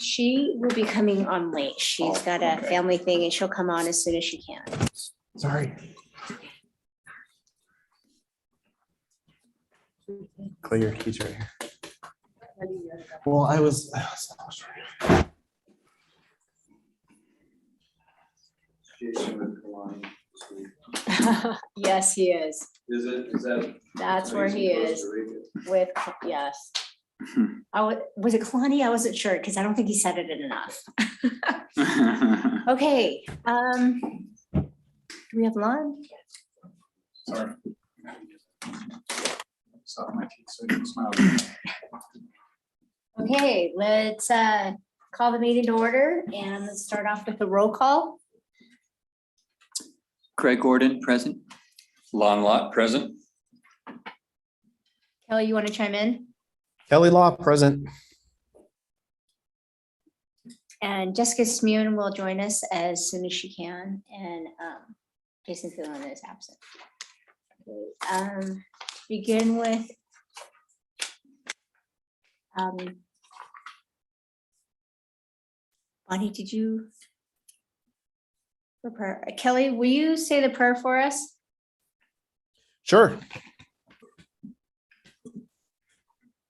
She will be coming on late. She's got a family thing and she'll come on as soon as she can. Sorry. Clay, your keys right here. Well, I was trying. Yes, he is. Is that? That's where he is with, yes. Was it Kalani? I wasn't sure because I don't think he said it enough. Okay. Do we have Lon? Sorry. Stop my teeth so you can smile. Okay, let's call the meeting to order and let's start off with the roll call. Craig Gordon, present. Lon Lot, present. Kelly, you want to chime in? Kelly Law, present. And Jessica Smune will join us as soon as she can, and Jason Thielen is absent. Okay, to begin with, Bonnie, did you? For prayer. Kelly, will you say the prayer for us? Sure.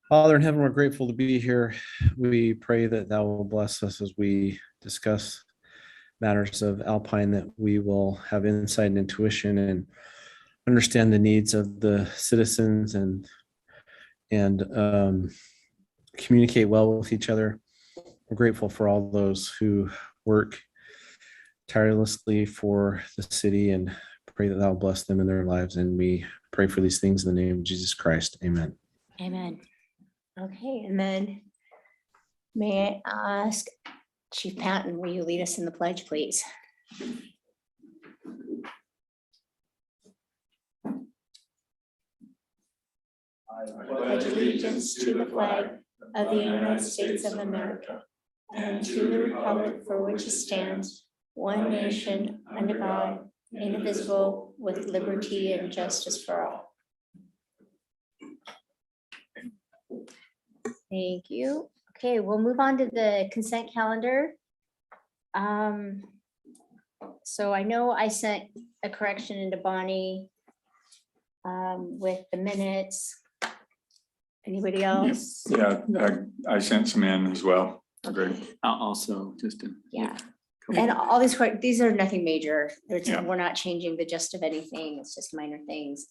Father in heaven, we're grateful to be here. We pray that thou will bless us as we discuss matters of Alpine, that we will have insight and intuition and understand the needs of the citizens and communicate well with each other. We're grateful for all those who work tirelessly for the city and pray that thou will bless them in their lives. And we pray for these things in the name of Jesus Christ. Amen. Amen. Okay, and then may I ask Chief Patton, will you lead us in the pledge, please? I Pledge allegiance to the flag of the United States of America and to the republic for which it stands, one nation, under God, indivisible, with liberty and justice for all. Thank you. Okay, we'll move on to the consent calendar. So I know I sent a correction into Bonnie with the minutes. Anybody else? Yeah, I sent some in as well. Great. I'll also just to. Yeah. And all these are nothing major. Yeah. We're not changing the gist of anything. It's just minor things.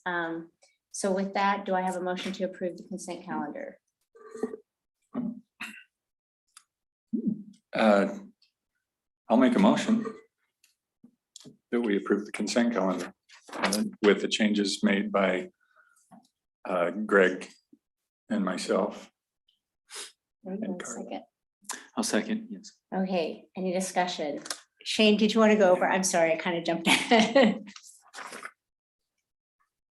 So with that, do I have a motion to approve the consent calendar? I'll make a motion that we approve the consent calendar with the changes made by Greg and myself. And Carla. Second. I'll second, yes. Okay, any discussion? Shane, did you want to go over? I'm sorry, I kind of jumped ahead.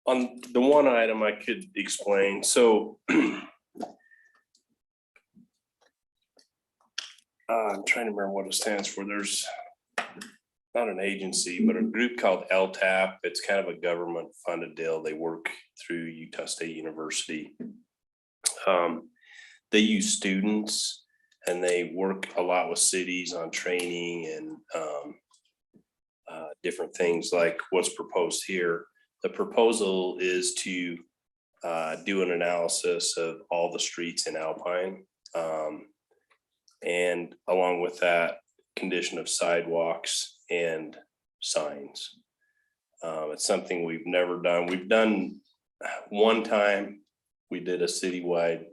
On the one item I could explain, so I'm trying to remember what it stands for. There's not an agency, but a group called LTAP. It's kind of a government funded deal. They work through Utah State University. They use students and they work a lot with cities on training and different things like what's proposed here. The proposal is to do an analysis of all the streets in Alpine. And along with that, condition of sidewalks and signs. It's something we've never done. We've done one time, we did a citywide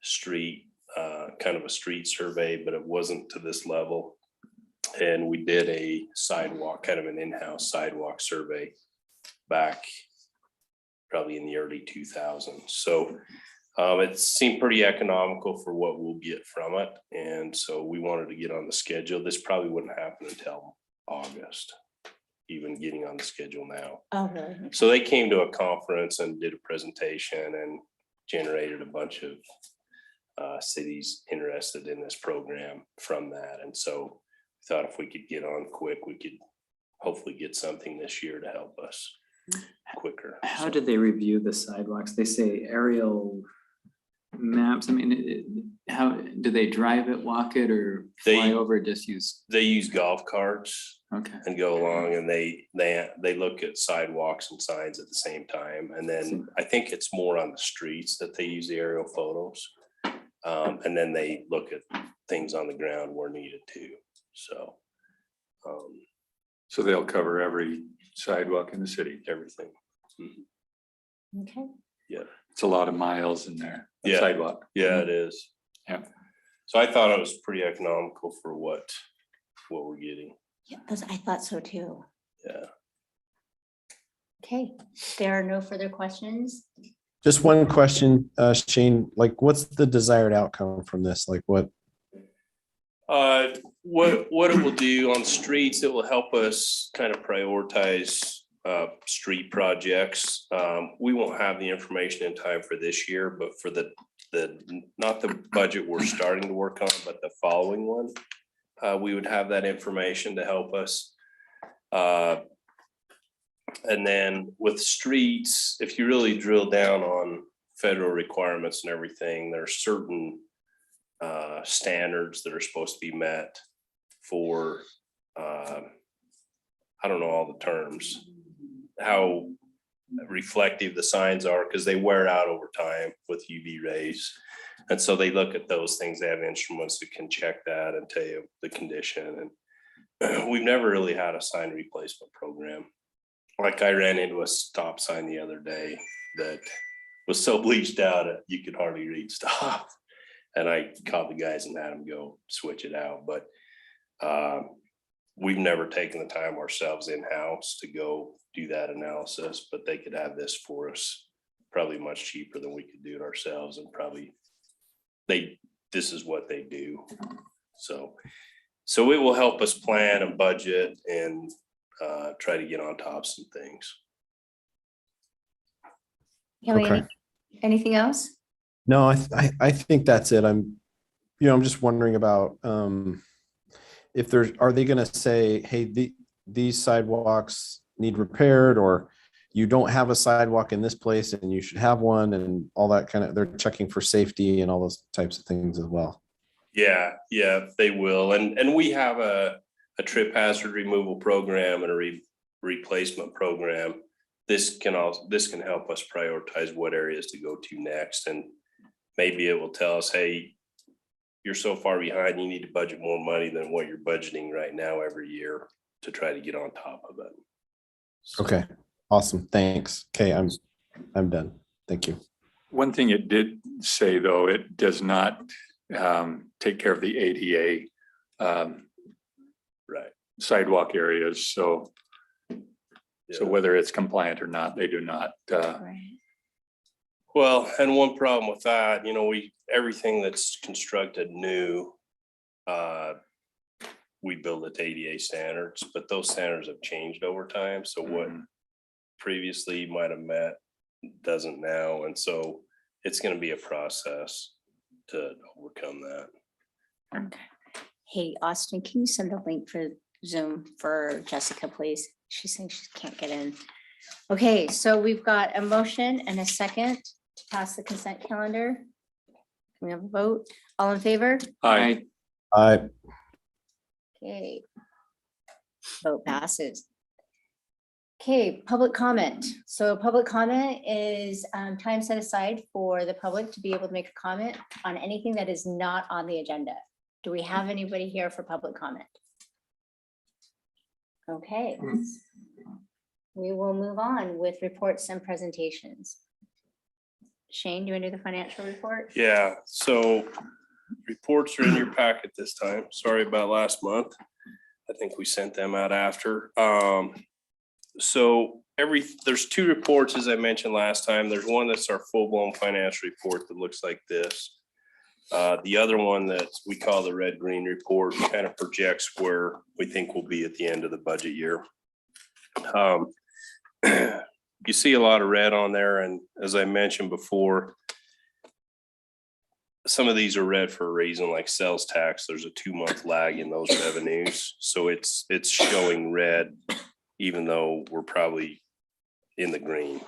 street, kind of a street survey, but it wasn't to this level. And we did a sidewalk, kind of an in-house sidewalk survey back probably in the early 2000s. So it seemed pretty economical for what we'll get from it. And so we wanted to get on the schedule. This probably wouldn't happen until August, even getting on the schedule now. Oh, really? So they came to a conference and did a presentation and generated a bunch of cities interested in this program from that. And so we thought if we could get on quick, we could hopefully get something this year to help us quicker. How did they review the sidewalks? They say aerial maps? I mean, how, do they drive it, walk it, or fly They- over, just use? They use golf carts Okay. and go along and they look at sidewalks and signs at the same time. And then I think it's more on the streets that they use the aerial photos. And then they look at things on the ground where needed too. So So they'll cover every sidewalk in the city. everything. Okay. It's a lot of miles in there. a Yeah. Sidewalk. Yeah, it is. Yeah. So I thought it was pretty economical for what we're getting. Yeah, I thought so too. Yeah. Okay, there are no further questions. Just one question, Shane, like what's the desired outcome from this? Like what? What it will do on streets, it will help us kind of prioritize street projects. We won't have the information in time for this year, but for the not the budget we're starting to work on, but the following one, we would have that information to help us. And then with streets, if you really drill down on federal requirements and everything, there are certain standards that are supposed to be met for, I don't know all the terms, how reflective the signs are, because they wear out over time with UV rays. And so they look at those things. They have instruments that can check that and tell you the condition. And we've never really had a sign replacement program. Like I ran into a stop sign the other day that was so bleached out that you could hardly read stop. And I called the guys and had them go switch it out. But we've never taken the time ourselves in-house to go do that analysis, but they could have this for us probably much cheaper than we could do it ourselves. And probably this is what they do. So it will help us plan and budget and try to get on top of some things. Kelly, Okay. anything else? No, I think that's it. I'm just wondering about if are they gonna say, hey, these sidewalks need repaired, or you don't have a sidewalk in this place and you should have one, and all that kind of, they're checking for safety and all those types of things as well. Yeah, they will. And we have a trip hazard removal program and a replacement program. This can help us prioritize what areas to go to next. And maybe it will tell us, hey, you're so far behind, you need to budget more money than what you're budgeting right now every year to try to get on top of it. So, Okay, awesome. Thanks. Okay, I'm done. Thank you. One thing it did say, though, it does not take care of the ADA right. sidewalk areas. So Yeah. whether it's compliant or not, they do not. Right. Well, and one problem with that, everything that's constructed new, we build it to ADA standards, but those standards have changed over time. So what previously you might have met doesn't now. And so it's going to be a process to overcome that. Okay. Hey, Austin, can you send a link for Zoom for Jessica, please? She's saying she can't get in. Okay, so we've got a motion and a second to pass the consent calendar. Can we have a vote? All in favor? I Okay. Vote passes. Okay, public comment. So public comment is time set aside for the public to be able to make a comment on anything that is not on the agenda. Do we have anybody here for public comment? Okay. We will move on with reports and presentations. Shane, do you want to do the financial report? Yeah, so reports are in your packet this time. Sorry about last month. I think we sent them out after. So there's two reports, as I mentioned last time. There's one that's our full-blown financial report that looks like this. The other one that we call the red-green report kind of projects where we think we'll be at the end of the budget year. You see a lot of red on there, and as I mentioned before, some of these are red for a reason, like sales tax. There's a 2-month lag in those revenues, so it's showing red, even though we're probably in the green.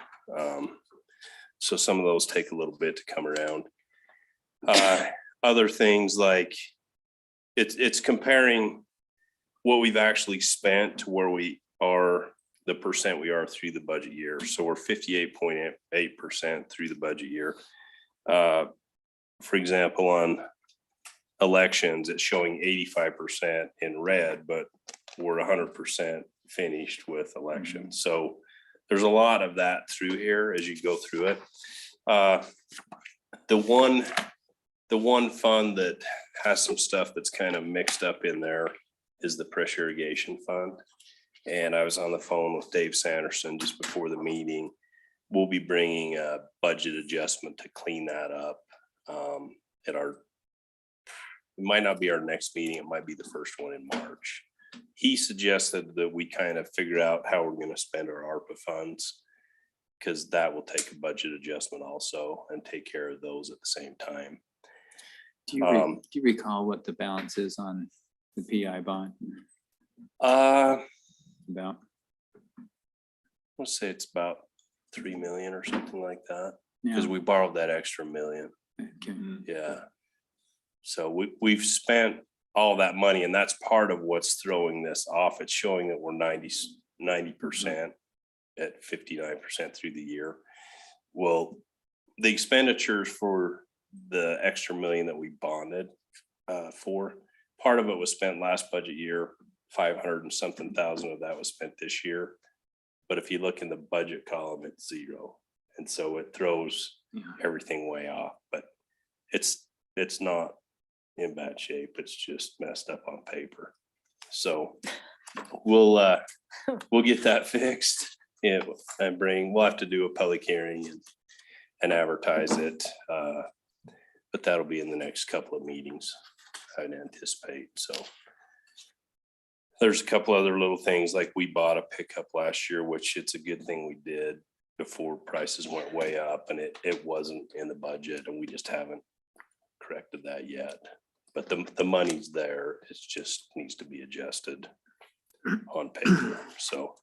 So some of those take a little bit to come around. Other things like it's comparing what we've actually spent to where we are, the percent we are through the budget year. So we're 58.8% through the budget year. For example, on elections, it's showing 85% in red, but we're 100% finished with elections. So there's a lot of that through here as you go through it. The one fund that has some stuff that's kind of mixed up in there is the pressure irrigation fund. And I was on the phone with Dave Sanderson just before the meeting. We'll be bringing a budget adjustment to clean that up at our, it might not be our next meeting, it might be the first one in March. He suggested that we kind of figure out how we're going to spend our ARPA funds, because that will take a budget adjustment also and take care of those at the same time. Do you recall what the balance is on the PI bond? About? Let's say it's about 3 million or something like that, Yeah. because we borrowed that extra million. Okay. Yeah. So we've spent all that money, and that's part of what's throwing this off. It's showing that we're 90% at 59% through the year. Well, the expenditures for the extra million that we bonded for, part of it was spent last budget year, 500 and something thousand of that was spent this year. But if you look in the budget column, it's 0. And so it throws everything way off, but it's not in bad shape. It's just messed up on paper. So we'll get that fixed. And we'll have to do a public hearing and advertise it. But that'll be in the next couple of meetings, I'd anticipate. So there's a couple other little things, like we bought a pickup last year, which it's a good thing we did before prices went way up, and it wasn't in the budget, and we just haven't corrected that yet. But the money's there. It just needs to be adjusted on paper. So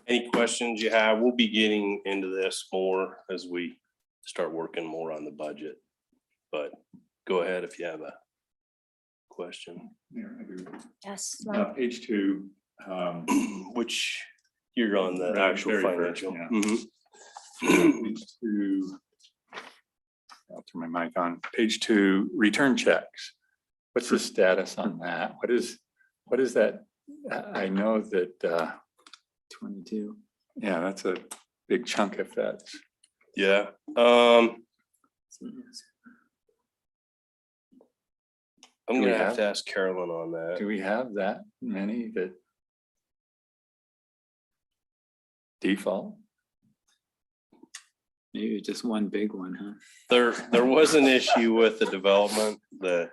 any questions you have, we'll be getting into this more as we start working more on the budget. But go ahead if you have a question. Yeah, I do. Yes. Page 2. Which you're on the Very, actual very first, financial. yeah. Mhm. Page 2. I'll turn my mic on. Page 2, return checks. What's the status on that? What is that? I know that, 22. yeah, that's a big chunk if that's. Yeah. I'm Do we gonna have have- to ask Carolyn on that. Do we have that many that default? Maybe just one big one, huh? There was an issue with the development that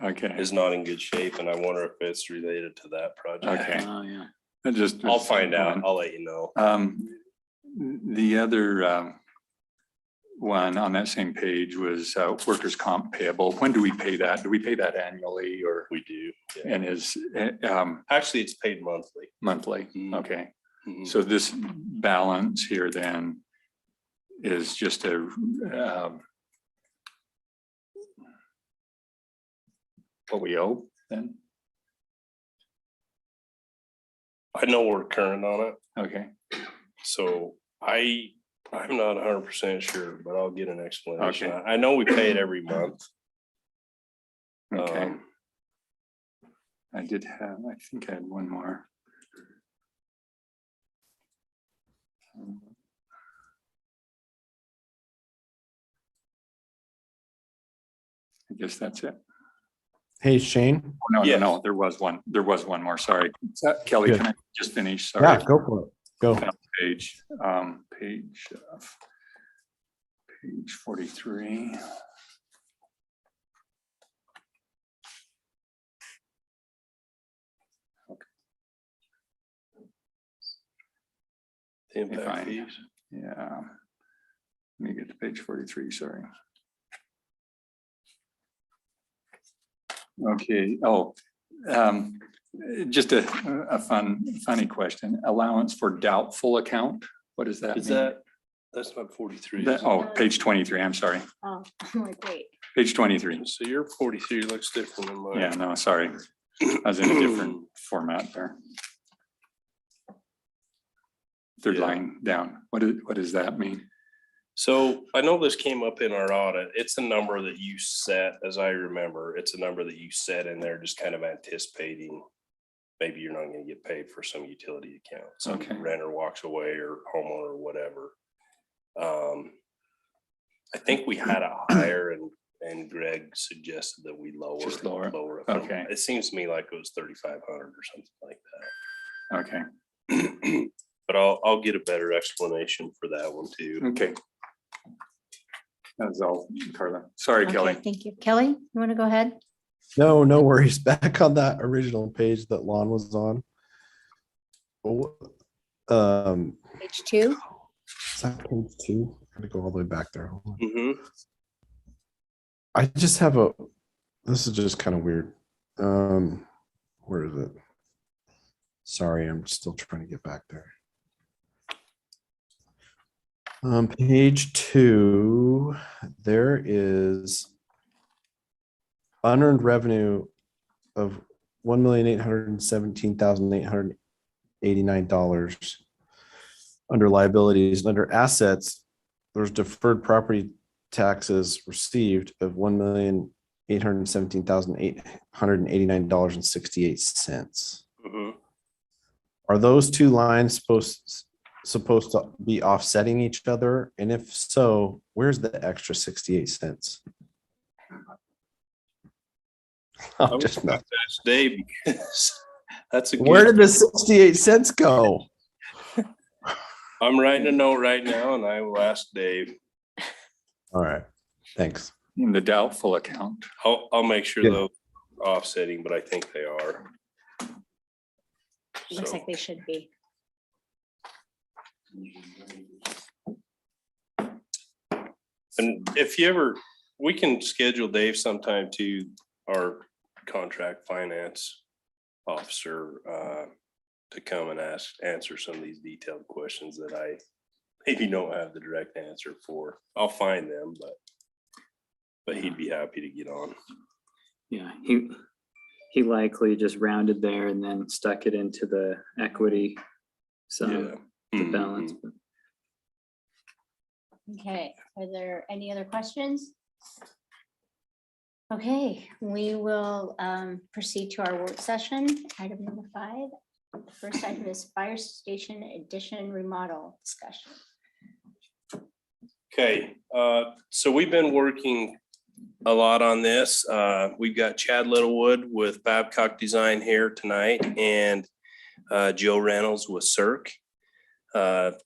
Okay. is not in good shape, and I wonder if it's related to that project. Okay. Oh, yeah. I just. I'll find out. I'll let you know. The other one on that same page was workers' comp payable. When do we pay that? Do we pay that annually or, We do. Yeah. and is Actually, it's paid monthly. monthly? Mhm. Okay. Mhm. So this balance here then is just a what we owe then? I know we're current on it, Okay. so I'm not 100% sure, but I'll get an explanation. Okay. I know we pay it every month. Okay. I think I had one more. I guess that's it. Hey, Shane. No, Yes. no, there was one more, sorry. Kelly, Good. can I just finish? Yeah, Sorry. go for it. Go. Page, page 43. The impact Fine. fees. Yeah. Let me get to page 43, sorry. Okay, just a funny question. Allowance for doubtful account, what does that mean? Is that That's not 43. Oh, page 23, I'm sorry. Oh, I'm like, wait. Page 23. So your 43 looks different than mine. Yeah, no, sorry. I was in a different format there. Third Yeah. line down. What does that mean? So I know this came up in our audit. It's a number that you set, as I remember, it's a number that you set in there, just kind of anticipating maybe you're not going to get paid for some utility account. Some Okay. renter walks away or homeowner or whatever. I think we had a higher and Greg suggested that we lower. Just lower it? Lower it. Okay. It seems to me like it was 3,500 or something like that. Okay, But I'll get a better explanation for that one too. okay. That's all, Carla. Sorry, Okay, Kelly. thank you. Kelly, you want to go ahead? No, no worries. Back on that original page that Lon was on. Page 2. Is that page 2? I'm gonna go all the way back there. Hold on. Mhm. I just have this is just kind of weird. Where is it? Sorry, I'm still trying to get back there. Page 2, there is unearned revenue of $1,817,889 under liabilities. And under assets, there's deferred property taxes received of $1,817,889.68. Mhm. Are those two lines supposed to be offsetting each other? And if so, where's the extra 68 cents? I I'm was just about not. to ask Dave because that's a Where good. did the 68 cents go? I'm writing a note right now and I will ask Dave. All right, thanks. In the doubtful account. I'll make sure Yeah. those are offsetting, but I think they are. Looks So, like they should be. and if you ever, we can schedule Dave sometime to our contract finance officer to come and answer some of these detailed questions that I maybe don't have the direct answer for. I'll find them, but he'd be happy to get on. Yeah, he likely just rounded there and then stuck it into the equity. So Yeah. the balance. Okay, are there any other questions? Okay, we will proceed to our work session. Item number 5. The first item is fire station addition remodel discussion. Okay, so we've been working a lot on this. We've got Chad Littlewood with Babcock Design here tonight and Joe Reynolds with Cirque,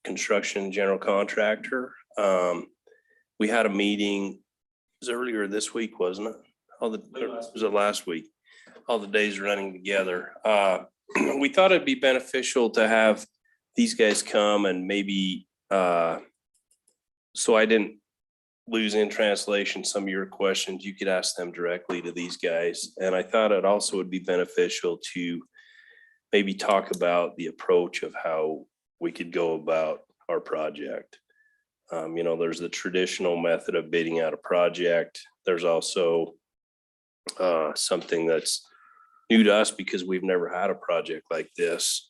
construction general contractor. We had a meeting, it was earlier this week, wasn't it? Was it last week? All the days running together. We thought it'd be beneficial to have these guys come and maybe, so I didn't lose in translation some of your questions, you could ask them directly to these guys. And I thought it also would be beneficial to maybe talk about the approach of how we could go about our project. There's the traditional method of bidding out a project. There's also something that's new to us because we've never had a project like this,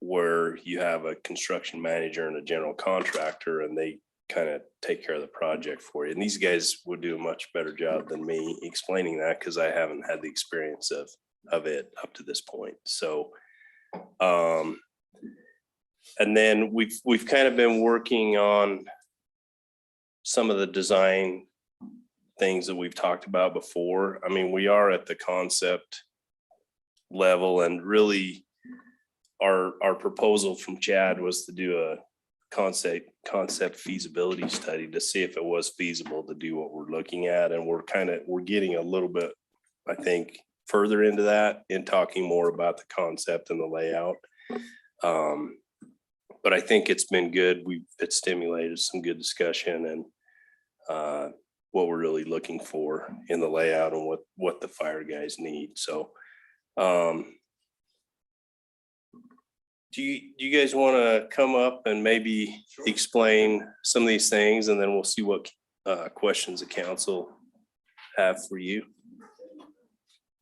where you have a construction manager and a general contractor and they kind of take care of the project for you. And these guys would do a much better job than me explaining that because I haven't had the experience of it up to this point. So, and then we've kind of been working on some of the design things that we've talked about before. I mean, we are at the concept level, and really our proposal from Chad was to do a concept feasibility study to see if it was feasible to do what we're looking at. And we're getting a little bit, I think, further into that in talking more about the concept and the layout. But I think it's been good. It stimulated some good discussion and what we're really looking for in the layout and what the fire guys need. So Do you guys want to come up and maybe explain some of these things, and then we'll see what questions the council have for you?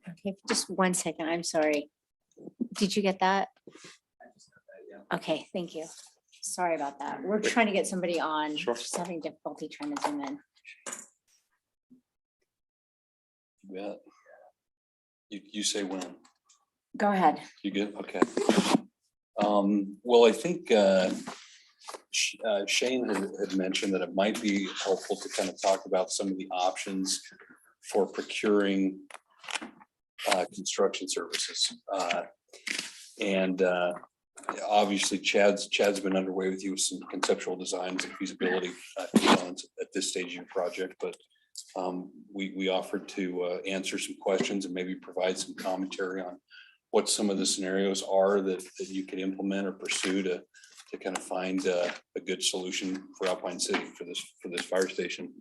Okay, just 1 second. I'm sorry. Did you get that? Okay, thank you. Sorry about that. We're trying to get somebody on. Sure. Just having difficulty trying to zoom in. Yeah. You say when? Go ahead. You good? Okay. Well, I think Shane had mentioned that it might be helpful to kind of talk about some of the options for procuring construction services. And obviously Chad's been underway with you with some conceptual designs and feasibility components at this stage of your project, but we offered to answer some questions and maybe provide some commentary on what some of the scenarios are that you could implement or pursue to kind of find a good solution for Alpine City for this fire station.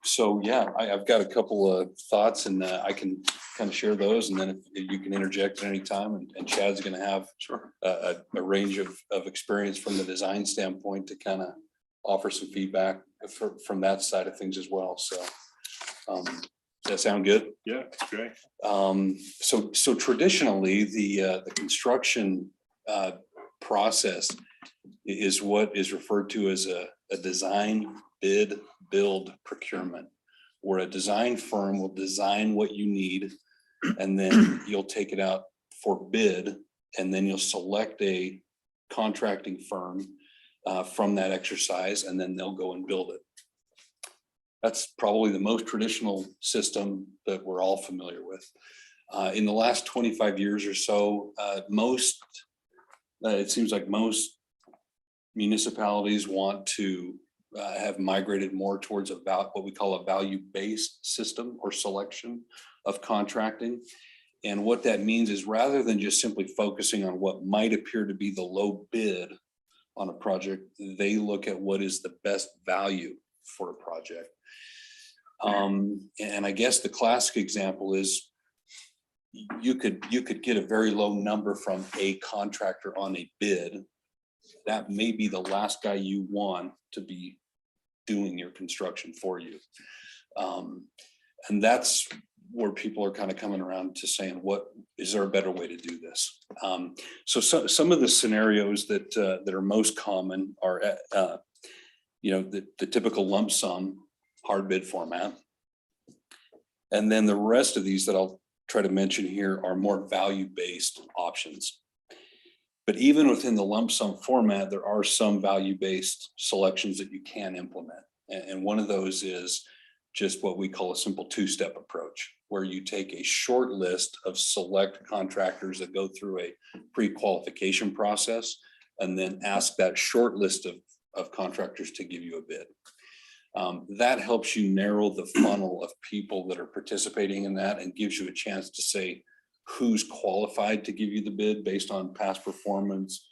So yeah, I've got a couple of thoughts, and I can kind of share those, and then if you can interject at any time, and Chad's going to have a range of experience from the design standpoint to kind of offer some feedback from that side of things as well. So does that sound good? Yeah, it's great. So traditionally, the construction process is what is referred to as a design, bid, build, procurement, where a design firm will design what you need, and then you'll take it out for bid, and then you'll select a contracting firm from that exercise, and then they'll go and build it. That's probably the most traditional system that we're all familiar with. In the last 25 years or so, it seems like most municipalities want to have migrated more towards what we call a value-based system or selection of contracting. And what that means is, rather than just simply focusing on what might appear to be the low bid on a project, they look at what is the best value for a project. And I guess the classic example is you could get a very low number from a contractor on a bid. That may be the last guy you want to be doing your construction for you. And that's where people are kind of coming around to saying, what is there a better way to do this? So some of the scenarios that are most common are the typical lump sum hard bid format. And then the rest of these that I'll try to mention here are more value-based options. But even within the lump sum format, there are some value-based selections that you can implement. And one of those is just what we call a simple two-step approach, where you take a short list of select contractors that go through a pre-qualification process, and then ask that short list of contractors to give you a bid. That helps you narrow the funnel of people that are participating in that, and gives you a chance to say who's qualified to give you the bid based on past performance,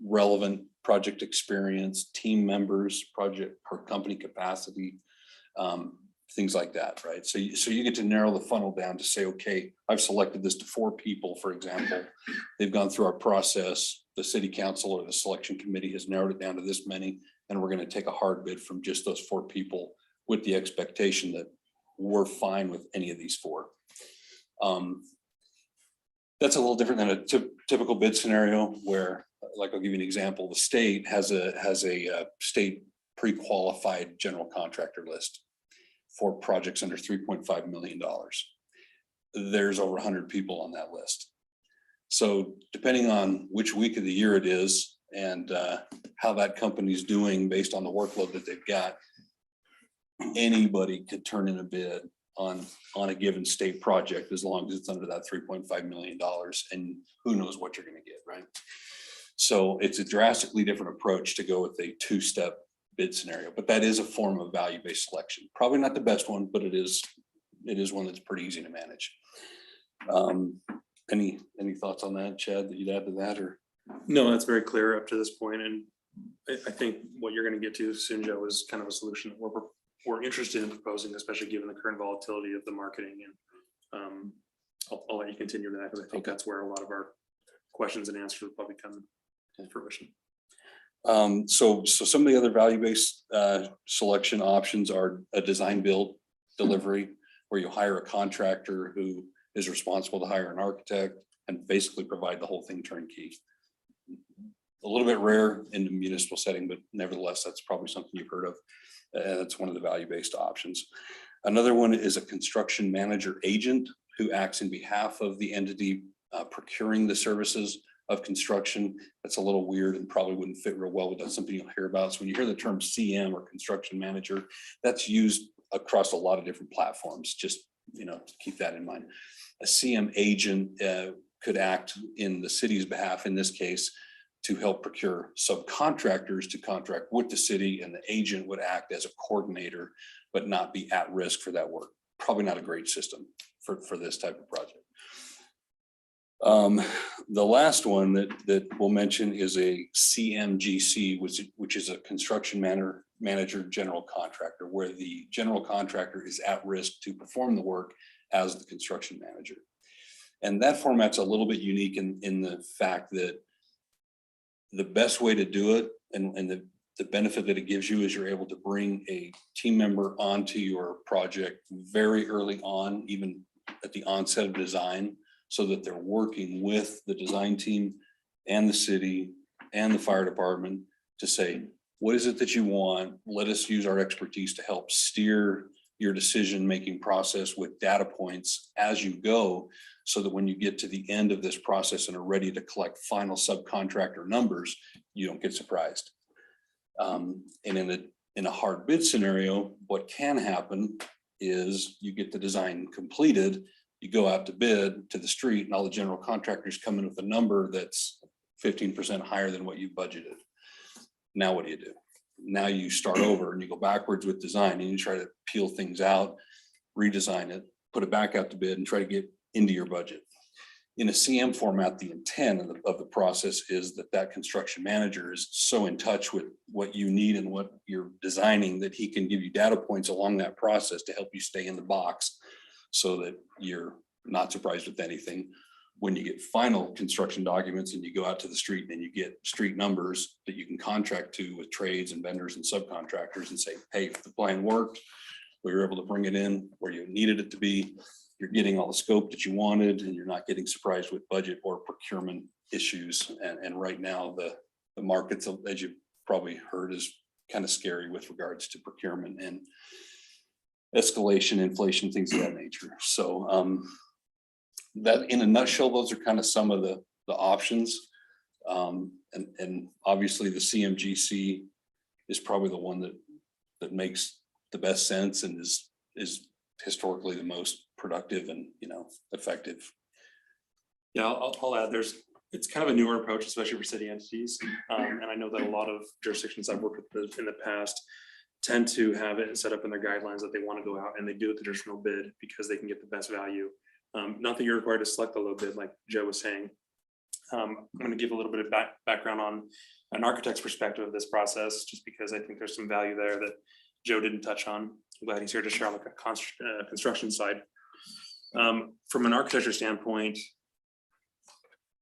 relevant project experience, team members, project or company capacity, things like that, right? So you get to narrow the funnel down to say, okay, I've selected this to 4 people, for example. They've gone through our process. The city council or the selection committee has narrowed it down to this many, and we're going to take a hard bid from just those 4 people with the expectation that we're fine with any of these 4. That's a little different than a typical bid scenario where, like, I'll give you an example. The state has a state pre-qualified general contractor list for projects under $3.5 million. There's over 100 people on that list. So depending on which week of the year it is and how that company's doing based on the workload that they've got, anybody could turn in a bid on a given state project, as long as it's under that $3.5 million, and who knows what you're going to get, right? So it's a drastically different approach to go with a 2-step bid scenario, but that is a form of value-based selection. Probably not the best one, but it is one that's pretty easy to manage. Any thoughts on that, Chad, that you'd add to that? Or no, that's very clear up to this point. And I think what you're going to get to soon, Joe, is kind of a solution that we're interested in proposing, especially given the current volatility of the marketing. And I'll let you continue that, because I think that's where a lot of our questions and answers will probably come to fruition. So some of the other value-based selection options are a design build delivery, where you hire a contractor who is responsible to hire an architect and basically provide the whole thing turnkey. A little bit rare in the municipal setting, but nevertheless, that's probably something you've heard of. And that's one of the value-based options. Another one is a construction manager agent who acts in behalf of the entity procuring the services of construction. That's a little weird and probably wouldn't fit real well, but that's something you'll hear about. So when you hear the term CM or construction manager, that's used across a lot of different platforms. Just, to keep that in mind. A CM agent could act in the city's behalf in this case to help procure subcontractors to contract with the city, and the agent would act as a coordinator, but not be at risk for that work. Probably not a great system for this type of project. The last one that we'll mention is a CMGC, which is a construction manager general contractor, where the general contractor is at risk to perform the work as the construction manager. And that format's a little bit unique in the fact that the best way to do it and the benefit that it gives you is you're able to bring a team member onto your project very early on, even at the onset of design, so that they're working with the design team and the city and the fire department to say, what is it that you want? Let us use our expertise to help steer your decision-making process with data points as you go, so that when you get to the end of this process and are ready to collect final subcontractor numbers, you don't get surprised. And in a hard bid scenario, what can happen is you get the design completed, you go out to bid to the street, and all the general contractors come in with a number that's 15% higher than what you budgeted. Now what do? Now you start over and you go backwards with design, and you try to peel things out, redesign it, put it back out to bid, and try to get into your budget. In a CM format, the intent of the process is that construction manager is so in touch with what you need and what you're designing that he can give you data points along that process to help you stay in the box, so that you're not surprised with anything. When you get final construction documents and you go out to the street and you get street numbers that you can contract to with trades and vendors and subcontractors and say, hey, if the plan worked, we were able to bring it in where you needed it to be, you're getting all the scope that you wanted, and you're not getting surprised with budget or procurement issues. And right now the markets, as you've probably heard, is kind of scary with regards to procurement and escalation, inflation, things of that nature. So that in a nutshell, those are kind of some of the options. And obviously the CMGC is probably the one that makes the best sense and is historically the most productive and effective. Yeah, I'll add, it's kind of a newer approach, especially for city entities. And I know that a lot of jurisdictions I've worked with in the past tend to have it set up in their guidelines that they want to go out and they do a traditional bid because they can get the best value. Not that you're required to select a low bid, like Joe was saying. I'm going to give a little bit of background on an architect's perspective of this process, just because I think there's some value there that Joe didn't touch on. I'm glad he's here to share on the construction side. From an architecture standpoint,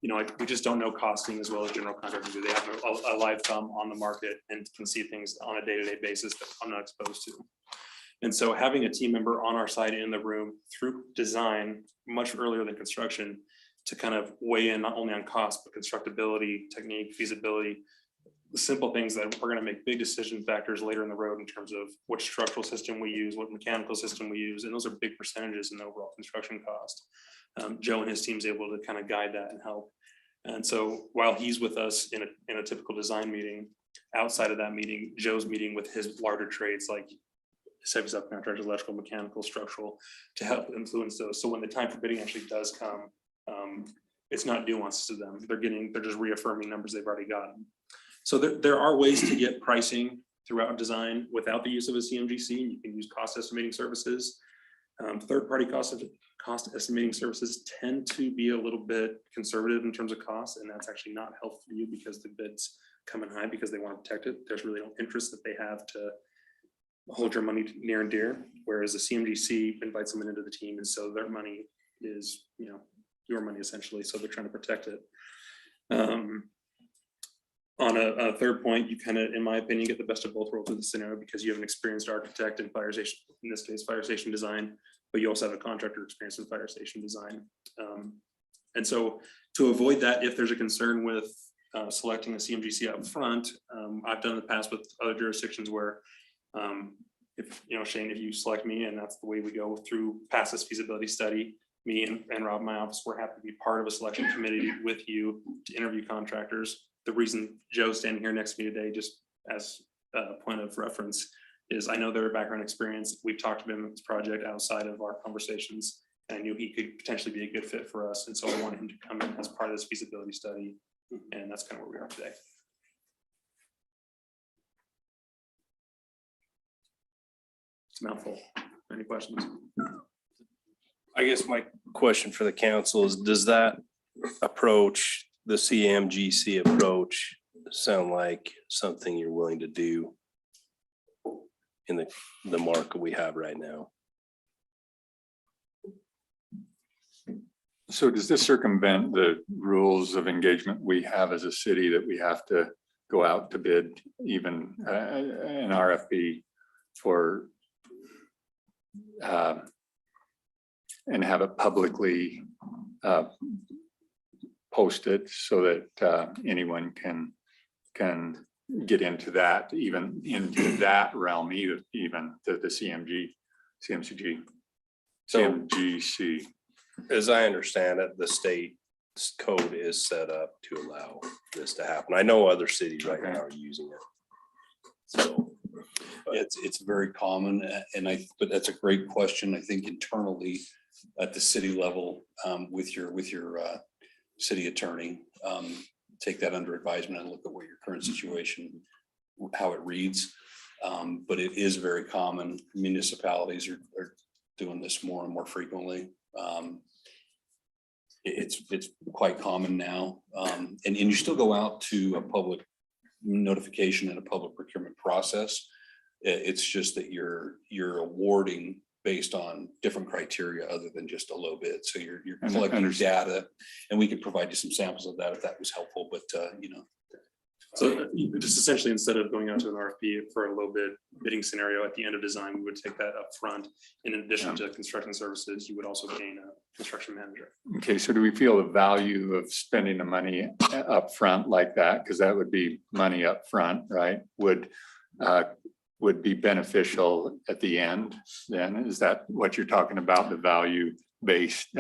we just don't know costing as well as general contractors do. They have a live thumb on the market and can see things on a day-to-day basis that I'm not exposed to. And so having a team member on our side in the room through design much earlier than construction to kind of weigh in not only on cost, but constructability, technique, feasibility, the simple things that we're going to make big decision factors later in the road in terms of what structural system we use, what mechanical system we use, and those are big percentages in the overall construction cost. Joe and his team is able to kind of guide that and help. And so while he's with us in a typical design meeting, outside of that meeting, Joe's meeting with his larger trades like heavy subcontractors, electrical, mechanical, structural, to help influence those. So when the time for bidding actually does come, it's not nuanced to them. They're just reaffirming numbers they've already gotten. So there are ways to get pricing throughout design without the use of a CMGC. You can use cost estimating services. Third-party cost estimating services tend to be a little bit conservative in terms of cost, and that's actually not helpful for you because the bids come in high because they want to protect it. There's really no interest that they have to hold your money near and dear, whereas a CMGC invites someone into the team, and so their money is, your money essentially, so they're trying to protect it. On a third point, you kind of, in my opinion, get the best of both worlds with the scenario because you have an experienced architect in fire station, in this case, fire station design, but you also have a contractor experience in fire station design. And so to avoid that, if there's a concern with selecting a CMGC up front, I've done in the past with other jurisdictions where if, you know, Shane, if you select me and that's the way we go through past this feasibility study, me and Rob, my office, we're happy to be part of a selection committee with you to interview contractors. The reason Joe's standing here next to me today, just as a point of reference, is I know their background experience. We've talked to him about this project outside of our conversations, and I knew he could potentially be a good fit for us. And so I wanted him to come in as part of this feasibility study. And that's kind of where we are today. It's a mouthful. Any questions? I guess my question for the council is, does that approach, the CMGC approach, sound like something you're willing to do in the market we have right now? So does this circumvent the rules of engagement we have as a city that we have to go out to bid even an RFP for and have it publicly posted so that anyone can get into that, even into that realm, even the CMGC. As I understand it, the state code is set up to allow this to happen. I know other cities right now are using it. So It's very common, but that's a great question. I think internally at the city level, with your city attorney, take that under advisement and look at what your current situation, how it reads. But it is very common. Municipalities are doing this more and more frequently. It's quite common now. And you still go out to a public notification and a public procurement process. It's just that you're awarding based on different criteria other than just a low bid. So you're collecting data, and we could provide you some samples of that if that was helpful, but you know. So just essentially, instead of going out to an RFP for a low bid bidding scenario at the end of design, we would take that up front. In addition to construction services, you would also gain a construction manager. Okay, so do we feel the value of spending the money up front like that? Because that would be money up front, right? Would be beneficial at the end then? Is that what you're talking about, the value-based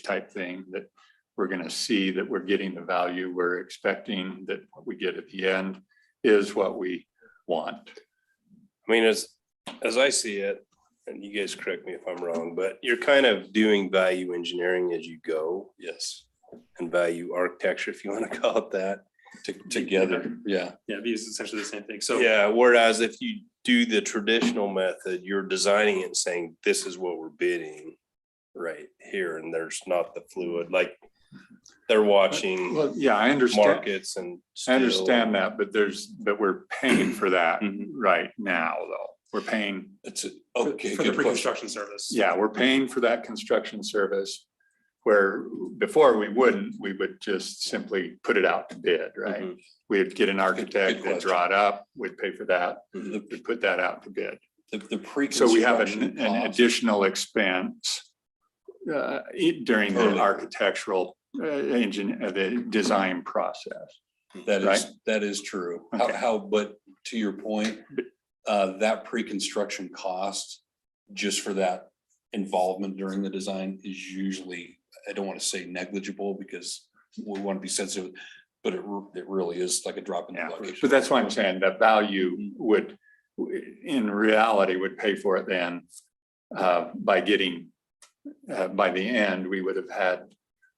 type thing, that we're going to see that we're getting the value we're expecting, that what we get at the end is what we want? I mean, as I see it, and you guys correct me if I'm wrong, but you're kind of doing value engineering as you go. Yes. And value architecture, if you want to call it that. Together, yeah. Yeah, these essentially the same thing. So Yeah, whereas if you do the traditional method, you're designing it and saying, this is what we're bidding right here, and there's not the fluid, like they're watching Well, yeah, I understand. markets and. I understand that, but we're paying for that right now, though. We're paying. Okay. for the pre-construction service. Yeah, we're paying for that construction service, where before we would just simply put it out to bid, right? Mhm. We'd get an architect, Good they'd draw it up, we'd pay for that, we'd put that out to bid. The pre. So we have an additional expense during the Early. architectural the design process. That is true. Okay. But to your point, that pre-construction cost just for that involvement during the design is usually, I don't want to say negligible because we want to be sensitive, but it really is like a drop in the bucket. But that's why I'm saying that value would, in reality, would pay for it then by getting, by the end, we would have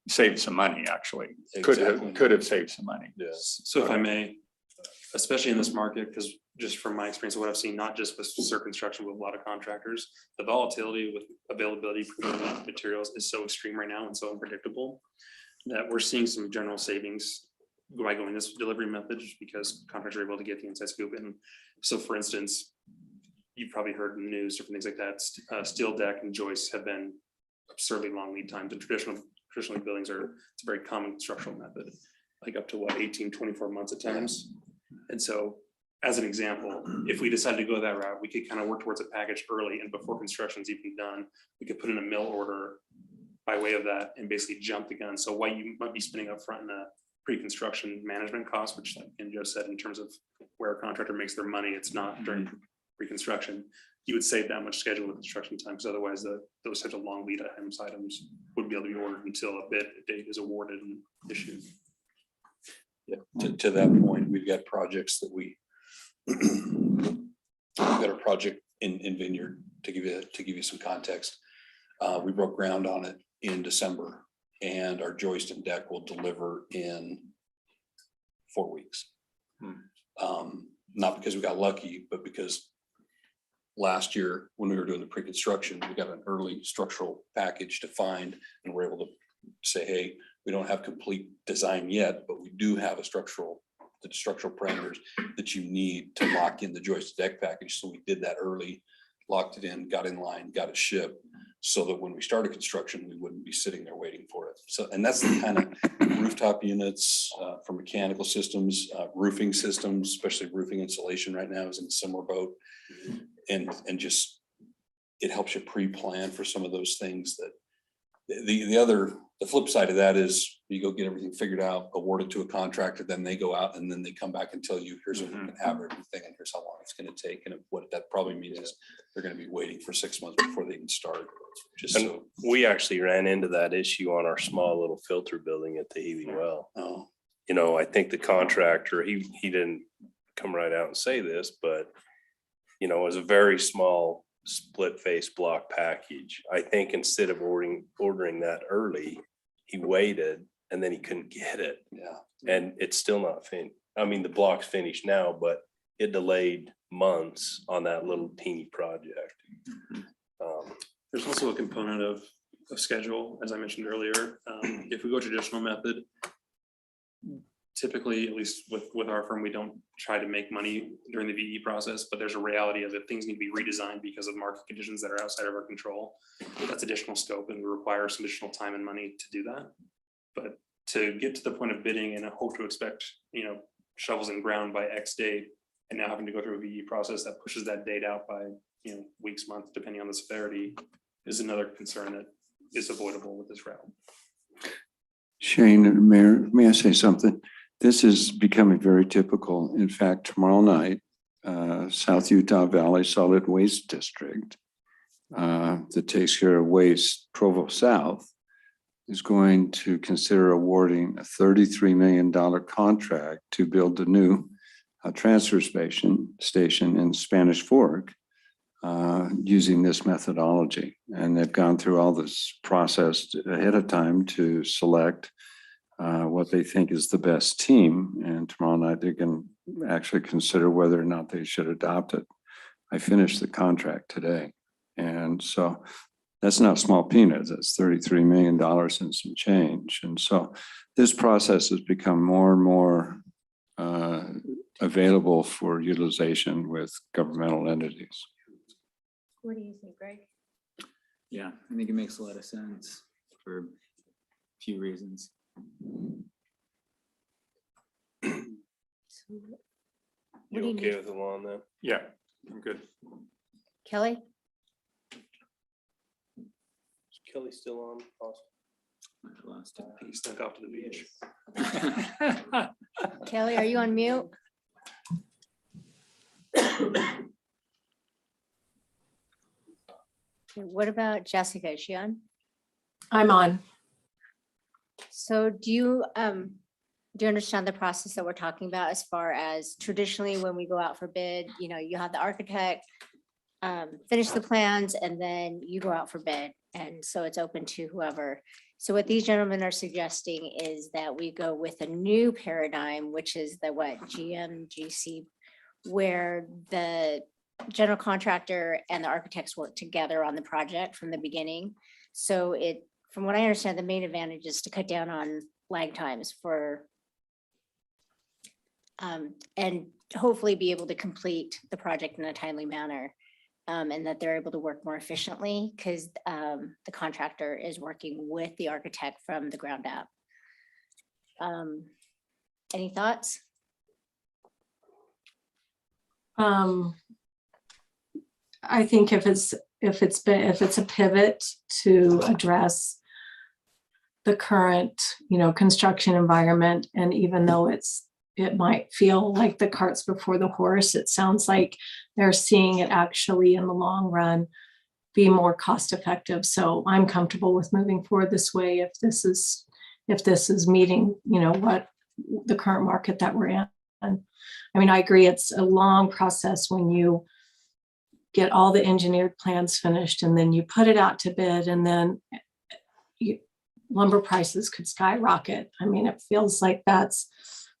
saved some money, actually. Exactly. Could have saved some money. Yes. So if I may, especially in this market, because just from my experience of what I've seen, not just with Sir Construction, with a lot of contractors, the volatility with availability of materials is so extreme right now and so unpredictable that we're seeing some general savings by going this delivery method, just because contractors are able to get the inside scoop. And so, for instance, you've probably heard in the news, different things like that. Steel deck and joists have been absurdly long lead times. And traditional buildings it's a very common structural method. like up to what, 18, 24 months at times. And so as an example, if we decided to go that route, we could kind of work towards a package early, and before construction's even done, we could put in a mill order by way of that and basically jump the gun. So what you might be spending up front in a pre-construction management cost, which like Joe said, in terms of where a contractor makes their money, it's not during pre-construction. You would save that much schedule with construction time, because otherwise those types of long lead items would be able to be ordered until a bid date is awarded and issued. Yeah, to that point, we've got projects that we've got a project in Vineyard, to give you some context. We broke ground on it in December, and our joist and deck will deliver in 4 weeks. Not because we got lucky, but because last year, when we were doing the pre-construction, we got an early structural package defined, and we're able to say, hey, we don't have complete design yet, but we do have the structural parameters that you need to lock in the joist deck package. So we did that early, locked it in, got in line, got it shipped, so that when we started construction, we wouldn't be sitting there waiting for it. So, and that's the kind of rooftop units for mechanical systems, roofing systems, especially roofing insulation right now is in a similar boat. And just, it helps you pre-plan for some of those things. That the flip side of that is you go get everything figured out, award it to a contractor, then they go out and then they come back and tell you, here's when you can have everything and here's how long it's going to take. And what that probably means is they're going to be waiting for 6 months before they can start. Just And so, we actually ran into that issue on our small little filter building at the Healy Well. oh, You know, I think the contractor, he didn't come right out and say this, but you know, it was a very small split face block package. I think instead of ordering that early, he waited and then he couldn't get it. yeah. And it's still not finished. I mean, the block's finished now, but it delayed months on that little teeny project. There's also a component of schedule, as I mentioned earlier. If we go traditional method, typically, at least with our firm, we don't try to make money during the VE process, but there's a reality of it. Things need to be redesigned because of market conditions that are outside of our control. That's additional scope and we require some additional time and money to do that. But to get to the point of bidding and hope to expect, shovels in ground by X date, and now having to go through a VE process that pushes that date out by, weeks, months, depending on the severity, is another concern that is avoidable with this route. Shane, Mayor, may I say something? This is becoming very typical. In fact, tomorrow night, South Utah Valley Solid Waste District that takes care of waste, Provo South, is going to consider awarding a $33 million contract to build a new transfer station in Spanish Fork using this methodology. And they've gone through all this process ahead of time to select what they think is the best team. And tomorrow night, they can actually consider whether or not they should adopt it. I finished the contract today. And so that's not small peanuts. That's $33 million and some change. And so this process has become more and more available for utilization with governmental entities. What do you think, Greg? Yeah, I think it makes a lot of sense for a few reasons. So, what do You you okay need, with the lawn then? Yeah, I'm good. Kelly? Is Kelly still on? Awesome. I lost it. He stunk off to the beach. Kelly, are you on mute? Okay, what about Jessica? Is she on? I'm on. So do you understand the process that we're talking about as far as traditionally when we go out for bid, you have the architect finish the plans and then you go out for bid. And so it's open to whoever. So what these gentlemen are suggesting is that we go with a new paradigm, which is the GMGC, where the general contractor and the architects work together on the project from the beginning. So from what I understand, the main advantage is to cut down on lag times and hopefully be able to complete the project in a timely manner. And that they're able to work more efficiently because the contractor is working with the architect from the ground up. Any thoughts? I think if it's a pivot to address the current, construction environment, and even though it might feel like the cart's before the horse, it sounds like they're seeing it actually in the long run be more cost effective. So I'm comfortable with moving forward this way if this is meeting, what the current market that we're in. I mean, I agree, it's a long process when you get all the engineered plans finished and then you put it out to bid, and then lumber prices could skyrocket. I mean, it feels like that's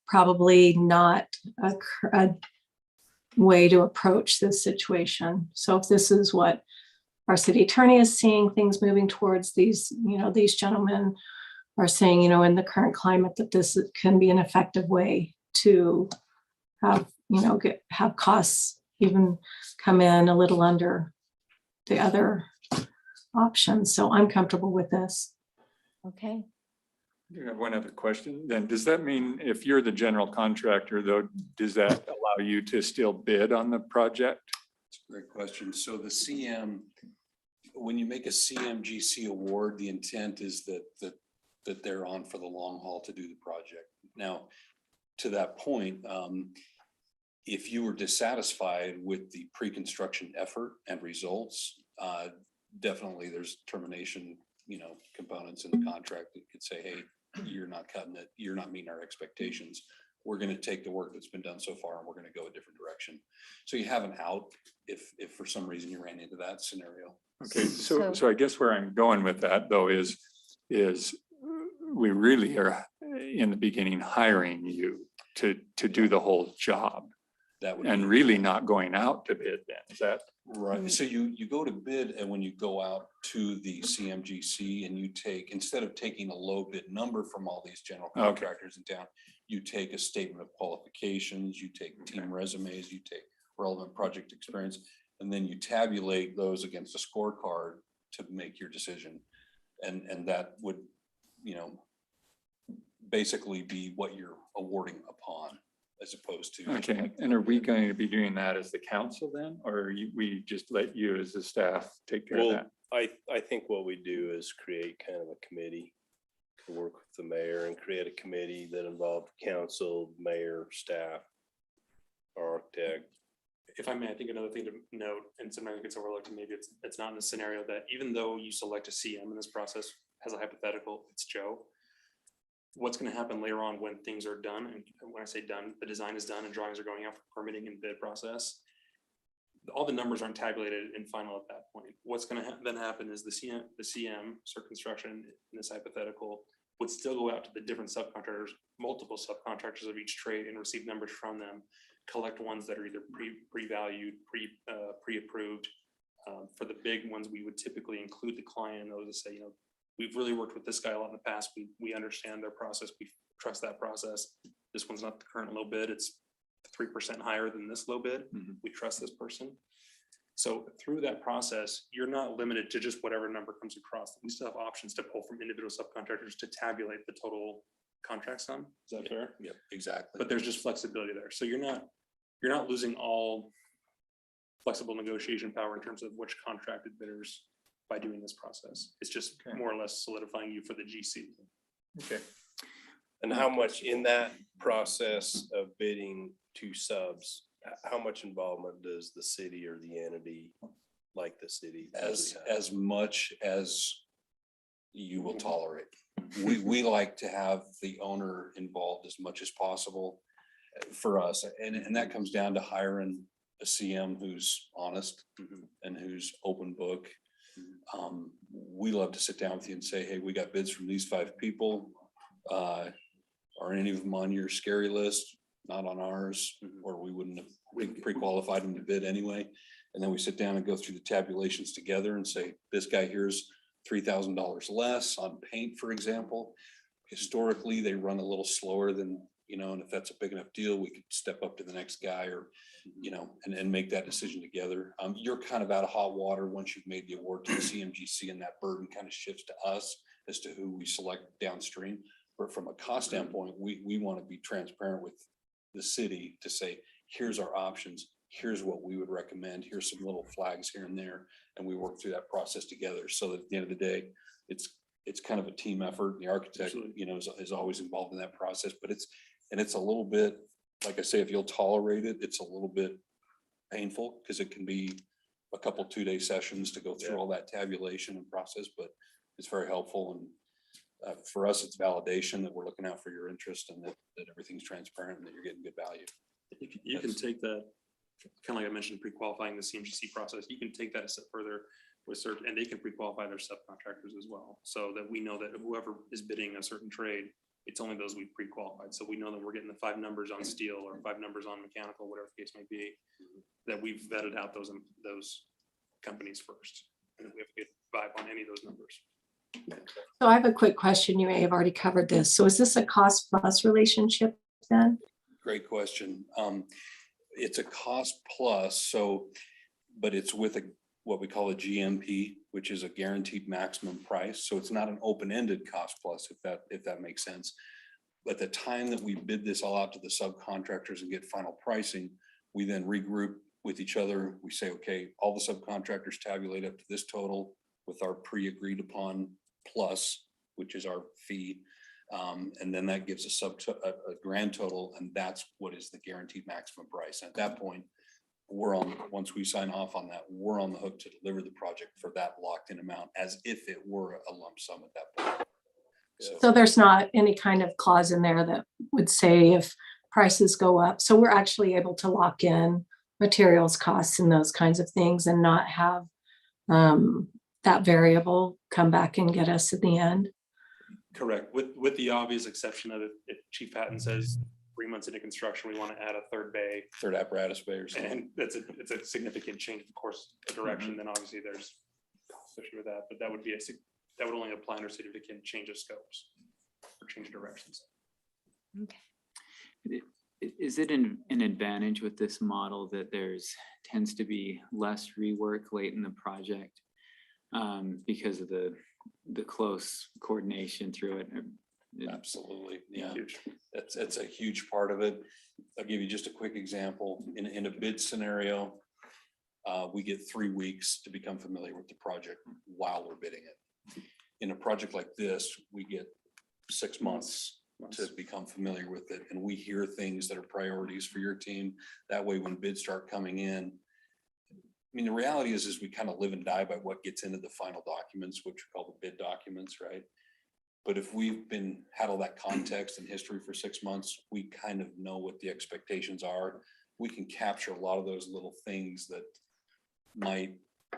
probably not a way to approach this situation. So if this is what our city attorney is seeing, things moving towards, these gentlemen are saying, in the current climate, that this can be an effective way to have, have costs even come in a little under the other options. So I'm comfortable with this. Okay. You have one other question then. Does that mean if you're the general contractor though, does that allow you to still bid on the project? It's a great question. So the CM, when you make a CMGC award, the intent is that they're on for the long haul to do the project. Now, to that point, if you were dissatisfied with the pre-construction effort and results, definitely there's termination, components in the contract that could say, hey, you're not cutting it, you're not meeting our expectations. We're going to take the work that's been done so far and we're going to go a different direction. So you have an out if for some reason you ran into that scenario. Okay, so I guess where I'm going with that though is we really are in the beginning hiring you to do the whole job. That would And really not going out to bid then, is that? right. So you go to bid, and when you go out to the CMGC and you take, instead of taking a low bid number from all these general contractors in town, you take a statement of qualifications, you take team resumes, you take relevant project experience, and then you tabulate those against a scorecard to make your decision. And that would, basically be what you're awarding upon, as opposed to. Okay, and are we going to be doing that as the council then, or we just let you as the staff take care of Well, that? I think what we do is create kind of a committee to work with the mayor and create a committee that involved council, mayor, staff, architect. If I may, I think another thing to note, and sometimes it gets overlooked, and maybe it's not in the scenario, that even though you select a CM in this process, as a hypothetical, it's Joe. What's going to happen later on when things are done, and when I say done, the design is done and drawings are going out for permitting and bid process, all the numbers aren't tabulated and final at that point. What's going to then happen is the CM, so construction in this hypothetical, would still go out to the different subcontractors, multiple subcontractors of each trade, and receive numbers from them, collect ones that are either pre-valued, pre-approved. For the big ones, we would typically include the client in those to say, we've really worked with this guy a lot in the past. We understand their process. We trust that process. This one's not the current low bid. It's 3% higher than this low bid. Mhm. We trust this person. So through that process, you're not limited to just whatever number comes across. We still have options to pull from individual subcontractors to tabulate the total contract sum. Is that fair? Yep, exactly. But there's just flexibility there. So you're not losing all flexible negotiation power in terms of which contracted bidders by doing this process. It's just more or less solidifying you for the GC. Okay. And how much in that process of bidding to subs, how much involvement does the city or the entity like the city? As much as you will tolerate. We like to have the owner involved as much as possible for us. And that comes down to hiring a CM who's honest and who's open book. We love to sit down with you and say, hey, we got bids from these 5 people. Are any of them on your scary list? Not on ours, or we wouldn't have pre-qualified them to bid anyway. And then we sit down and go through the tabulations together and say, this guy here's $3,000 less on paint, for example. Historically, they run a little slower than, and if that's a big enough deal, we could step up to the next guy or, and make that decision together. You're kind of out of hot water once you've made the award to the CMGC, and that burden kind of shifts to us as to who we select downstream. from a cost standpoint, we want to be transparent with the city to say, here's our options, here's what we would recommend, here's some little flags here and there, and we work through that process together. So that at the end of the day, it's kind of a team effort. The architect, you know, is always involved in that process, but it's a little bit, like I say, if you'll tolerate it, it's a little bit painful because it can be a couple 2-day sessions to go through all that tabulation and process, but it's very helpful. And for us, it's validation that we're looking out for your interest and that everything's transparent and that you're getting good value. You can take that, kind of like I mentioned, pre-qualifying the CMGC process, you can take that a step further with certain, and they can pre-qualify their subcontractors as well. So that we know that whoever is bidding a certain trade, it's only those we've pre-qualified. So we know that we're getting the 5 numbers on steel or 5 numbers on mechanical, whatever the case may be, that we've vetted out those companies first. And then we have to get vibe on any of those numbers. So I have a quick question. You may have already covered this. So is this a cost plus relationship then? Great question. It's a cost plus, so, but it's with what we call a GMP, which is a guaranteed maximum price. So it's not an open-ended cost plus, if that makes sense. At the time that we bid this all out to the subcontractors and get final pricing, we then regroup with each other. We say, okay, all the subcontractors tabulate up to this total with our pre-agreed upon plus, which is our fee. And then that gives a grand total, and that's what is the guaranteed maximum price. And at that point, once we sign off on that, we're on the hook to deliver the project for that locked in amount as if it were a lump sum at that point. So there's not any kind of clause in there that would say if prices go up. So we're actually able to lock in materials costs and those kinds of things and not have that variable come back and get us at the end. Correct. With the obvious exception of if Chief Hatton says 3 months into construction, we want to add a third bay. Third apparatus bay or something. And it's a significant change, of course, of direction, then obviously there's associated with that, but that would only apply under significant change of scopes or change of directions. Is it an advantage with this model that tends to be less rework late in the project because of the close coordination through it? Absolutely, yeah. That's a huge part of it. I'll give you just a quick example. In a bid scenario, we get 3 weeks to become familiar with the project while we're bidding it. In a project like this, we get 6 months to become familiar with it, and we hear things that are priorities for your team. That way, when bids start coming in, I mean, the reality is we kind of live and die by what gets into the final documents, which are called the bid documents, right? But if we've had all that context and history for 6 months, we kind of know what the expectations are. We can capture a lot of those little things that might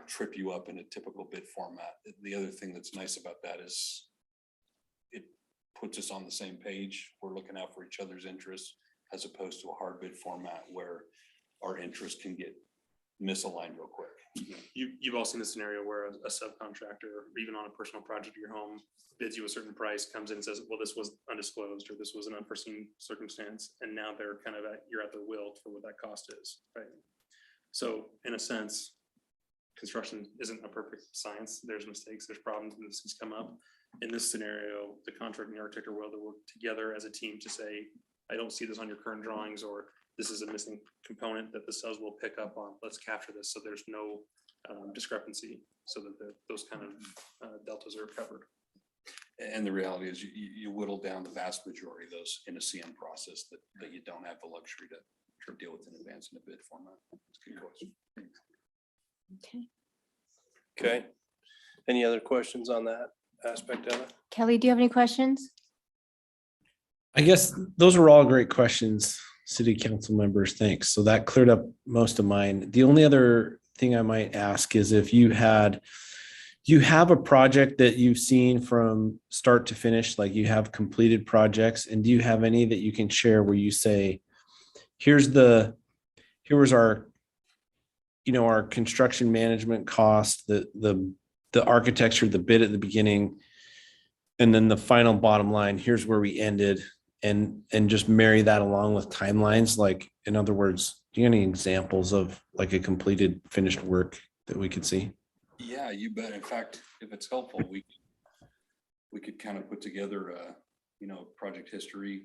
trip you up in a typical bid format. The other thing that's nice about that is it puts us on the same page. We're looking out for each other's interests as opposed to a hard bid format where our interests can get misaligned real quick. You've all seen the scenario where a subcontractor, or even on a personal project of your home, bids you a certain price, comes in and says, well, this was undisclosed, or this was an unforeseen circumstance. And now they're kind of you're at their will for what that cost is, right? So in a sense, construction isn't a perfect science. There's mistakes, there's problems, and this has come up. In this scenario, the contractor and the architect are willing to work together as a team to say, I don't see this on your current drawings, or this is a missing component that the cells will pick up on. Let's capture this so there's no discrepancy, so that those kind of deltas are covered. And the reality is you whittle down the vast majority of those in a CM process that you don't have the luxury to deal with in advance in a bid format. That's a good question. Okay. Okay. Any other questions on that aspect of it? Kelly, do you have any questions? I guess those were all great questions, city council members. Thanks. So that cleared up most of mine. The only other thing I might ask is if do you have a project that you've seen from start to finish, like you have completed projects, and do you have any that you can share where you say, here was our, our construction management cost, the architecture, the bid at the beginning, and then the final bottom line, here's where we ended, and just marry that along with timelines? Like, in other words, do you have any examples of like a completed finished work that we could see? Yeah, you bet. In fact, if it's helpful, we could kind of put together project history,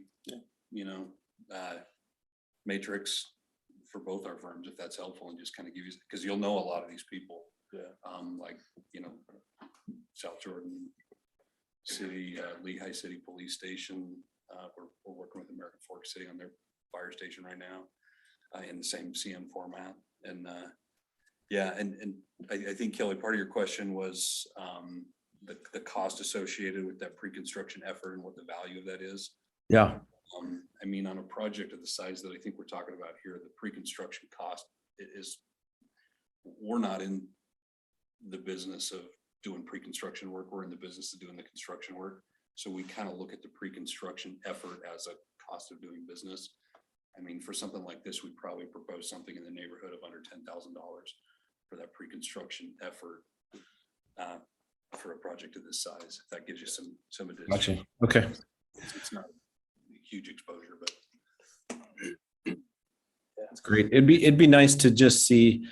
matrix for both our firms, if that's helpful, and just kind of give you, because you'll know a lot of these people. Like, South Jordan City, Lehigh City Police Station. We're working with American Fork City on their fire station right now, in the same CM format. And and I think, Kelly, part of your question was the cost associated with that pre-construction effort and what the value of that is. Yeah. I mean, on a project of the size that I think we're talking about here, the pre-construction cost is, we're not in the business of doing pre-construction work. We're in the business of doing the construction work. So we kind of look at the pre-construction effort as a cost of doing business. I mean, for something like this, we probably propose something in the neighborhood of under $10,000 for that pre-construction effort for a project of this size. If that gives you some additional. Gotcha. Okay. It's not a huge exposure, but That's great. It'd be nice to just see,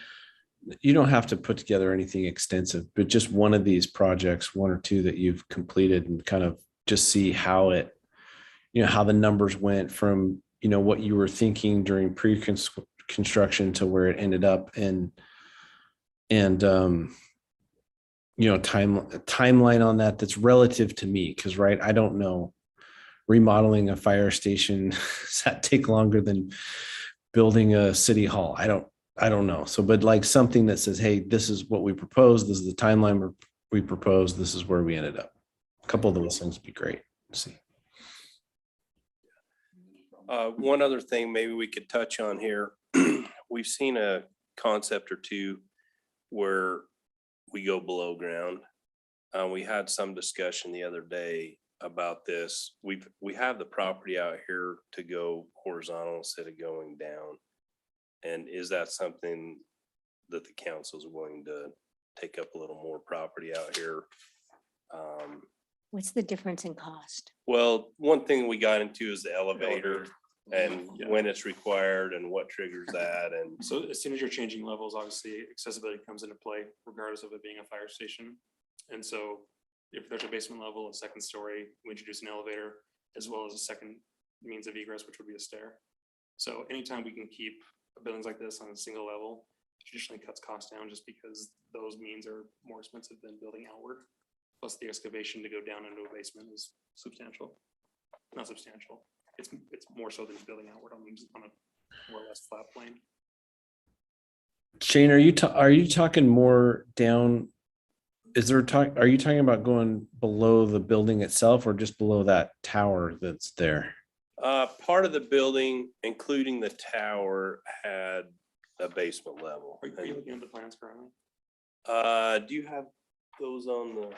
you don't have to put together anything extensive, but just one of these projects, one or two that you've completed, and kind of just see how it, how the numbers went from, what you were thinking during pre-construction to where it ended up, and timeline on that's relative to me. Cause right, I don't know, remodeling a fire station, does that take longer than building a city hall? I don't know. So, but like something that says, hey, this is what we proposed. This is the timeline we proposed. This is where we ended up. A couple of those things would be great to see. One other thing maybe we could touch on here. We've seen a concept or two where we go below ground. We had some discussion the other day about this. We have the property out here to go horizontal instead of going down. And is that something that the council is willing to take up a little more property out here? What's the difference in cost? Well, one thing we got into is the elevator and when it's required and what triggers that. And So as soon as you're changing levels, obviously accessibility comes into play regardless of it being a fire station. And so if there's a basement level, a second story, we introduce an elevator as well as a second means of egress, which would be a stair. So anytime we can keep buildings like this on a single level, traditionally cuts costs down, just because those means are more expensive than building outward. Plus the excavation to go down into a basement is substantial. Not substantial. It's more so than building outward on a more or less flat plane. Shane, are you talking more down? Are you talking about going below the building itself, or just below that tower that's there? Part of the building, including the tower, had a basement level. Are you looking at the plans currently? Do you have those on the?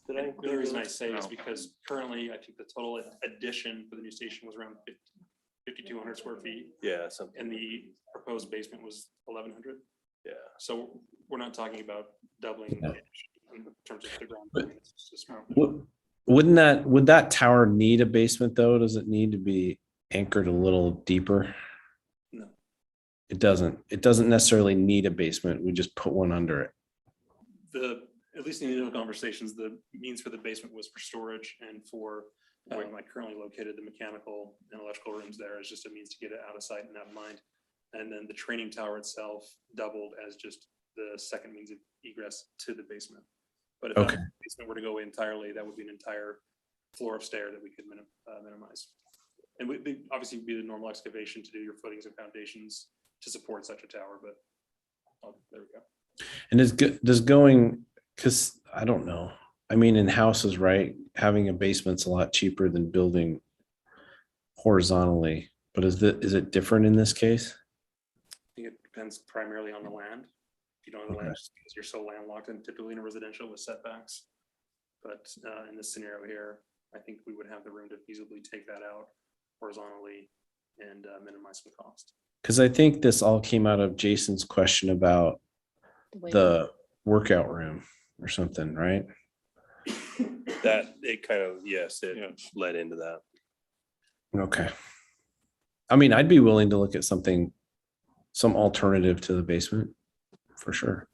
The only reason I say is because currently I think the total addition for the new station was around 5,200 square feet. Yeah, something. And the proposed basement was 1,100. Yeah. So we're not talking about doubling in terms of the ground. It's just more. Would that tower need a basement though? Does it need to be anchored a little deeper? No. It doesn't necessarily need a basement. We just put one under it. At least in the initial conversations, the means for the basement was for storage and for where I'm currently located, the mechanical and electrical rooms there is just a means to get it out of sight and out of mind. And then the training tower itself doubled as just the second means of egress to the basement. But if that basement were to go entirely, that would be an entire floor of stair that we could minimize. And we obviously would be the normal excavation to do your footings and foundations to support such a tower, but there we go. And does going, because I don't know. I mean, in houses, right? Having a basement's a lot cheaper than building horizontally. But is it different in this case? I think it depends primarily on the land. If you don't have the land, just because you're so landlocked, and typically in a residential with setbacks. But in this scenario here, I think we would have the room to feasibly take that out horizontally and minimize some cost. Because I think this all came out of Jason's question about the workout room or something, right? That it kind of, yes, it led into that. Okay. I mean, I'd be willing to look at some alternative to the basement for sure.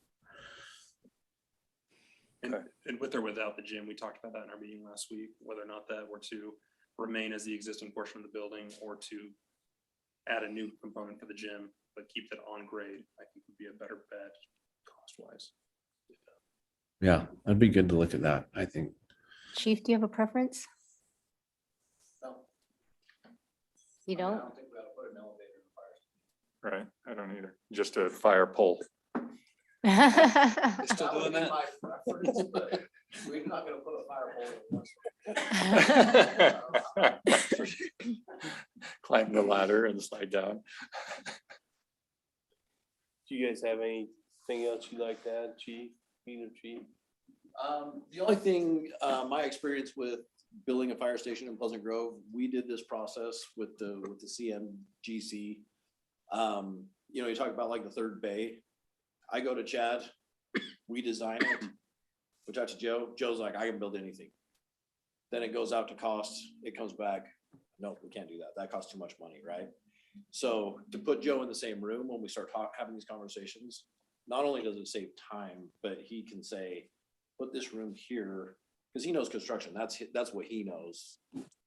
And with or without the gym, we talked about that in our meeting last week, whether or not that were to remain as the existing portion of the building or to add a new component for the gym, but keep that on grade, I think would be a better bet cost wise. Yeah, that'd be good to look at that, I think. Chief, do you have a preference? You don't? Right, I don't either. Just a fire pole. Still doing that? We're not gonna put a fire pole. Climb the ladder and slide down. Do you guys have anything else you'd like to add, Chief? Either Chief? The only thing, my experience with building a fire station in Pleasant Grove, we did this process with the CMGC. You know, you talk about like the third bay. I go to Chad, we design it, we talk to Joe, Joe's like, I can build anything. Then it goes out to cost, it comes back, no, we can't do that, that costs too much money, right? So to put Joe in the same room when we start having these conversations, not only does it save time, but he can say, put this room here, because he knows construction, that's what he knows.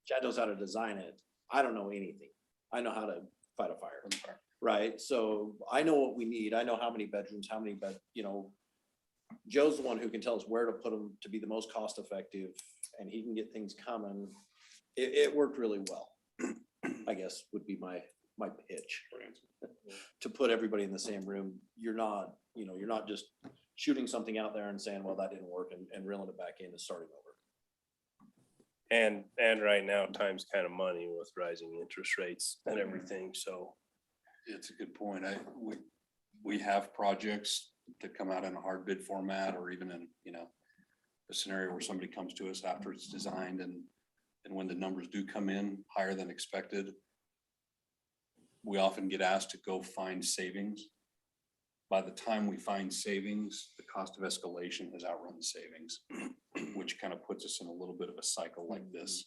Chad knows how to design it, I don't know anything, I know how to fight a fire. Right, so I know what we need, I know how many bedrooms, you know, Joe's the one who can tell us where to put them to be the most cost effective, and he can get things coming. It worked really well, I guess would be my pitch. To put everybody in the same room, you're not just shooting something out there and saying, well, that didn't work, and reeling it back in and starting over. And right now, time's kind of money with rising interest rates and everything, so. It's a good point. We have projects that come out in a hard bid format, or even in, you know, a scenario where somebody comes to us after it's designed, and when the numbers do come in higher than expected, we often get asked to go find savings. By the time we find savings, the cost of escalation has outrun the savings, which kind of puts us in a little bit of a cycle like this,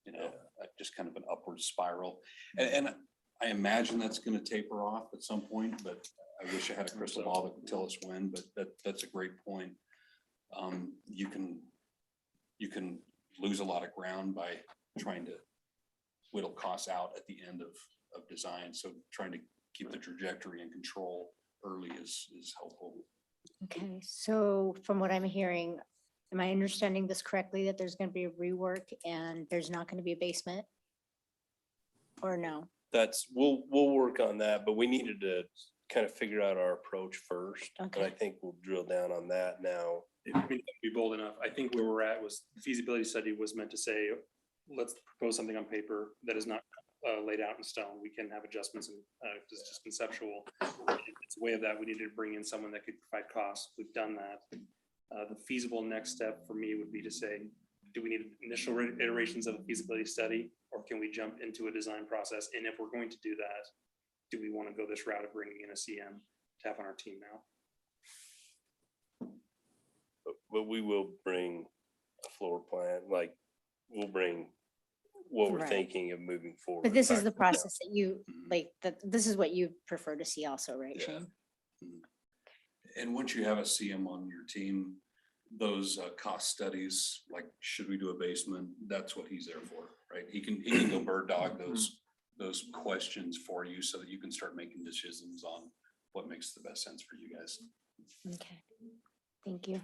you know, just kind of an upward spiral. And I imagine that's going to taper off at some point, but I wish I had a crystal ball that could tell us when, but that's a great point. You can lose a lot of ground by trying to whittle costs out at the end of design. So trying to keep the trajectory in control early is helpful. Okay, so from what I'm hearing, am I understanding this correctly, that there's gonna be a rework and there's not gonna be a basement? Or no? We'll work on that, but we needed to kind of figure out our approach first. And I Okay. think we'll drill down on that now. If we be bold enough, I think where we're at was the feasibility study was meant to say, let's propose something on paper that is not laid out in stone. We can have adjustments and it's just conceptual. It's a way of that. We needed to bring in someone that could provide costs. We've done that. The feasible next step for me would be to say, do we need initial iterations of a feasibility study, or can we jump into a design process? And if we're going to do that, do we want to go this route of bringing in a CM to have on our team now? But we will bring a floor plan, like we'll bring what we're Right. thinking of moving forward. But this is the process that you, like, this is what you prefer to see also, right, Yeah. Shane? And once you have a CM on your team, those cost studies, like, should we do a basement? That's what he's there for, right? He can go bird dog those questions for you so that you can start making decisions on what makes the best sense for you guys. Okay, thank you.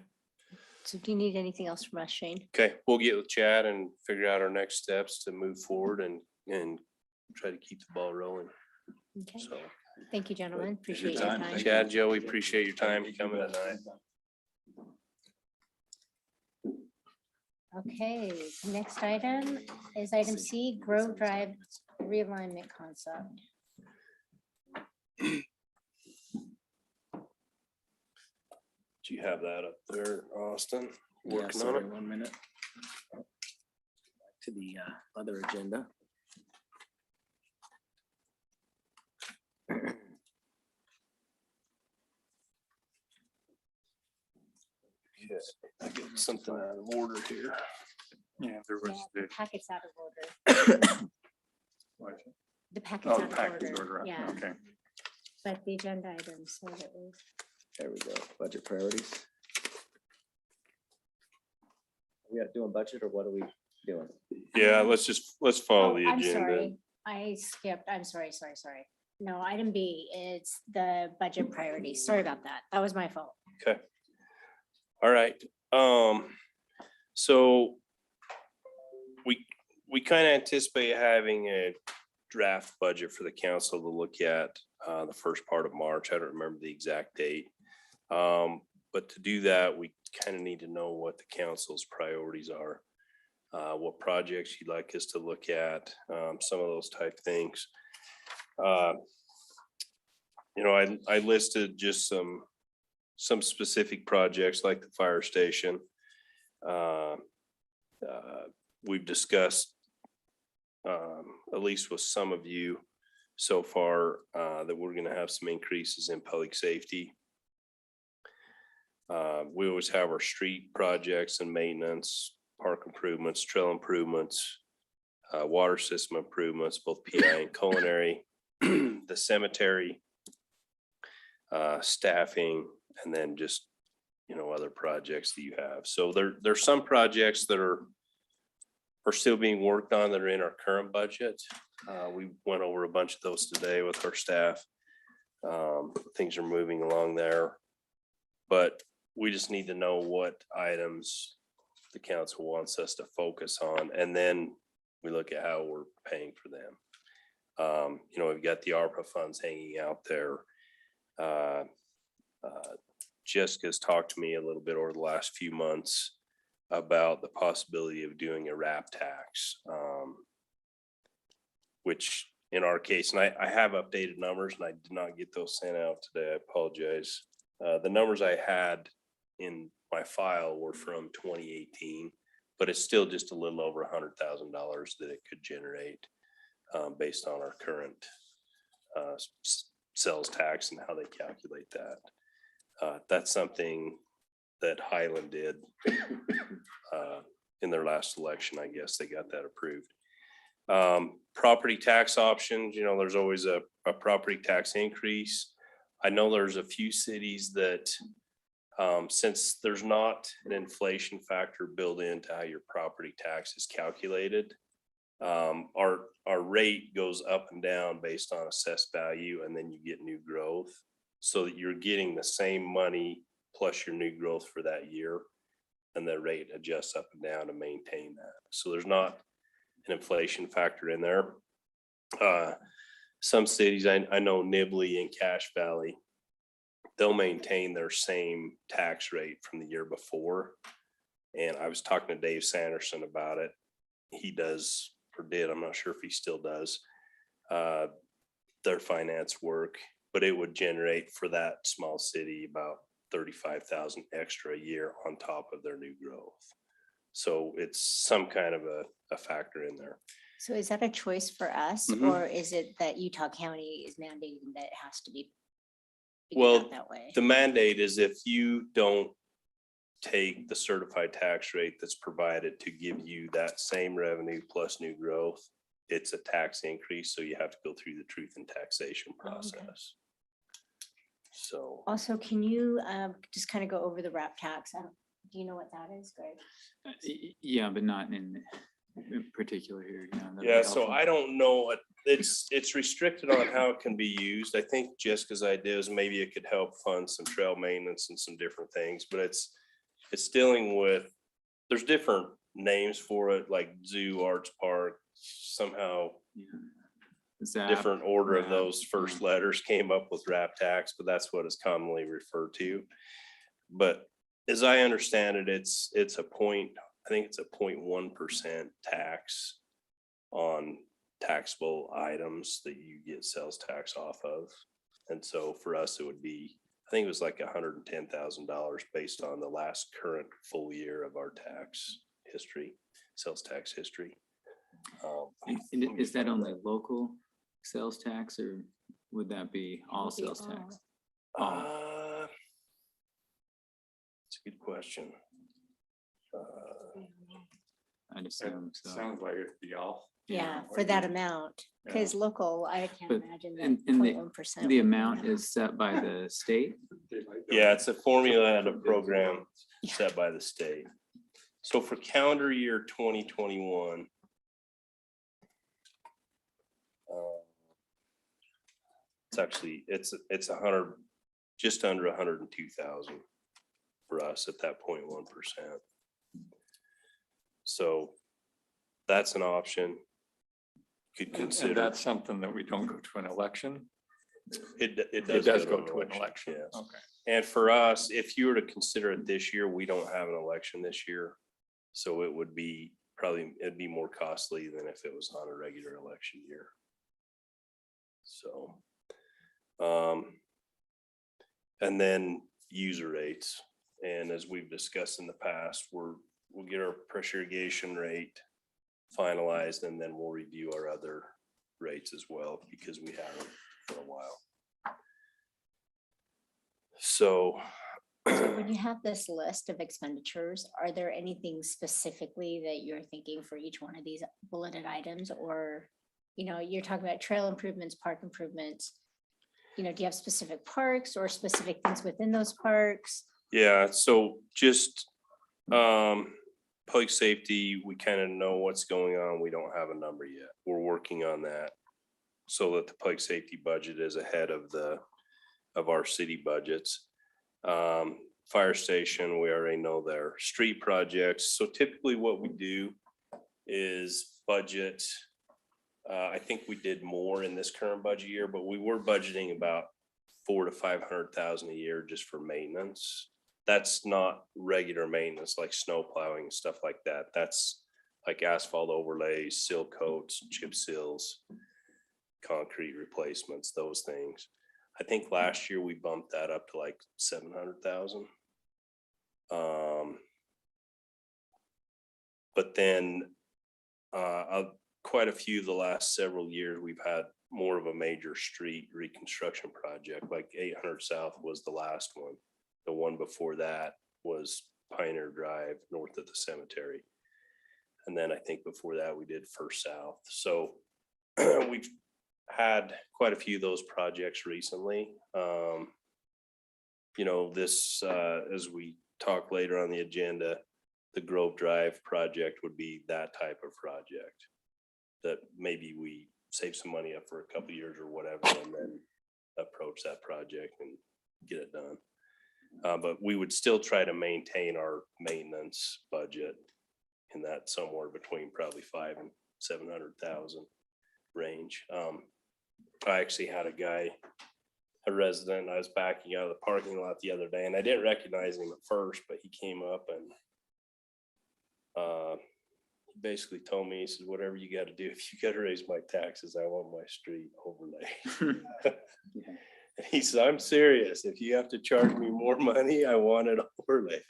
So do you need anything else from us, Shane? Okay, we'll get with Chad and figure out our next steps to move forward and try to keep the ball rolling. Okay, So, thank you, gentlemen. Appreciate your time. time. Thank Chad, Joey, appreciate your time coming tonight. Okay, next item is item C, Grove Drive realignment concept. Do you have that up there, Austin? Yeah, Working on sorry, it? 1 minute. To the other agenda. Yeah, I get something out of order here. Yeah, there was The the. packet's out of order. what? The packet's Oh, out package of order. order. Yeah, Okay. but the agenda item said it was. There we go, budget priorities. We got doing budget, or what are we? Yeah, let's follow the I'm agenda. sorry, I skipped. I'm sorry. No, item B, it's the budget priorities. Sorry about that. That was my fault. Okay. All right. So we kind of anticipate having a draft budget for the council to look at the first part of March. I don't remember the exact date. But to do that, we kind of need to know what the council's priorities are. What projects you'd like us to look at, some of those type things. You know, I listed just some specific projects like the fire station. We've discussed, at least with some of you so far, that we're gonna have some increases in public safety. We always have our street projects and maintenance, park improvements, trail improvements, water system improvements, both PI and culinary, the cemetery, staffing, and then just, you know, other projects that you have. So there's some projects that are still being worked on that are in our current budget. We went over a bunch of those today with our staff. Things are moving along there, but we just need to know what items the council wants us to focus on, and then we look at how we're paying for them. You know, we've got the ARPA funds hanging out there. Jessica's talked to me a little bit over the last few months about the possibility of doing a wrap tax, which in our case, and I have updated numbers and I did not get those sent out today. I apologize. The numbers I had in my file were from 2018, but it's still just a little over $100,000 that it could generate based on our current sales tax and how they calculate that. That's something that Highland did in their last election. I guess they got that approved. Property tax options, you know, there's always a property tax increase. I know there's a few cities that since there's not an inflation factor built into how your property tax is calculated, our rate goes up and down based on assessed value, and then you get new growth, so that you're getting the same money plus your new growth for that year, and the rate adjusts up and down to maintain that. So there's not an inflation factor in there. Some cities, I know Nibley and Cache Valley, they'll maintain their same tax rate from the year before. And I was talking to Dave Sanderson about it. He does, or did, I'm not sure if he still does, their finance work, but it would generate for that small city about 35,000 extra a year on top of their new growth. So it's some kind of a factor in there. So is that a choice for us, or is it that Utah County is mandating that it has to be figured Well, out that way? the mandate is if you don't take the certified tax rate that's provided to give you that same revenue plus new growth, it's a tax increase. So you have to go through the truth and taxation process. So Also, can you just kind of go over the wrap tax? Do you know what that is, Greg? Yeah, but not in particular here. That'd be yeah, so helpful. I don't know what it's restricted on how it can be used. I think Jessica's idea is maybe it could help fund some trail maintenance and some different things, but it's dealing with, there's different names for it, like zoo, arts park, somehow Zap, different order of wrap, those first letters came up with wrap tax, but that's what it's commonly referred to. But as I understand it, it's a point, I think it's a 0.1% tax on taxable items that you get sales tax off of. And so for us, it would be, I think it was like $110,000 based on the last current full year of our tax history, sales tax history. And is that only local sales tax, or would that be all would be sales all. tax? It's a good question. I'd assume so. Sounds like it'd be all. Yeah, for that amount, because local, I can't But- imagine and that the- 0.1%. The amount is set by the state. Yeah, it's a formula and a program set by the state. So for calendar year 2021, it's actually, it's 100, just under 102,000 for us at that 0.1%. So that's an option. Could And consider. that's something that we don't go to an election. It does go to an election. Yes. Okay. And for us, if you were to consider it this year, we don't have an election this year. So it would be probably, it'd be more costly than if it was on a regular election year. So, and then user rates. And as we've discussed in the past, we'll get our pressure irrigation rate finalized, and then we'll review our other rates as well, because we haven't for a while. So So when you have this list of expenditures, are there anything specifically that you're thinking for each one of these bulleted items? Or, you know, you're talking about trail improvements, park improvements. You know, do you have specific parks or specific things within those parks? yeah, so just public safety, we kind of know what's going on. We don't have a number yet. We're working on that so that the public safety budget is ahead of our city budgets. Fire station, we already know their street projects. So typically what we do is budget. I think we did more in this current budget year, but we were budgeting about 400,000 to 500,000 a year just for maintenance. That's not regular maintenance like snow plowing and stuff like that. That's like asphalt overlays, seal coats, chip seals, concrete replacements, those things. I think last year we bumped that up to like 700,000. But then quite a few of the last several years, we've had more of a major street reconstruction project, like 800 South was the last one. The one before that was Pioneer Drive north of the cemetery. And then I think before that we did First South. So we've had quite a few of those projects recently. You know, this, as we talk later on the agenda, the Grove Drive project would be that type of project that maybe we save some money up for a couple of years or whatever, and then approach that project and get it done. But we would still try to maintain our maintenance budget in that somewhere between probably 500,000 and 700,000 range. I actually had a resident, I was backing out of the parking lot the other day, and I didn't recognize him at first, but he came up and he basically told me, he said, whatever you got to do, if you got to raise my taxes, I want my street overlay. And he said, I'm serious. If you have to charge me more money, I want it overlay.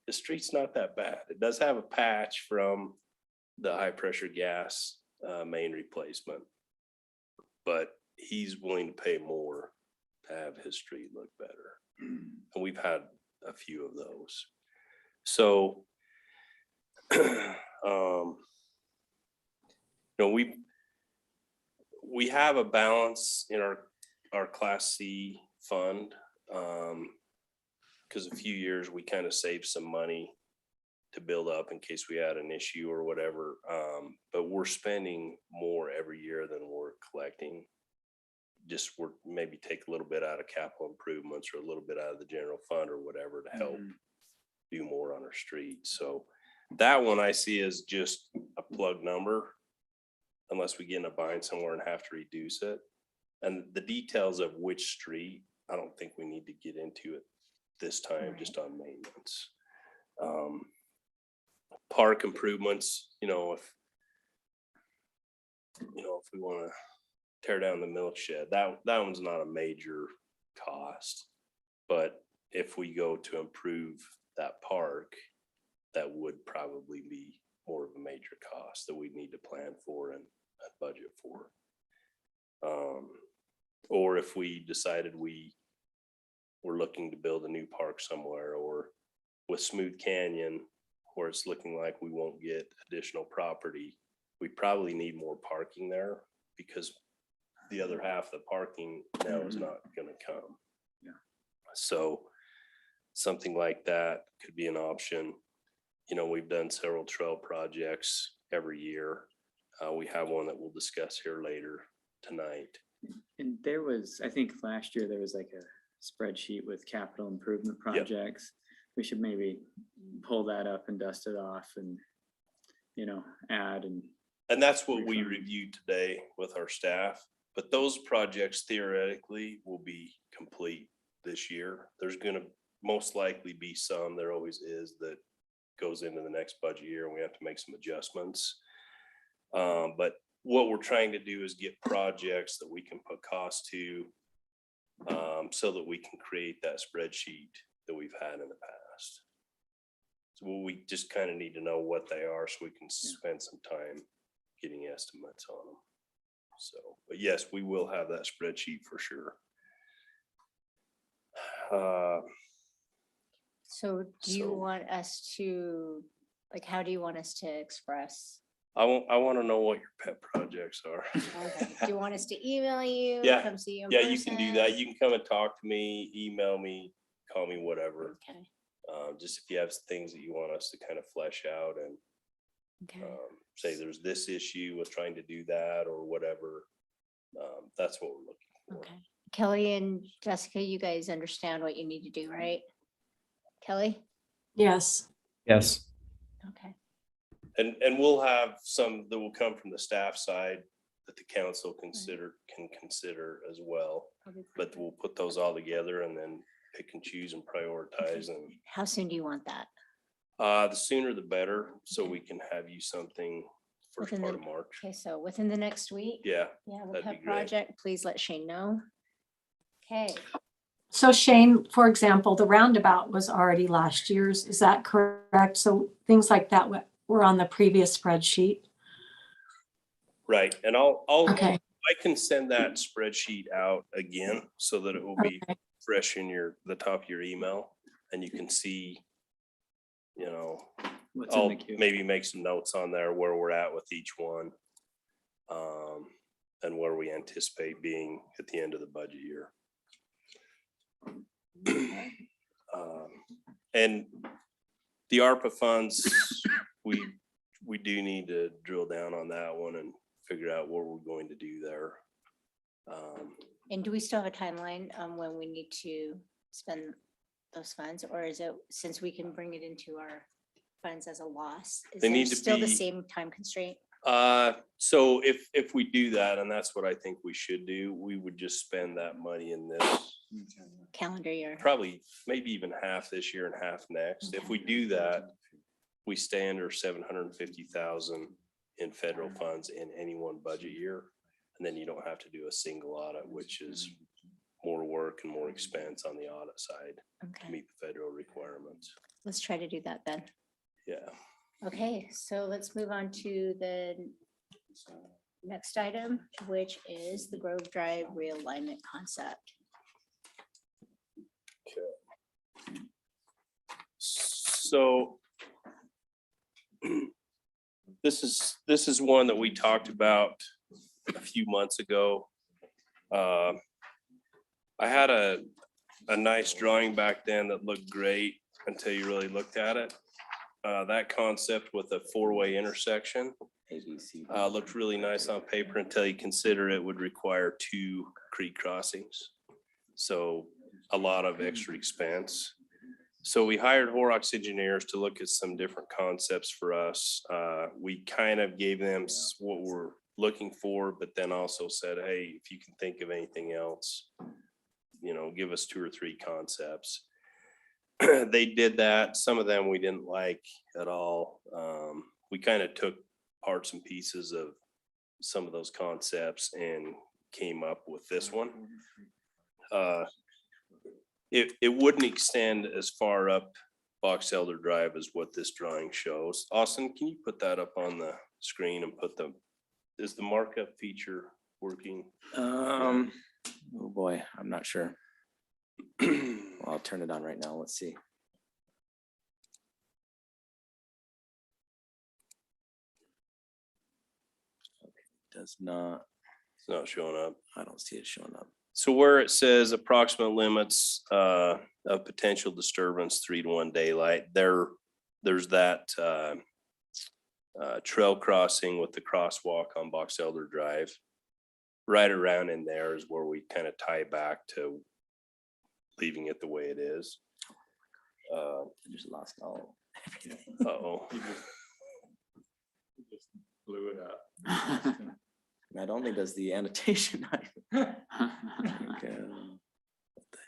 The street's not that bad. It does have a patch from the high pressure gas main replacement, but he's willing to pay more to have his street look better. And we've had a few of those. So, you know, we have a balance in our Class C fund, because a few years we kind of saved some money to build up in case we had an issue or whatever. But we're spending more every year than we're collecting. Just we're maybe take a little bit out of capital improvements or a little bit out of the general fund or whatever to help do more on our street. So that one I see as just a plug number, unless we get in a bind somewhere and have to reduce it. And the details of which street, I don't think we need to get into it this time, just on maintenance. Park improvements, if we want to tear down the milk shed, that one's not a major cost. But if we go to improve that park, that would probably be more of a major cost that we need to plan for and budget for. Or if we decided we were looking to build a new park somewhere, or with Smooth Canyon, where it's looking like we won't get additional property, we probably need more parking there, because the other half of the parking now is not going to come. Yeah. So something like that could be an option. you know, we've done several trail projects every year. We have one that we'll discuss here later tonight. And there was, I think last year, there was like a spreadsheet with capital improvement projects. We should maybe pull that up and dust it off and, you know, add and. And that's what we reviewed today with our staff, but those projects theoretically will be complete this year. There's gonna most likely be some, there always is, that goes into the next budget year and we have to make some adjustments. But what we're trying to do is get projects that we can put cost to, so that we can create that spreadsheet that we've had in the past. So we just kind of need to know what they are so we can spend some time getting estimates on them. So, but yes, we will have that spreadsheet for sure. So do you So- want us to, like, how do you want us to express? I want to know what your pet projects are. Okay. Do you want us to email you? Yeah. Come see you in Yeah, you can do that. person? You can come and talk to me, email me, call me, whatever. Okay, Just if you have things that you want us to kind of flesh out and okay. say there's this issue with trying to do that or whatever. That's what we're looking for. Okay. Kelly and Jessica, you guys understand what you need to do, right? Kelly? Yes. Yes. Okay. And we'll have some that will come from the staff side that the council can consider as well. But we'll put those all together and then pick and choose and prioritize. And How soon do you want that? the sooner the better, so we can have you something first Within part the- of March. Okay, so within the next week? Yeah, Yeah, we'll that'd be have great. project. Please let Shane know. Okay, So Shane, for example, the roundabout was already last year's. Is that correct? So things like that were on the previous spreadsheet. right. And I'll Okay. I can send that spreadsheet out again so that it will be Okay. fresh in the top of your email and you can see, you know, What's in I'll the queue? maybe make some notes on there where we're at with each one. And where we anticipate being at the end of the budget year. And the ARPA funds, we do need to drill down on that one and figure out what we're going to do there. and do we still have a timeline on when we need to spend those funds? Or is it, since we can bring it into our funds as a loss? Is They there need to still the be- same time constraint? So if we do that, and that's what I think we should do, we would just spend that money in this, Calendar year? probably maybe even half this year and half next. If we do that, we stay under 750,000 in federal funds in any one budget year. And then you don't have to do a single audit, which is more work and more expense on the audit side to Okay, meet the federal requirements. let's try to do that then. Yeah. Okay, so let's move on to the next item, which is the Grove Drive realignment concept. So this is one that we talked about a few months ago. I had a nice drawing back then that looked great until you really looked at it. That concept with a four-way intersection looked really nice on paper until you consider it would require 2 creek crossings. So a lot of extra expense. So we hired Horrocks engineers to look at some different concepts for us. We kind of gave them what we're looking for, but then also said, hey, if you can think of anything else, you know, give us 2 or 3 concepts. They did that. Some of them we didn't like at all. We kind of took parts and pieces of some of those concepts and came up with this one. It wouldn't extend as far up Box Elder Drive as what this drawing shows. Austin, can you put that up on the screen and is the markup feature working? Oh boy, I'm not sure. Well, I'll turn it on right now. Let's see. Does not, It's not showing up. I don't see it showing up. So where it says approximate limits of potential disturbance 3 to 1 daylight, they're there's that trail crossing with the crosswalk on Box Elder Drive. Right around in there is where we kind of tie back to leaving it the way it is. I just lost all. Uh-oh. Just blew it up. Not only does the annotation. Okay.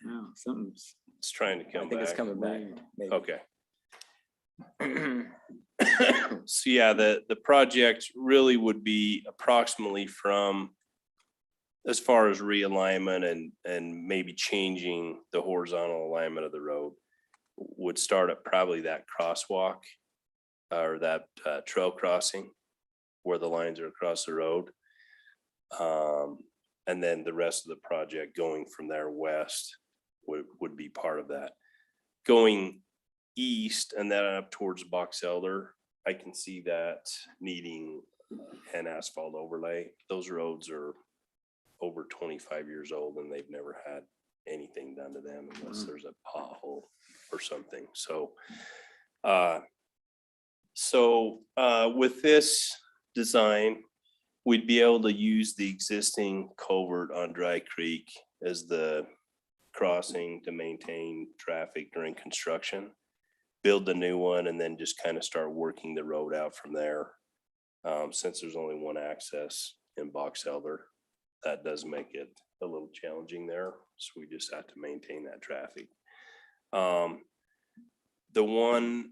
No, something's. It's trying to I come think it's back. coming back. maybe. Okay. So yeah, the project really would be approximately from, as far as realignment and maybe changing the horizontal alignment of the road, would start at probably that crosswalk or that trail crossing where the lines are across the road. And then the rest of the project going from there west would be part of that. Going east and then up towards Box Elder, I can see that needing an asphalt overlay. Those roads are over 25 years old and they've never had anything done to them unless there's a pothole or something. So with this design, we'd be able to use the existing culvert on Dry Creek as the crossing to maintain traffic during construction, build the new one, and then just kind of start working the road out from there. Since there's only one access in Box Elder, that does make it a little challenging there. So we just have to maintain that traffic. The one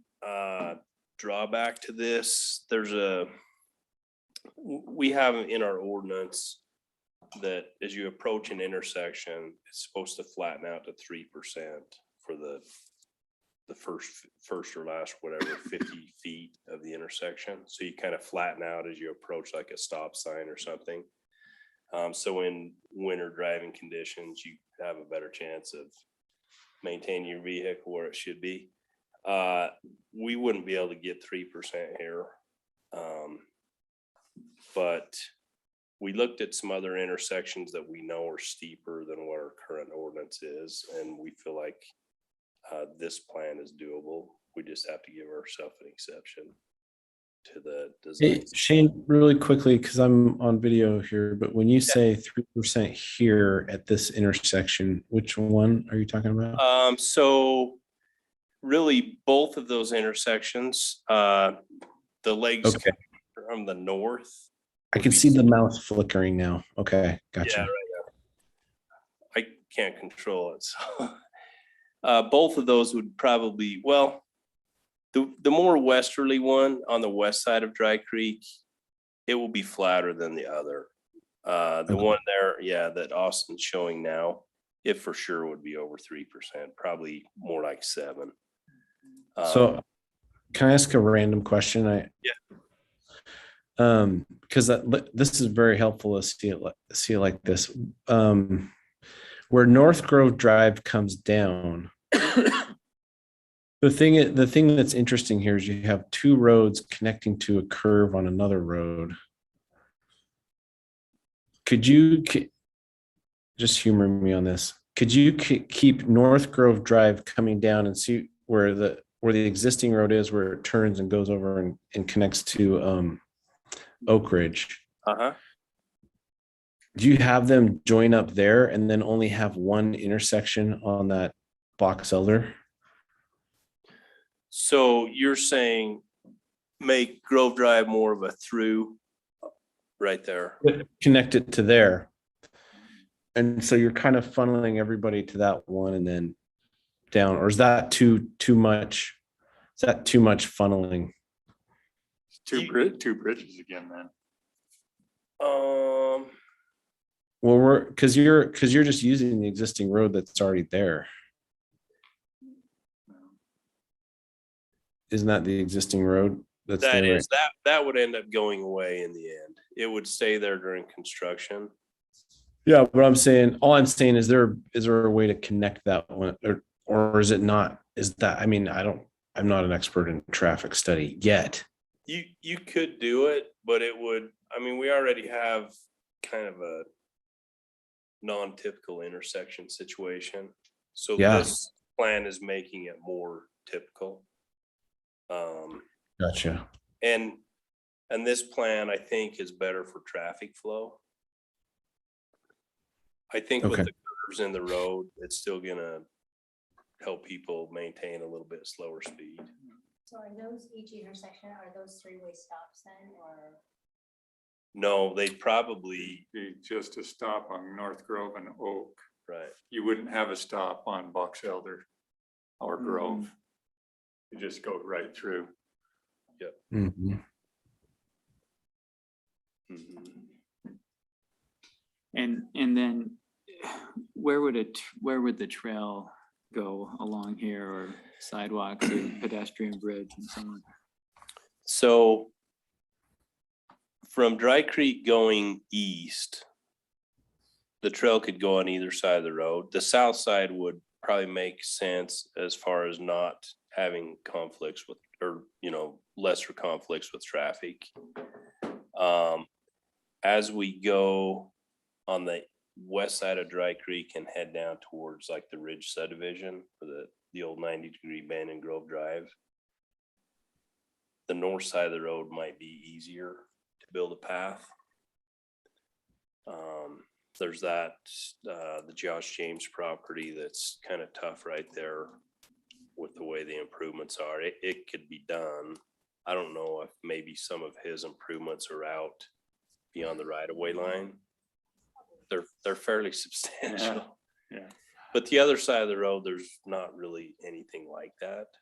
drawback to this, we have in our ordinance that as you approach an intersection, it's supposed to flatten out to 3% for the first or last, whatever, 50 feet of the intersection. So you kind of flatten out as you approach like a stop sign or something. So in winter driving conditions, you have a better chance of maintaining your vehicle where it should be. We wouldn't be able to get 3% here. But we looked at some other intersections that we know are steeper than what our current ordinance is, and we feel like this plan is doable. We just have to give ourselves an exception to the design. Hey, Shane, really quickly, because I'm on video here, but when you say 3% here at this intersection, which one are you talking about? So really both of those intersections, the legs Okay. from the north. I can see the mouse flickering now. Okay, gotcha. Yeah, right. I can't control it. So both of those would probably, well, the more westerly one on the west side of Dry Creek, it will be flatter than the other. The one there, yeah, that Austin's showing now, it for sure would be over 3%, probably more like 7%. So can I ask a random question? Because this is very helpful to see it like this. Where North Grove Drive comes down, the thing that's interesting here is you have two roads connecting to a curve on another road. Could you just humor me on this? Could you keep North Grove Drive coming down and see where the existing road is, where it turns and goes over and connects to Oak Ridge? Do you have them join up there and then only have one intersection on that Box Elder? So you're saying make Grove Drive more of a through right there? Connect it to there. And so you're kind of funneling everybody to that one and then down, or is that too much? Is that too much funneling? Two bridges again, then. Well, because you're just using the existing road that's already there. Isn't that the existing road that's That there? is, that would end up going away in the end. It would stay there during construction. Yeah, but all I'm saying is there a way to connect that one, or is it not? Is that, I mean, I'm not an expert in traffic study yet. You could do it, but it would, I mean, we already have kind of a non-typical intersection situation. So Yeah. this plan is making it more typical. Gotcha. And this plan, I think, is better for traffic flow. I think with Okay. the curves in the road, it's still gonna help people maintain a little bit slower speed. So are those each intersection, are those three-way stops then, or? No, they probably, Be just a stop on North Grove and Oak. right, You wouldn't have a stop on Box Elder or Grove. You just go right through. Mhm. mhm. And then where would the trail go along here, or sidewalks or pedestrian bridge and so on? So from Dry Creek going east, the trail could go on either side of the road. The south side would probably make sense as far as not having conflicts with, or, lesser conflicts with traffic. As we go on the west side of Dry Creek and head down towards like the Ridge subdivision, or the old 90-degree bend in Grove Drive, the north side of the road might be easier to build a path. There's that, the Josh James property that's kind of tough right there with the way the improvements are. It could be done. I don't know if maybe some of his improvements are out beyond the right-of-way line. They're fairly substantial. Yeah. But the other side of the road, there's not really anything like that.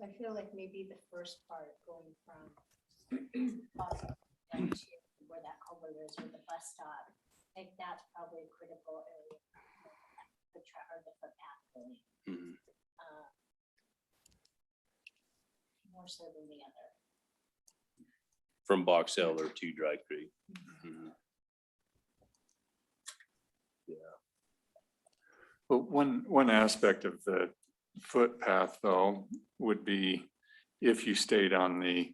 I feel like maybe the first part going from Boston down to where that culvert is, or the bus stop, like that's probably a critical area. The footpath really, Mhm. more so than the other. From Box Elder to Dry Creek. Mhm. But one aspect of the footpath though would be if you stayed on the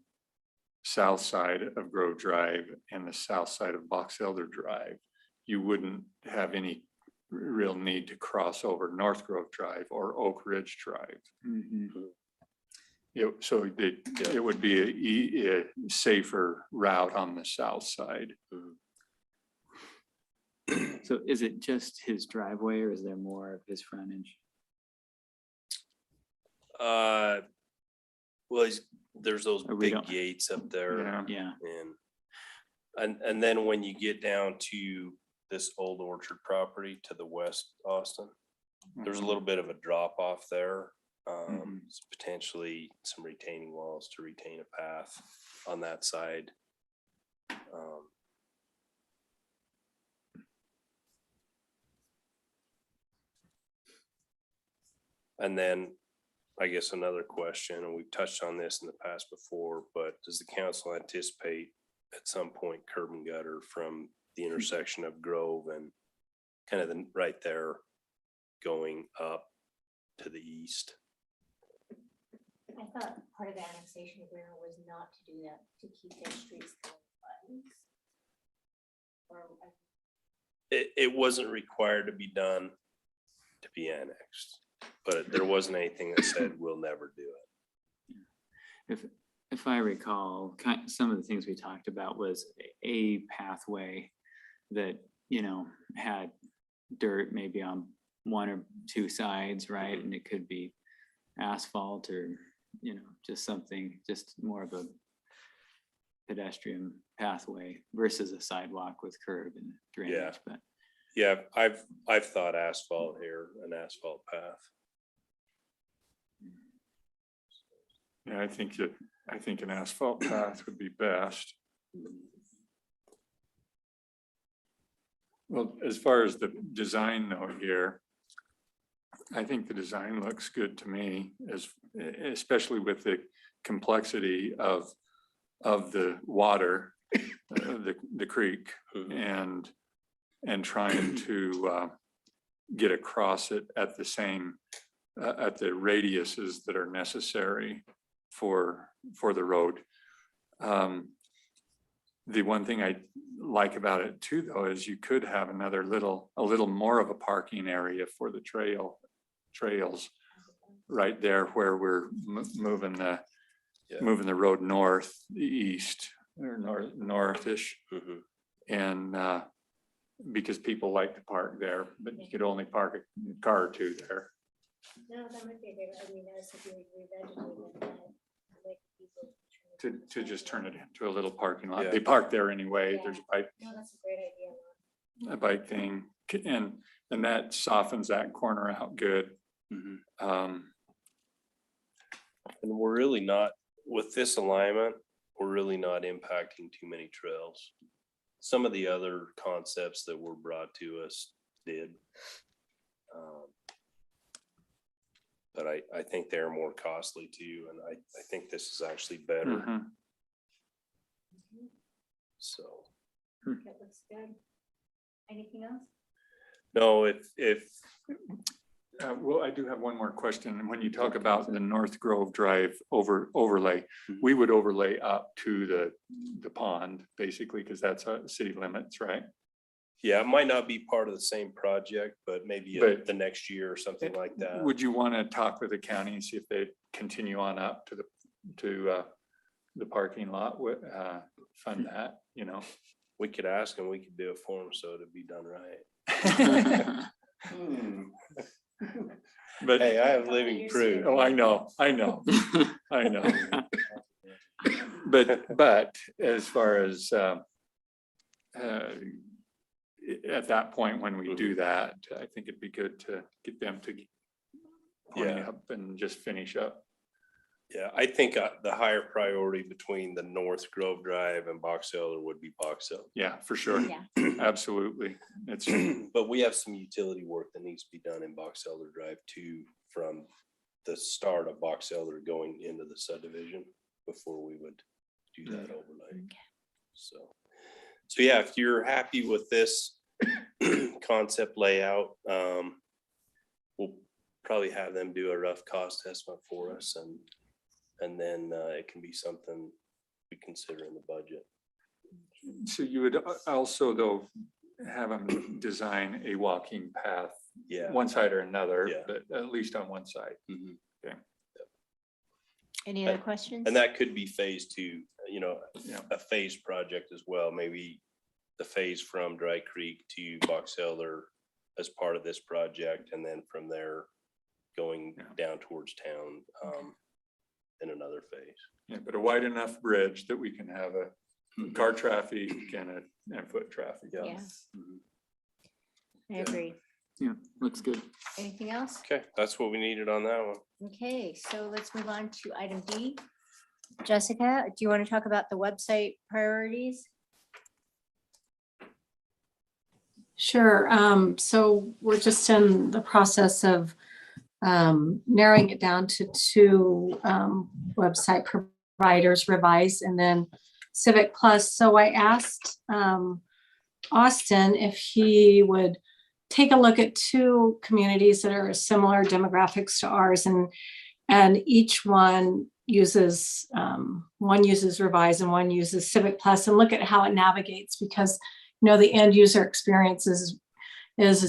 south side of Grove Drive and the south side of Box Elder Drive, you wouldn't have any real need to cross over North Grove Drive or Oak Ridge Drive. So it would be a safer route on the south side. So is it just his driveway, or is there more of his frontage? Well, there's those Or we big don't- gates up there. Yeah. Yeah. And then when you get down to this old orchard property to the west, Austin, there's a little bit of a drop off there. Potentially some retaining walls to retain a path on that side. And then I guess another question, and we've touched on this in the past before, but does the council anticipate at some point curb and gutter from the intersection of Grove and kind of right there going up to the east? I thought part of the annexation agreement was not to do that, to keep their streets clean. It wasn't required to be done to be annexed, but there wasn't anything that said we'll never do it. If I recall, some of the things we talked about was a pathway that, had dirt maybe on one or two sides, right? And it could be asphalt or, just something, just more of a pedestrian pathway versus a sidewalk with curb and drainage. But Yeah, I've thought asphalt here, an asphalt path. Yeah, I think an asphalt path would be best. Well, as far as the design note here, I think the design looks good to me, especially with the complexity of the water, the creek, and trying to get across it at the same at the radiuses that are necessary for the road. The one thing I like about it too, though, is you could have a little more of a parking area for the trails right there where we're moving the, Yeah. moving the road east or northish. Mhm. And because people like to park there, but you could only park a car or two there. No, that might be a good, I mean, as if you revegetate it, make people. To just turn it into a little parking lot. Yeah. They park there anyway. Yeah. There's a bike, No, that's a great idea. a bike thing, and that softens that corner out good. Mhm. And we're really not, with this alignment, we're really not impacting too many trails. Some of the other concepts that were brought to us did. But I think they're more costly too, and I think this is actually better, Mhm. so. That looks good. Anything else? No, Well, I do have one more question. When you talk about the North Grove Drive overlay, we would overlay up to the pond, basically, because that's city limits, right? yeah, it might not be part of the same project, but maybe But- the next year or something like that. Would you want to talk with the county and see if they continue on up to the parking lot, fund that, you know? We could ask and we could do it for them, so it'd be done right. But, Hey, I have living proof. oh, I know. But as far as, at that point, when we do that, I think it'd be good to get them to pony Yeah. up and just finish up. Yeah, I think the higher priority between the North Grove Drive and Box Elder would be Box Elder. Yeah, for sure. Yeah. Absolutely. It's, But we have some utility work that needs to be done in Box Elder Drive too, from the start of Box Elder going into the subdivision before we would do that overlay. So yeah, if you're happy with this concept layout, we'll probably have them do a rough cost estimate for us, and then it can be something we consider in the budget. so you would also, though, have them design a walking path, Yeah. one side or another, Yeah. but at least on one side. Mhm. Any other questions? And that could be phase two, Yeah. a phase project as well, maybe the phase from Dry Creek to Box Elder as part of this project, and then from there going Yeah. down towards town in another phase. Yeah, but a wide enough bridge that we can have a car traffic and foot traffic. Yeah, Mhm. I agree. Yeah, looks good. Anything else? Okay, that's what we needed on that one. Okay, so let's move on to item D. Jessica, do you want to talk about the website priorities? Sure. So we're just in the process of narrowing it down to two website providers, Revise and then Civic Plus. So I asked Austin if he would take a look at two communities that are similar demographics to ours, and each one uses Revise and one uses Civic Plus, and look at how it navigates, because the end user experience is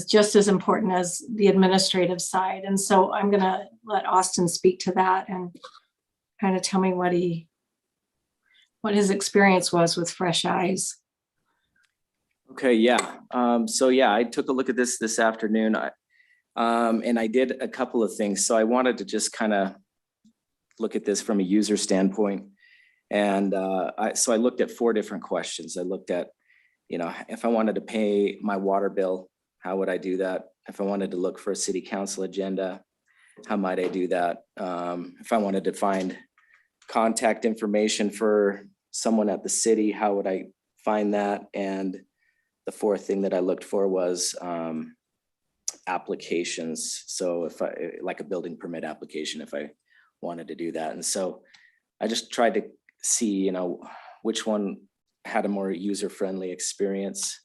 just as important as the administrative side. And so I'm going to let Austin speak to that and kind of tell me what his experience was with fresh eyes. Okay, yeah. So yeah, I took a look at this afternoon. And I did a couple of things. So I wanted to just kind of look at this from a user standpoint. And so I looked at 4 different questions. I looked at, if I wanted to pay my water bill, how would I do that? If I wanted to look for a city council agenda, how might I do that? If I wanted to find contact information for someone at the city, how would I find that? And the 4th thing that I looked for was applications. So if like a building permit application, if I wanted to do that. And so I just tried to see, which one had a more user-friendly experience.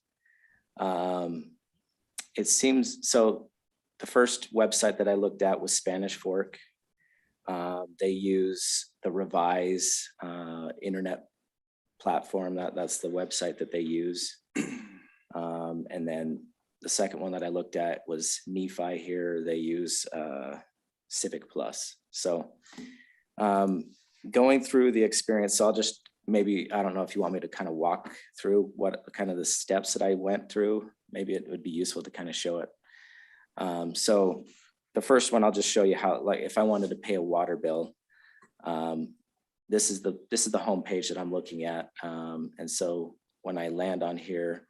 It seems, so the first website that I looked at was Spanish Fork. They use the Revise internet platform. That's the website that they use. And then the second one that I looked at was Nephi here. They use Civic Plus. So going through the experience, so I'll just maybe, I don't know if you want me to kind of walk through what kind of the steps that I went through. Maybe it would be useful to kind of show it. So the first one, I'll just show you how, like, if I wanted to pay a water bill, this is the home page that I'm looking at. And so when I land on here,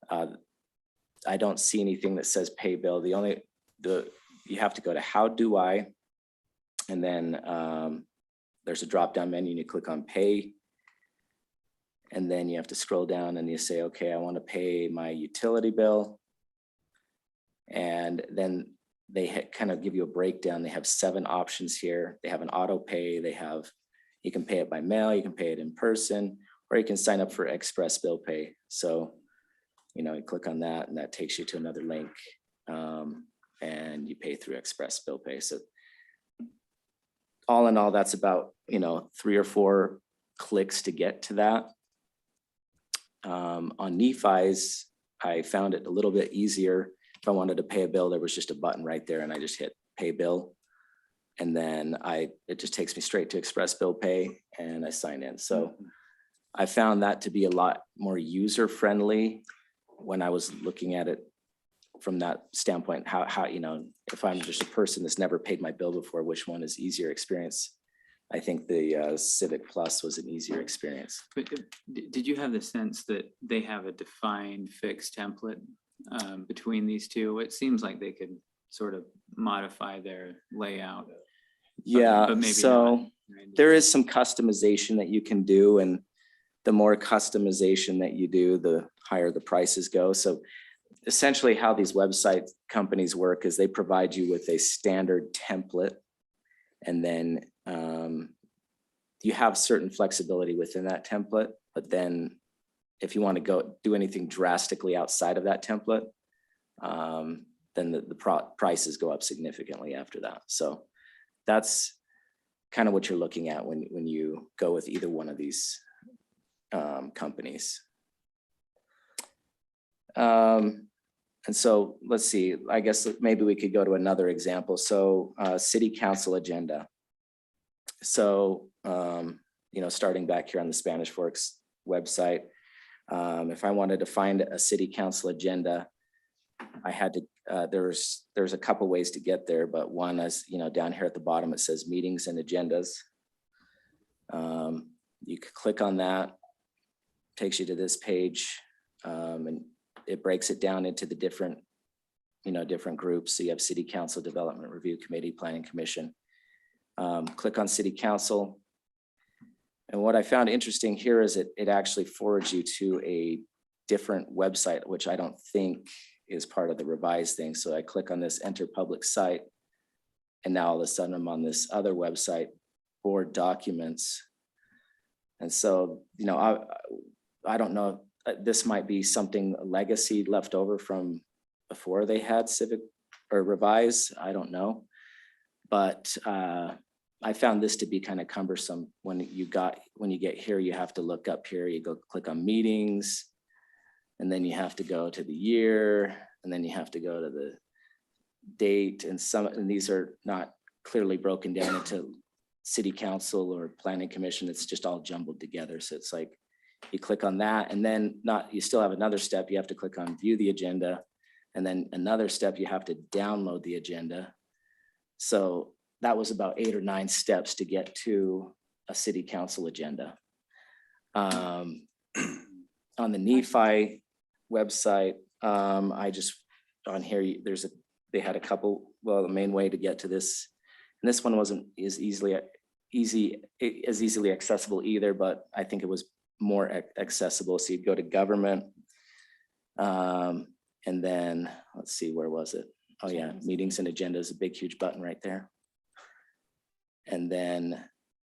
I don't see anything that says pay bill. You have to go to how do I, and then there's a drop down menu and you click on pay. And then you have to scroll down and you say, okay, I want to pay my utility bill. And then they kind of give you a breakdown. They have 7 options here. They have an auto pay. You can pay it by mail, you can pay it in person, or you can sign up for express bill pay. So, you click on that and that takes you to another link, and you pay through express bill pay. So all in all, that's about, 3 or 4 clicks to get to that. On Nephi's, I found it a little bit easier. If I wanted to pay a bill, there was just a button right there and I just hit pay bill. And then it just takes me straight to express bill pay and I sign in. So I found that to be a lot more user friendly when I was looking at it from that standpoint. How if I'm just a person that's never paid my bill before, which one is easier experience? I think the Civic Plus was an easier experience. But did you have the sense that they have a defined fixed template between these two? It seems like they could sort of modify their layout. Yeah, but maybe so not, right? there is some customization that you can do, and the more customization that you do, the higher the prices go. So essentially how these website companies work is they provide you with a standard template, and then you have certain flexibility within that template. But then if you want to go do anything drastically outside of that template, then the prices go up significantly after that. So that's kind of what you're looking at when you go with either one of these companies. And so let's see, I guess maybe we could go to another example. So city council agenda. So, starting back here on the Spanish Forks website, if I wanted to find a city council agenda, I had to, there's a couple ways to get there, but one is, down here at the bottom, it says meetings and agendas. You could click on that, takes you to this page, and it breaks it down into the different groups. So you have city council, development review committee, planning commission. Click on city council. And what I found interesting here is it actually forwards you to a different website, which I don't think is part of the revised thing. So I click on this enter public site, and now all of a sudden I'm on this other website, board documents. And so, I don't know, this might be something, a legacy left over from before they had civic or revise, I don't know. But I found this to be kind of cumbersome. When you get here, you have to look up here, you go click on meetings, and then you have to go to the year, and then you have to go to the date, and these are not clearly broken down into city council or planning commission. It's just all jumbled together. So it's like you click on that, and then you still have another step. You have to click on view the agenda, and then another step, you have to download the agenda. So that was about 8 or 9 steps to get to a city council agenda. On the Nephi website, on here, they had a couple, the main way to get to this, and this one wasn't as easily accessible either, but I think it was more accessible. So you'd go to government, and then let's see, where was it? Oh yeah, meetings and agendas, a big, huge button right there. And then,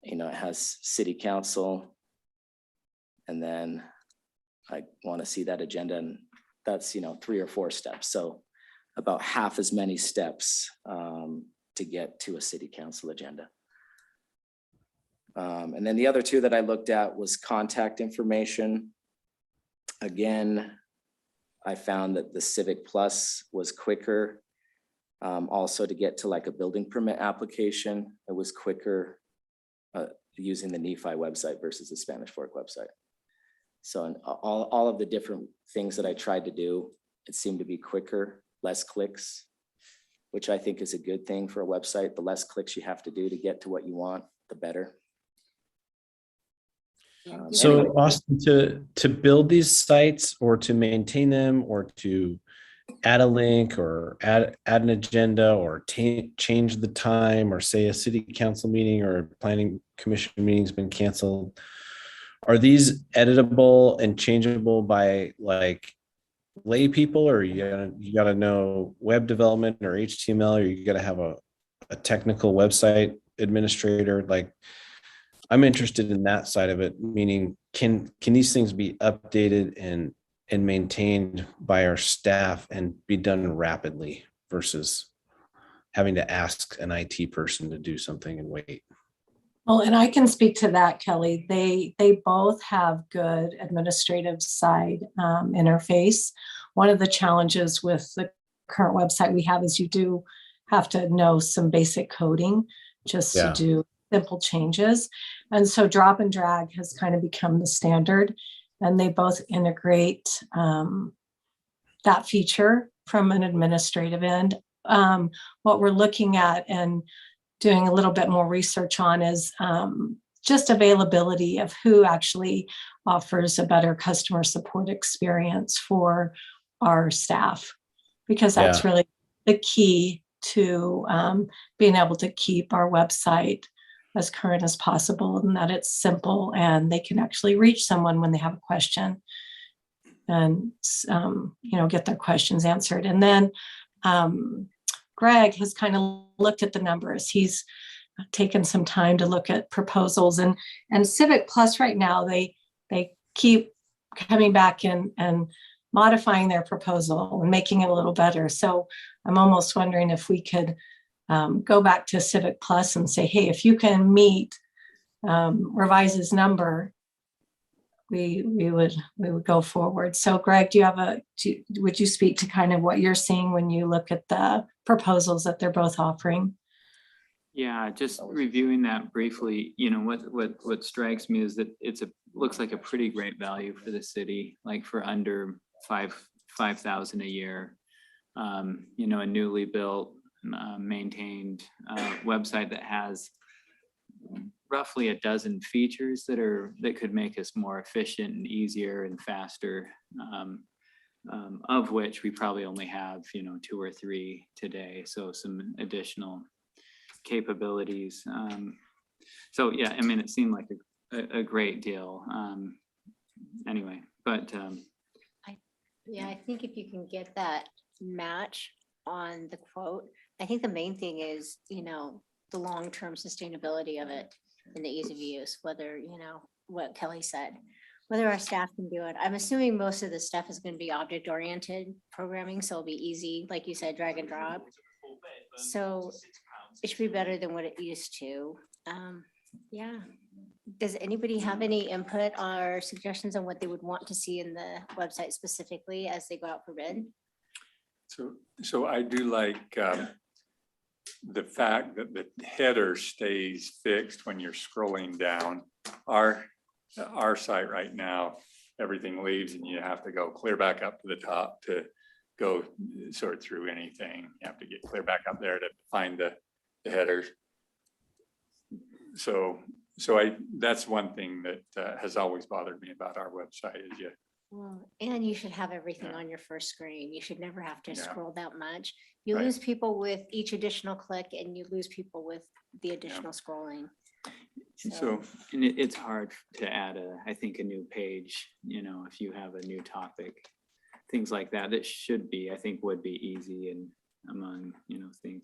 it has city council, and then I want to see that agenda, and that's, 3 or 4 steps. So about half as many steps to get to a city council agenda. And then the other 2 that I looked at was contact information. Again, I found that the Civic Plus was quicker. Also to get to like a building permit application, it was quicker using the Nephi website versus the Spanish Fork website. So in all of the different things that I tried to do, it seemed to be quicker, less clicks, which I think is a good thing for a website. The less clicks you have to do to get to what you want, the better. So Anyway. Austin, to build these sites or to maintain them or to add a link or add an agenda or change the time or say a city council meeting or a planning commission meeting's been canceled, are these editable and changeable by like lay people, or you gotta know web development or HTML, or you gotta have a technical website administrator? Like, I'm interested in that side of it, meaning can these things be updated and maintained by our staff and be done rapidly versus having to ask an IT person to do something and wait? Well, and I can speak to that, Kelly. They both have good administrative side interface. One of the challenges with the current website we have is you do have to know some basic coding just to do simple changes. And so drop and drag has kind of become the standard, and they both integrate that feature from an administrative end. What we're looking at and doing a little bit more research on is just availability of who actually offers a better customer support experience for our staff, because that's really the key to being able to keep our website as current as possible, and that it's simple and they can actually reach someone when they have a question and get their questions answered. And then Greg has kind of looked at the numbers. He's taken some time to look at proposals, and Civic Plus right now, they keep coming back and modifying their proposal and making it a little better. So I'm almost wondering if we could go back to Civic Plus and say, hey, if you can meet Revise's number, we would go forward. So Greg, would you speak to kind of what you're seeing when you look at the proposals that they're both offering? Yeah, just reviewing that briefly, what strikes me is that looks like a pretty great value for the city, like for under $5,000 a year. A newly built, maintained website that has roughly a dozen features that could make us more efficient and easier and faster, of which we probably only have 2 or 3 today. So some additional capabilities. So yeah, I mean, it seemed like a great deal. Anyway, but I think if you can get that match on the quote, I think the main thing is, the long-term sustainability of it and the ease of use, whether, what Kelly said, whether our staff can do it. I'm assuming most of the stuff is going to be object-oriented programming, so it'll be easy, like you said, drag and drop. So it should be better than what it used to. Does anybody have any input or suggestions on what they would want to see in the website specifically as they go out for bid? So I do like the fact that the header stays fixed when you're scrolling down. Our site right now, everything leaves and you have to go clear back up to the top to go sort through anything. You have to get clear back up there to find the headers. So that's one thing that has always bothered me about our website is And you should have everything on your first screen. You should never have to scroll that much. You lose people with each additional click, and you lose people with the additional scrolling. So and it's hard to add I think a new page, if you have a new topic, things like that, I think would be easy and among, things.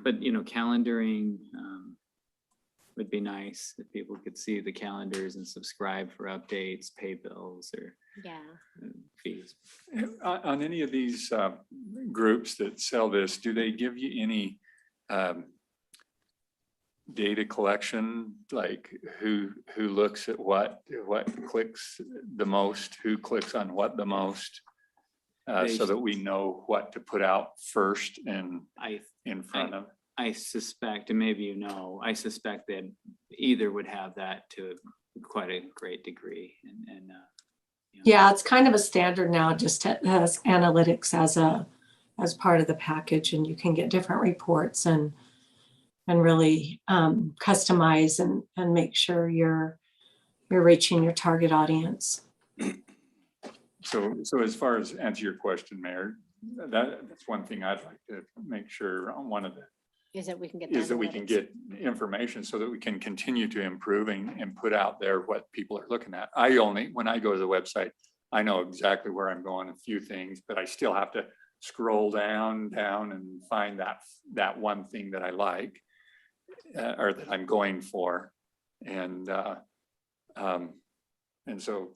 But, calendaring would be nice if people could see the calendars and subscribe for updates, pay bills or fees. On any of these groups that sell this, do they give you any data collection, like who looks at what clicks the most, who clicks on what the most? so that we know what to put out first and in front of. I suspect, and maybe I suspect that either would have that to quite a great degree. And Yeah, it's kind of a standard now, just as analytics as part of the package, and you can get different reports and really customize and make sure you're reaching your target audience. So as far as answer your question, Mayor, that's one thing I'd like to make sure on one of the Is that we can get. is that we can get information so that we can continue to improving and put out there what people are looking at. When I go to the website, I know exactly where I'm going, a few things, but I still have to scroll down and find that one thing that I like or that I'm going for. And so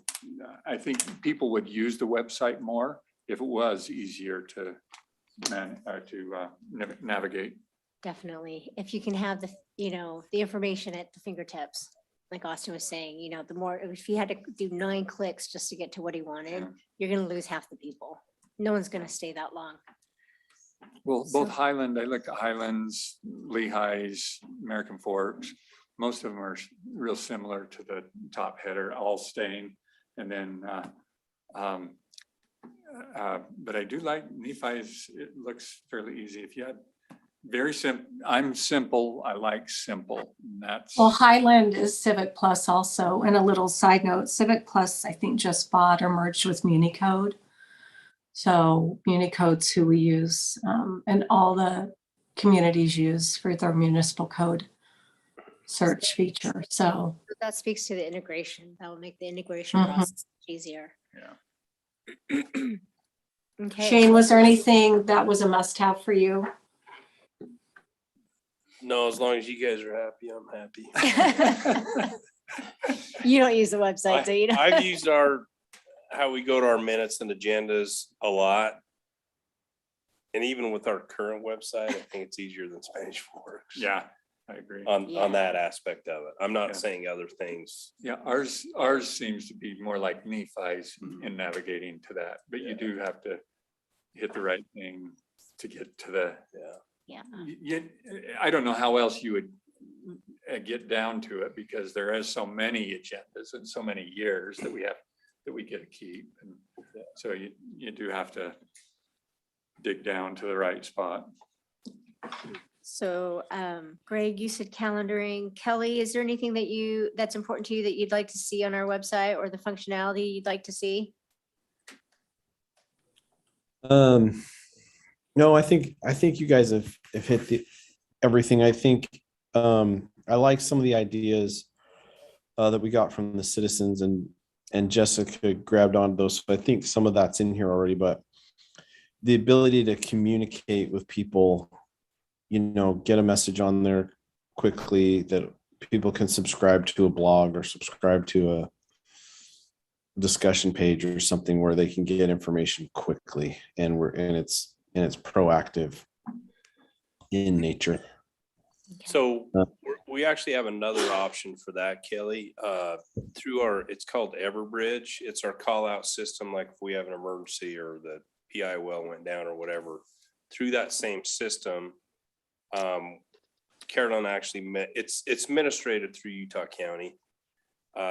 I think people would use the website more if it was easier to navigate. Definitely. If you can have the information at the fingertips, like Austin was saying, the more, if he had to do 9 clicks just to get to what he wanted, you're going to lose half the people. No one's going to stay that long. Well, both Highland, I looked at Highlands, Lehigh's, American Forks. Most of them are real similar to the top header, all staying. And then, but I do like Nephi's, it looks fairly easy. If you had very simple, I'm simple, I like simple. That's Well, Highland is Civic Plus also. And a little side note, Civic Plus, I think just bought or merged with Municode. So Municode's who we use and all the communities use for their municipal code search feature. So that speaks to the integration. That will make the integration process easier. Yeah. Okay. Shane, was there anything that was a must-have for you? No, as long as you guys are happy, I'm happy. You don't use the website, do you? I've used how we go to our minutes and agendas a lot. And even with our current website, I think it's easier than Spanish Forks. Yeah, I agree. On that aspect of it. I'm not saying other things. Yeah, ours seems to be more like Nephi's in navigating to that, but you do have to hit the right thing to get to the. Yeah. I don't know how else you would get down to it because there is so many agendas and so many years that we get to keep. And so you do have to dig down to the right spot. So Greg, you said calendaring. Kelly, is there anything that's important to you that you'd like to see on our website or the functionality you'd like to see? No, I think you guys have hit everything. I think I like some of the ideas that we got from the citizens and Jessica grabbed on those. So I think some of that's in here already, but the ability to communicate with people, get a message on there quickly that people can subscribe to a blog or subscribe to a discussion page or something where they can get information quickly and it's proactive in nature. So we actually have another option for that, Kelly, through it's called Everbridge. It's our call out system. Like if we have an emergency or the PI well went down or whatever, through that same system, Carolyn actually it's administrated through Utah County.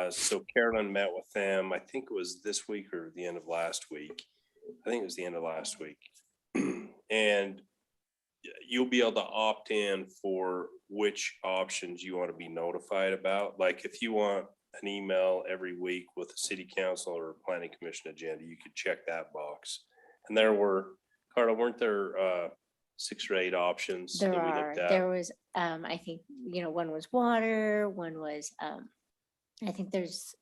So Carolyn met with them, I think it was this week or the end of last week. I think it was the end of last week. And you'll be able to opt in for which options you want to be notified about. Like if you want an email every week with a city council or planning commission agenda, you could check that box. And there were, Carla, weren't there 6 or 8 options that we looked at? There was, I think, one was water, one was, I think there's,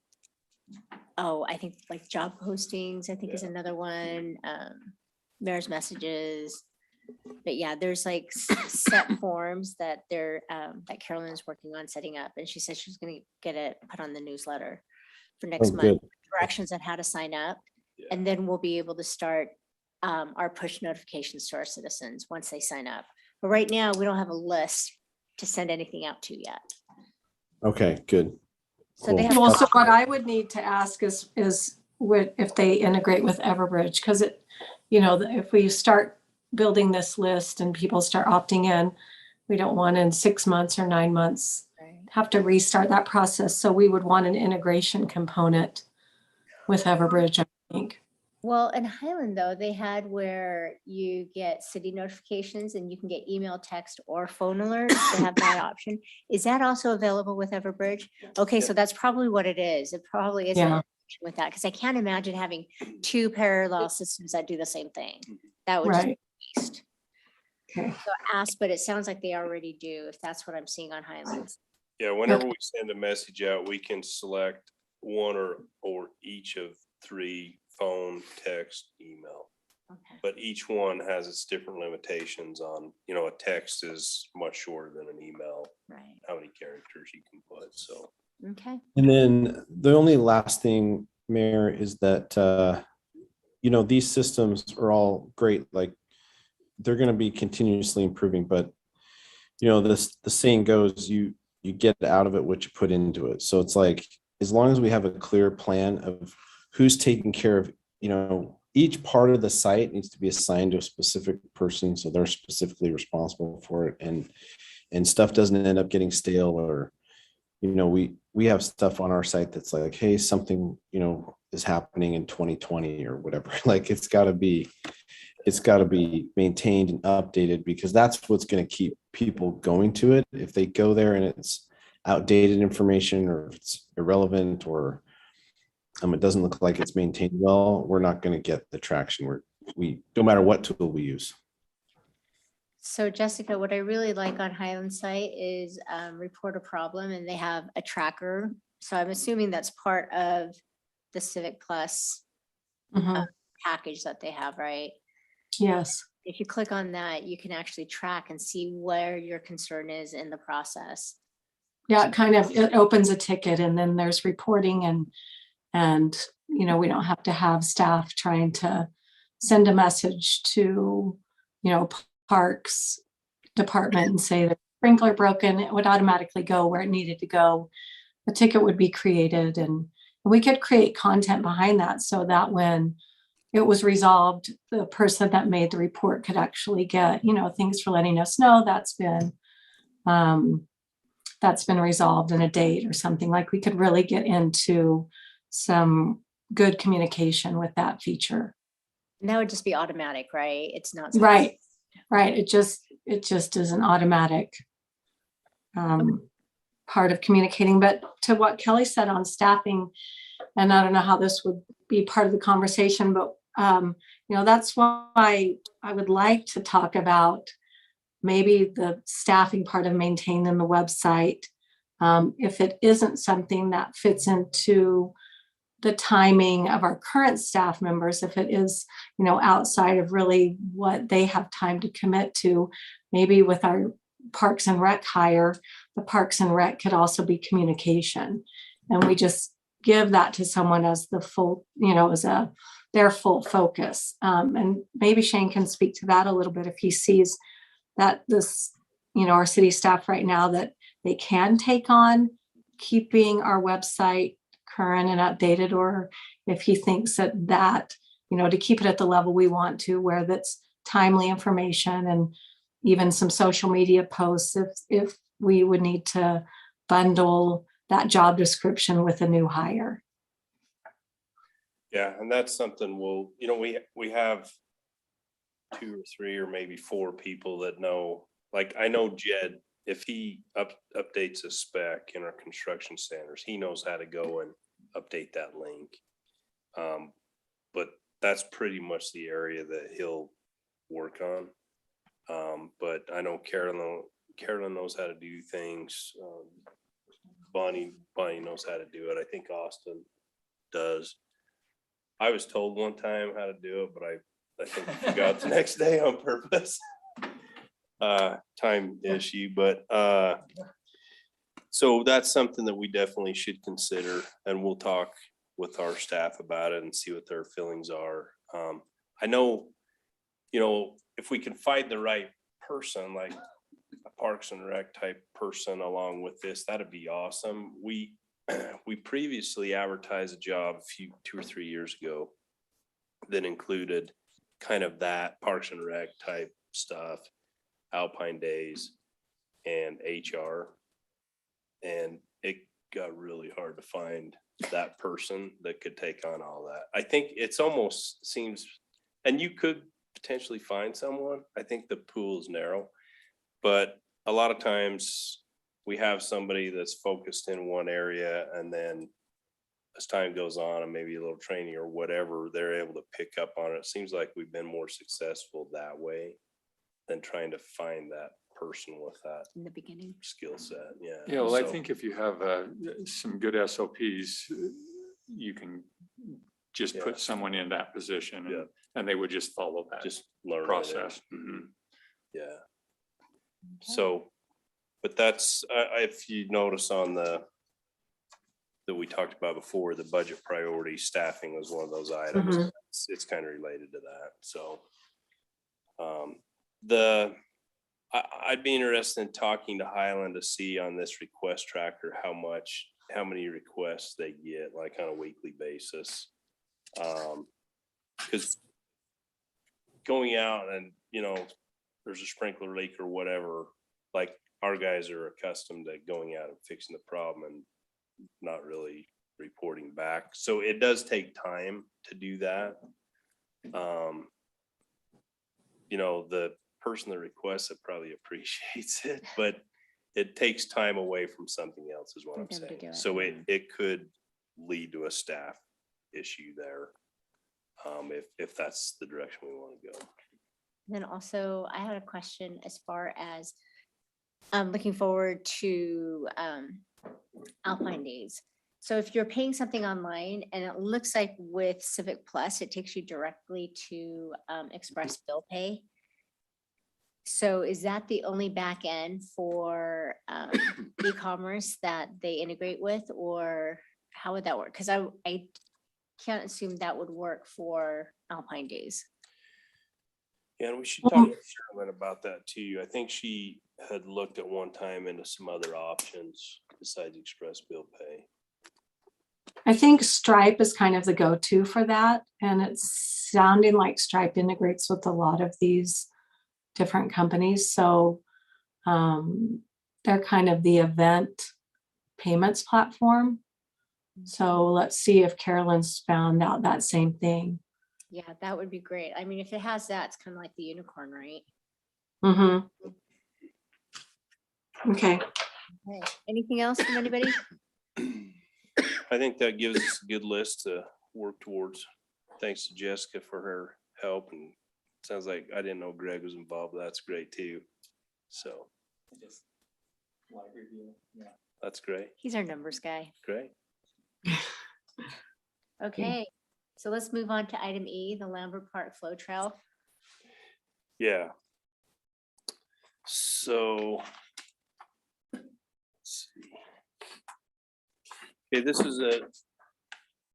I think like job postings, I think is another one, mayor's messages. But yeah, there's like set forms that that Carolyn is working on setting up. And she said she's going to get it put on the newsletter for next month, directions on how to sign up. Yeah. And then we'll be able to start our push notifications to our citizens once they sign up. But right now we don't have a list to send anything out to yet. Okay, good. So they have so what I would need to ask is what if they integrate with Everbridge, because if we start building this list and people start opting in, we don't want in 6 months or 9 months Right. have to restart that process. So we would want an integration component with Everbridge, I think. Well, in Highland though, they had where you get city notifications and you can get email, text, or phone alerts. They have that option. Is that also available with Everbridge? Okay, so that's probably what it is. It probably isn't Yeah. with that, because I can't imagine having two parallel systems that do the same thing. That would just be Right. a waste. Okay. So ask, but it sounds like they already do, if that's what I'm seeing on Highlands. Yeah, whenever we send a message out, we can select one or each of 3: phone, text, email. Okay. But each one has its different limitations on, a text is much shorter than an email, Right. how many characters you can put, so. Okay. And then the only last thing, Mayor, is that, these systems are all great. Like, they're going to be continuously improving, but the saying goes, you get out of it what you put into it. So it's like, as long as we have a clear plan of who's taking care of, each part of the site needs to be assigned to a specific person, so they're specifically responsible for it, and stuff doesn't end up getting stale, or we have stuff on our site that's like, hey, something is happening in 2020 or whatever. Like, it's got to be maintained and updated, because that's what's going to keep people going to it. If they go there and it's outdated information, or if it's irrelevant, or it doesn't look like it's maintained well, we're not going to get the traction we no matter what tool we use. So Jessica, what I really like on Highland site is report a problem, and they have a tracker. So I'm assuming that's part of the Civic Plus Mhm. package that they have, right? Yes. If you click on that, you can actually track and see where your concern is in the process. Yeah, it opens a ticket, and then there's reporting, and we don't have to have staff trying to send a message to, parks department and say the sprinkler broken. It would automatically go where it needed to go. The ticket would be created, and we could create content behind that, so that when it was resolved, the person that made the report could actually get, thanks for letting us know that's been resolved in a date or something. Like, we could really get into some good communication with that feature. And that would just be automatic, right? It's not. Right. It just is an automatic part of communicating. But to what Kelly said on staffing, and I don't know how this would be part of the conversation, but that's why I would like to talk about maybe the staffing part of maintaining the website. If it isn't something that fits into the timing of our current staff members, if it is, outside of really what they have time to commit to, maybe with our Parks and Rec hire, the Parks and Rec could also be communication. And we just give that to someone as the full, as their full focus. And maybe Shane can speak to that a little bit, if he sees that this, our city staff right now, that they can take on keeping our website current and updated, or if he thinks that to keep it at the level we want to, where that's timely information, and even some social media posts, if we would need to bundle that job description with a new hire. Yeah, and that's something we have 2 or 3 or maybe 4 people that know. Like, I know Jed, if he updates a spec in our construction centers, he knows how to go and update that link. But that's pretty much the area that he'll work on. But I know Carolyn knows how to do things. Bonnie knows how to do it. I think Austin does. I was told one time how to do it, but I think I forgot the next day on purpose. Time issue, but so that's something that we definitely should consider, and we'll talk with our staff about it and see what their feelings are. I know, if we can find the right person, like a Parks and Rec type person along with this, that'd be awesome. We previously advertised a job 2 or 3 years ago that included kind of that Parks and Rec type stuff, Alpine Days and HR. And it got really hard to find that person that could take on all that. I think it's almost seems, and you could potentially find someone. I think the pool is narrow, but a lot of times we have somebody that's focused in one area, and then as time goes on and maybe a little training or whatever, they're able to pick up on it. It seems like we've been more successful that way than trying to find that person with that In the beginning. skill set. Yeah. Yeah, well, I So, think if you have some good SOPs, you can just Yeah. put someone in that position Yeah. and they would just follow that just learn it. process. Mhm. Yeah. So, but that's, if you notice on that we talked about before, the budget priority, staffing was one of those items. Mhm. It's kind of related to that. So, I'd be interested in talking to Highland to see on this request tracker, how many requests they get, like on a weekly basis. Because going out and, there's a sprinkler leak or whatever, like our guys are accustomed to going out and fixing the problem and not really reporting back. So it does take time to do that. The person that requests it probably appreciates it, but it takes time away from something else is what For I'm them to saying. do it, So yeah. it could lead to a staff issue there. If that's the direction we want to go. Then also, I had a question as far as looking forward to Alpine Days. So if you're paying something online and it looks like with Civic Plus, it takes you directly to Express Bill Pay. So is that the only back end for e-commerce that they integrate with, or how would that work? Because I can't assume that would work for Alpine Days. Yeah, and we should talk to Sherman about that too. I think she had looked at one time into some other options besides Express Bill Pay. I think Stripe is kind of the go-to for that. And it's sounding like Stripe integrates with a lot of these different companies. So they're kind of the event payments platform. So let's see if Carolyn's found out that same thing. Yeah, that would be great. I mean, if it has that, it's kind of like the unicorn, right? Mm-hmm. Okay. Okay. Anything else from anybody? I think that gives us a good list to work towards. Thanks to Jessica for her help, and sounds like I didn't know Greg was involved. That's great too. So that's great. He's our numbers guy. Great. Okay, so let's move on to item E, the Lambert Park Flow Trail. Yeah. So. Let's see. Okay, this is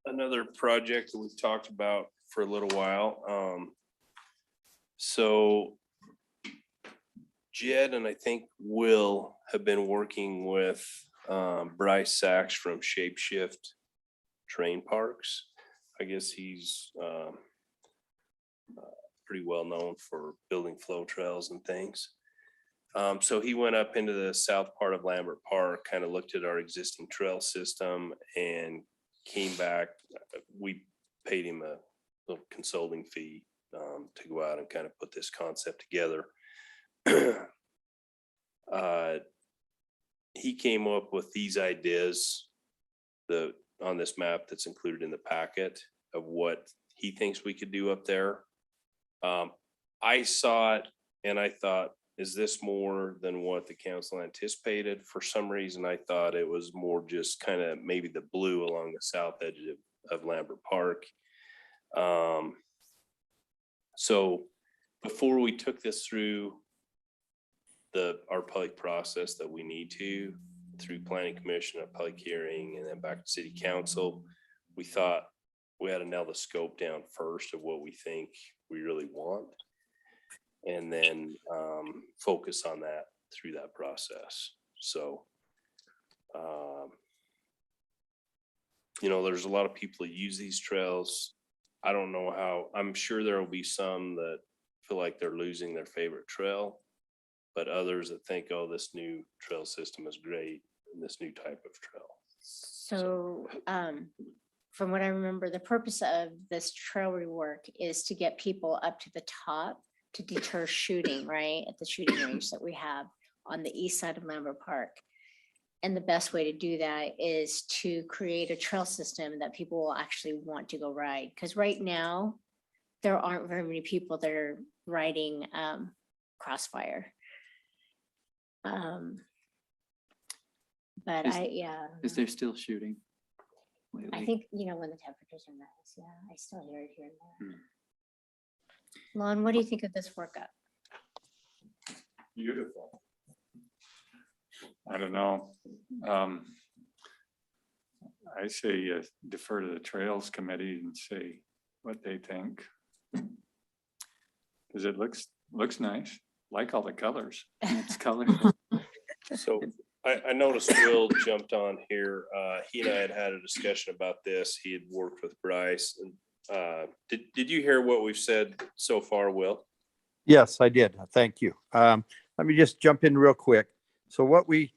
another project that we've talked about for a little while. So Jed and I think Will have been working with Bryce Sachs from Shapeshift Terrain Parks. I guess he's pretty well known for building flow trails and things. So he went up into the south part of Lambert Park, kind of looked at our existing trail system and came back. We paid him a little consulting fee to go out and kind of put this concept together. He came up with these ideas on this map that's included in the packet of what he thinks we could do up there. I saw it and I thought, is this more than what the council anticipated? For some reason, I thought it was more just kind of maybe the blue along the south edge of Lambert Park. So before we took this through our public process that we need to, through planning commission, a public hearing, and then back to city council, we thought we had to nail the scope down first of what we think we really want, and then focus on that through that process. So, there's a lot of people who use these trails. I don't know how, I'm sure there will be some that feel like they're losing their favorite trail, but others that think, oh, this new trail system is great, and this new type of trail. So, from what I remember, the purpose of this trail rework is to get people up to the top to deter shooting, right? At the shooting range that we have on the east side of Lambert Park. And the best way to do that is to create a trail system that people will actually want to go ride. Because right now, there aren't very many people that are riding Crossfire. But Is- yeah. Is there still shooting? I lately? think, when the temperatures are nice, yeah, I still hear it here and there. Hmm. Lon, what do you think of this workup? Beautiful. I don't know. I say defer to the Trails Committee and say what they think. Because it looks nice, like all the colors. It's colorful. So I noticed Will jumped on here. He and I had a discussion about this. He had worked with Bryce. And did you hear what we've said so far, Will? Yes, I did. Thank you. Let me just jump in real quick. So what we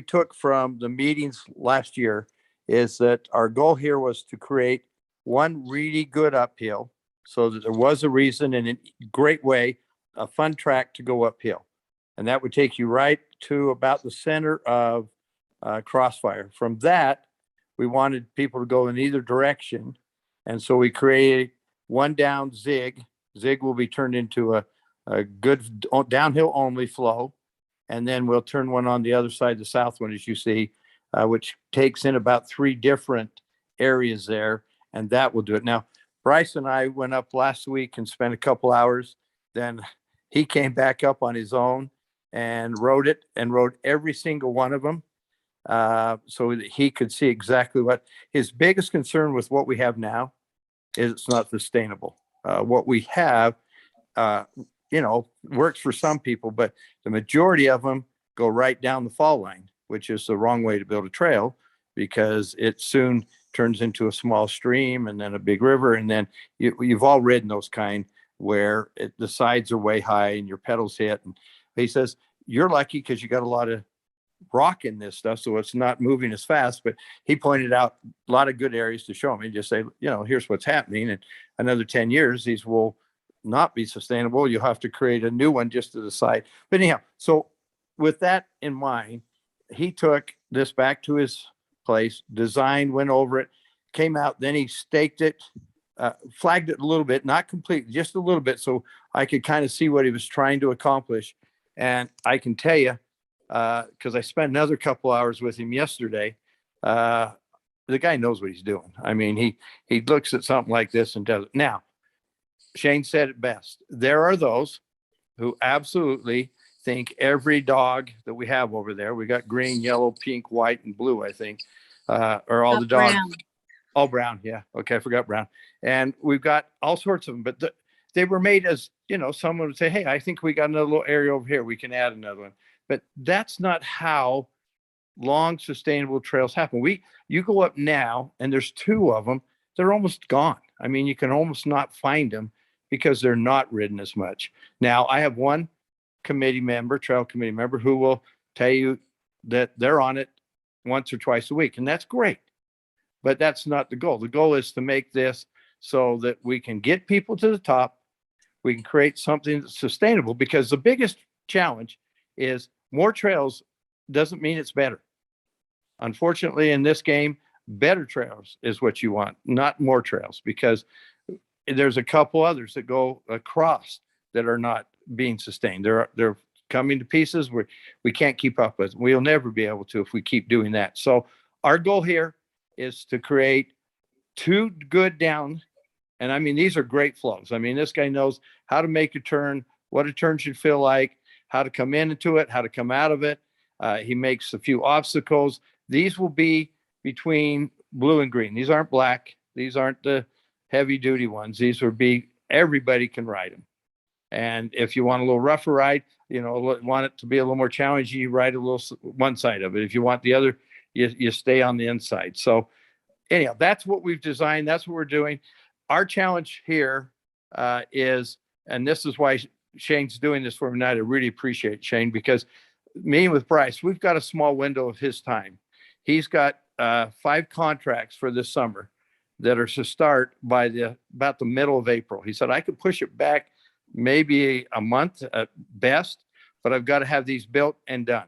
took from the meetings last year is that our goal here was to create one really good uphill so that there was a reason and a great way, a fun track to go uphill. And that would take you right to about the center of Crossfire. From that, we wanted people to go in either direction. And so we created one down zig. Zig will be turned into a good downhill only flow. And then we'll turn one on the other side, the south one, as you see, which takes in about 3 different areas there. And that will do it. Now, Bryce and I went up last week and spent a couple hours. Then he came back up on his own and rode every single one of them. So that he could see exactly what his biggest concern with what we have now is it's not sustainable. What we have, works for some people, but the majority of them go right down the fall line, which is the wrong way to build a trail because it soon turns into a small stream and then a big river. And then you've all ridden those kind where the sides are way high and your pedals hit. And he says, you're lucky because you got a lot of rock in this stuff, so it's not moving as fast. But he pointed out a lot of good areas to show me, just say, here's what's happening. And another 10 years, these will not be sustainable. You'll have to create a new one just to the side. But anyhow, so with that in mind, he took this back to his place, designed, went over it, came out, then he staked it, flagged it a little bit, not completely, just a little bit, so I could kind of see what he was trying to accomplish. And I can tell you, because I spent another couple hours with him yesterday, the guy knows what he's doing. I mean, he looks at something like this and does it. Now, Shane said it best. There are those who absolutely think every dog that we have over there, we got green, yellow, pink, white, and blue, I think, are all the dogs. Brown. All brown. Yeah. Okay. I forgot brown. And we've got all sorts of them, but they were made as, someone would say, hey, I think we got another little area over here. We can add another one. But that's not how long sustainable trails happen. You go up now and there's 2 of them. They're almost gone. I mean, you can almost not find them because they're not ridden as much. Now, I have one trail committee member, who will tell you that they're on it once or twice a week. And that's great. But that's not the goal. The goal is to make this so that we can get people to the top. We can create something that's sustainable, because the biggest challenge is more trails doesn't mean it's better. Unfortunately, in this game, better trails is what you want, not more trails, because there's a couple others that go across that are not being sustained. They're coming to pieces where we can't keep up with. We'll never be able to if we keep doing that. So our goal here is to create 2 good down. And I mean, these are great flows. I mean, this guy knows how to make a turn, what a turn should feel like, how to come into it, how to come out of it. He makes a few obstacles. These will be between blue and green. These aren't black. These aren't the heavy duty ones. These would be, everybody can ride them. And if you want a little rougher ride, want it to be a little more challenging, you ride a little one side of it. If you want the other, you stay on the inside. So anyhow, that's what we've designed. That's what we're doing. our challenge here is, and this is why Shane's doing this for me tonight. I really appreciate Shane, because meeting with Bryce, we've got a small window of his time. He's got 5 contracts for this summer that are to start by about the middle of April. He said, I could push it back maybe a month at best, but I've got to have these built and done.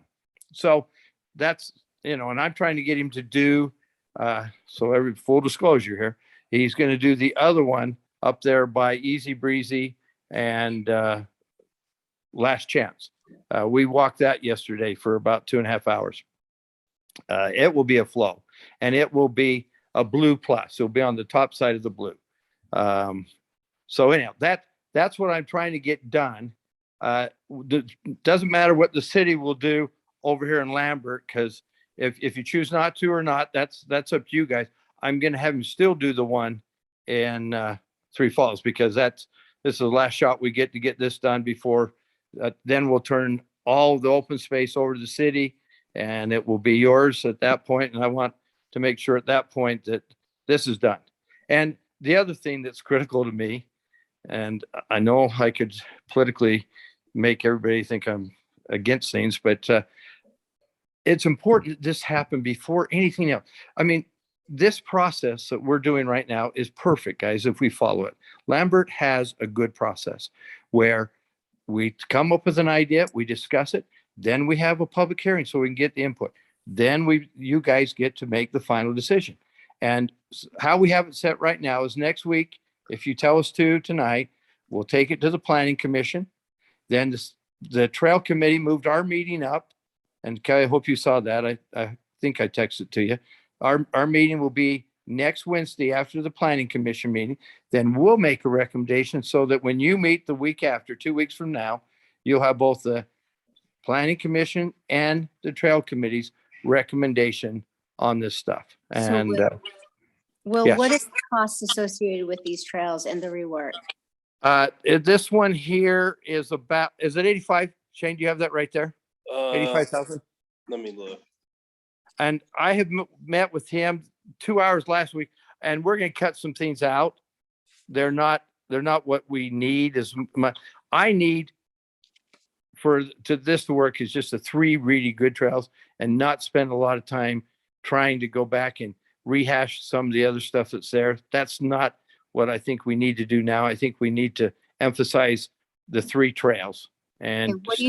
So that's, and I'm trying to get him to do, so every full disclosure here, he's going to do the other one up there by Easy Breezy and Last Chance. We walked that yesterday for about 2.5 hours. It will be a flow, and it will be a blue plus. It'll be on the top side of the blue. So anyhow, that's what I'm trying to get done. Doesn't matter what the city will do over here in Lambert, because if you choose not to or not, that's up to you guys. I'm going to have him still do the one in Three Falls, because this is the last shot we get to get this done before. Then we'll turn all the open space over to the city, and it will be yours at that point. And I want to make sure at that point that this is done. And the other thing that's critical to me, and I know I could politically make everybody think I'm against things, but it's important that this happen before anything else. I mean, this process that we're doing right now is perfect, guys, if we follow it. Lambert has a good process where we come up with an idea, we discuss it, then we have a public hearing so we can get the input. Then you guys get to make the final decision. And how we have it set right now is next week, if you tell us to tonight, we'll take it to the planning commission. Then the trail committee moved our meeting up. And Kelly, I hope you saw that. I think I texted to you. Our meeting will be next Wednesday after the planning commission meeting. Then we'll make a recommendation so that when you meet the week after, 2 weeks from now, you'll have both the planning commission and the trail committee's recommendation on this stuff. And yes. What is the cost associated with these trails and the rework? This one here is it 85? Shane, do you have that right there? 85,000. Let me look. And I have met with him 2 hours last week, and we're going to cut some things out. They're not what we need as much. I need this to work is just the 3 really good trails, and not spend a lot of time trying to go back and rehash some of the other stuff that's there. That's not what I think we need to do now. I think we need to emphasize the 3 trails. And what do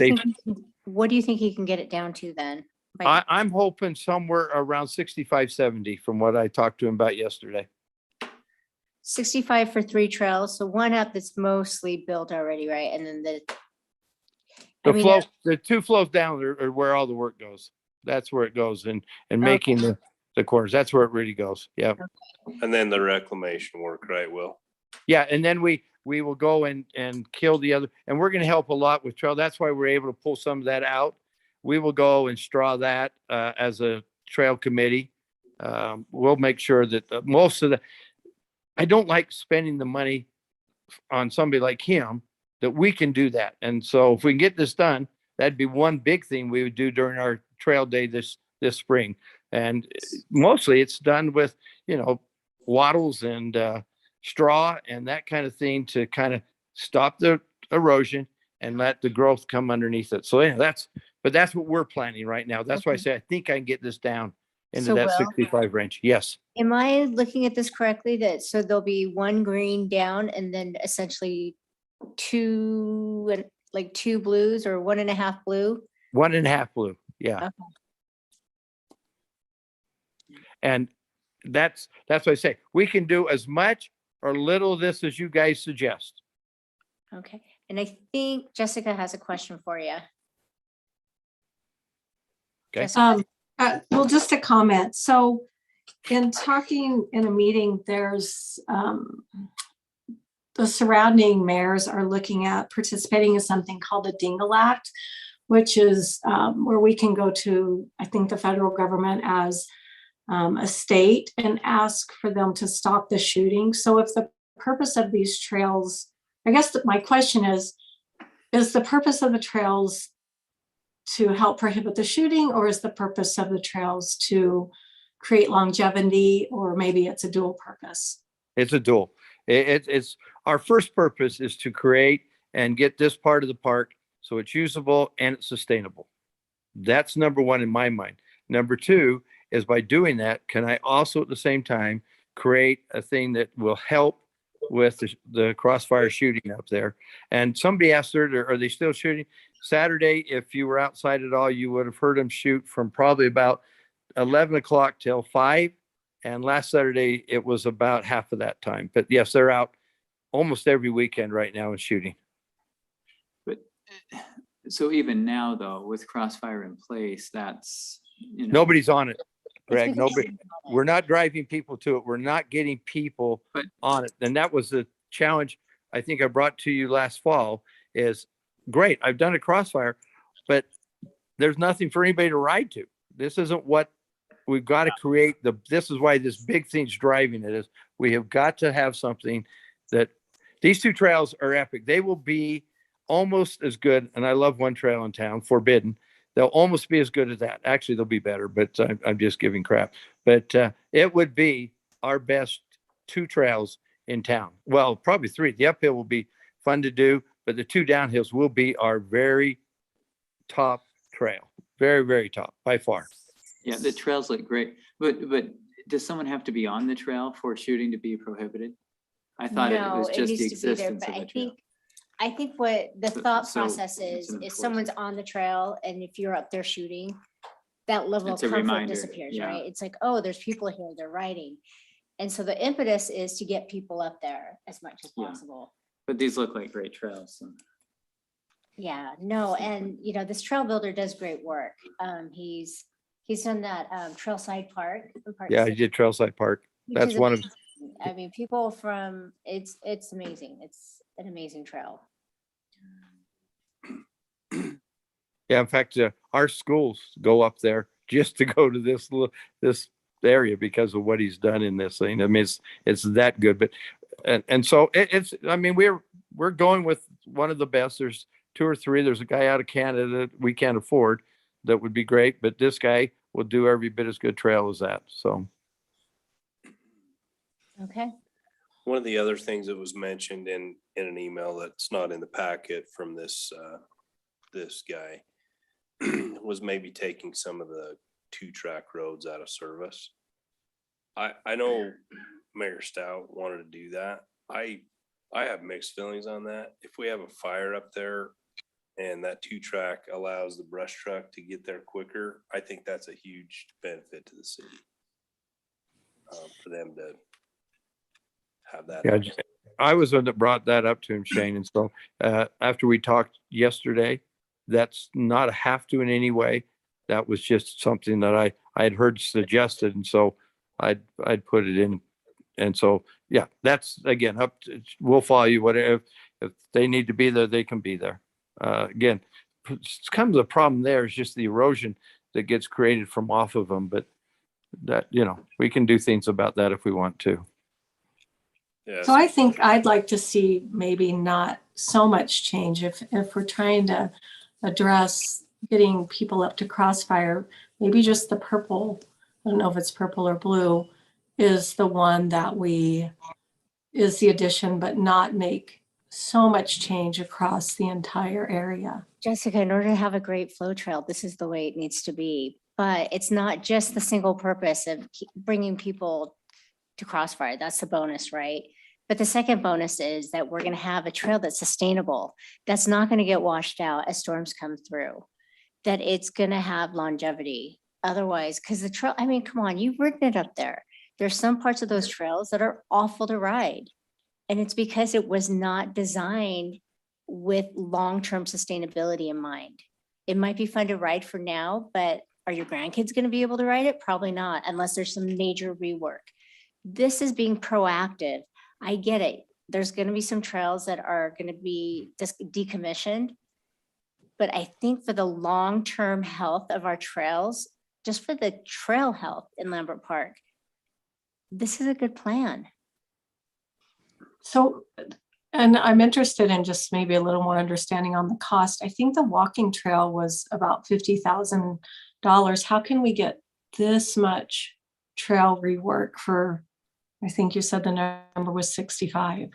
you think he can get it down to then? I'm hoping somewhere around 65, 70 from what I talked to him about yesterday. 65 for 3 trails. So one up that's mostly built already, right? And then the 2 flows down are where all the work goes. That's where it goes, and making the corners. That's where it really goes. Yeah. And then the reclamation work, right, Will? Yeah, and then we will go and kill the other, and we're going to help a lot with trail. That's why we're able to pull some of that out. We will go and straw that as a trail committee. We'll make sure that most of I don't like spending the money on somebody like him, that we can do that. And so if we can get this done, that'd be one big thing we would do during our trail day this spring. And mostly it's done with, wattles and straw and that kind of thing to kind of stop the erosion and let the growth come underneath it. So that's what we're planning right now. That's why I say I think I can get this down into that 65 range. Yes. Am I looking at this correctly? So there'll be 1 green down and then essentially 2 blues or 1.5 blue? 1.5 blue. Yeah. Okay. And that's what I say. We can do as much or little of this as you guys suggest. Okay. And I think Jessica has a question for you. Okay. Well, just a comment. So in talking in a meeting, there's the surrounding mayors are looking at participating in something called a Dingle Act, which is where we can go to, I think, the federal government as a state and ask for them to stop the shooting. So if the purpose of these trails, I guess my question is the purpose of the trails to help prohibit the shooting, or is the purpose of the trails to create longevity, or maybe it's a dual purpose? It's a dual. It's our first purpose is to create and get this part of the park so it's usable and it's sustainable. That's number one in my mind. Number two is by doing that, can I also at the same time create a thing that will help with the crossfire shooting up there? And somebody asked her, are they still shooting? Saturday, if you were outside at all, you would have heard them shoot from probably about 11 o'clock till 5. And last Saturday, it was about half of that time. But yes, they're out almost every weekend right now and shooting. But so even now though, with Crossfire in place, that's, you know. Nobody's on it, Greg. because Nobody. We're not driving people to it. We're not getting people on it. And that was the challenge I think I brought to you last fall is great. I've done a Crossfire, but there's nothing for anybody to ride to. This isn't what we've got to create. This is why this big thing's driving it is we have got to have something that these two trails are epic. They will be almost as good. And I love one trail in town, Forbidden. They'll almost be as good as that. Actually, they'll be better, but I'm just giving crap. But it would be our best 2 trails in town. Well, probably 3. The uphill will be fun to do, but the 2 downhills will be our very top trail. Very, very top by far. Yeah, the trails look great, but does someone have to be on the trail for shooting to be prohibited? I thought it was just the needs to be there, existence but of the trail. I think what the thought So process it's is, an if someone's on the trail and if you're up there shooting, that level of It's a comfort reminder, disappears, yeah. right? It's like, oh, there's people here, they're riding. And so the impetus is to get people up there as much as Yeah. possible. But these look like great trails. So. Yeah, no, and you know, this trail builder does great work. He's done that Trailside Park. in Park Yeah, I City, did Trailside Park. which That's is one of, amazing. I mean, people from, it's amazing. It's an amazing trail. yeah, in fact, our schools go up there just to go to this area because of what he's done in this thing. I mean, it's that good, but, and so it's, I mean, we're going with one of the best. There's 2 or 3. There's a guy out of Canada that we can't afford that would be great, but this guy will do every bit as good trail as that. So. Okay. One of the other things that was mentioned in an email that's not in the packet from this guy was maybe taking some of the 2-track roads out of service. I know Mayor Stout wanted to do that. I have mixed feelings on that. If we have a fire up there and that 2-track allows the brush truck to get there quicker, I think that's a huge benefit to the city. For them to have that. Yeah, I was the one that brought that up to him, Shane. And so after we talked yesterday, that's not a have to in any way. That was just something that I had heard suggested. And so I'd put it in. And so, yeah, that's again, we'll follow you. Whatever, if they need to be there, they can be there. Again, it's kind of the problem there is just the erosion that gets created from off of them. But that, you know, we can do things about that if we want to. Yes. So I think I'd like to see maybe not so much change if we're trying to address getting people up to Crossfire, maybe just the purple, I don't know if it's purple or blue, is the one that is the addition, but not make so much change across the entire area. Jessica, in order to have a great flow trail, this is the way it needs to be. But it's not just the single purpose of bringing people to Crossfire. That's the bonus, right? But the second bonus is that we're going to have a trail that's sustainable, that's not going to get washed out as storms come through, that it's going to have longevity. Otherwise, because the trail, I mean, come on, you've ridden it up there. There's some parts of those trails that are awful to ride. And it's because it was not designed with long-term sustainability in mind. It might be fun to ride for now, but are your grandkids going to be able to ride it? Probably not, unless there's some major rework. This is being proactive. I get it. There's going to be some trails that are going to be decommissioned. But I think for the long-term health of our trails, just for the trail health in Lambert Park, this is a good plan. So, and I'm interested in just maybe a little more understanding on the cost. I think the walking trail was about $50,000. How can we get this much trail rework for I think you said the number was 65.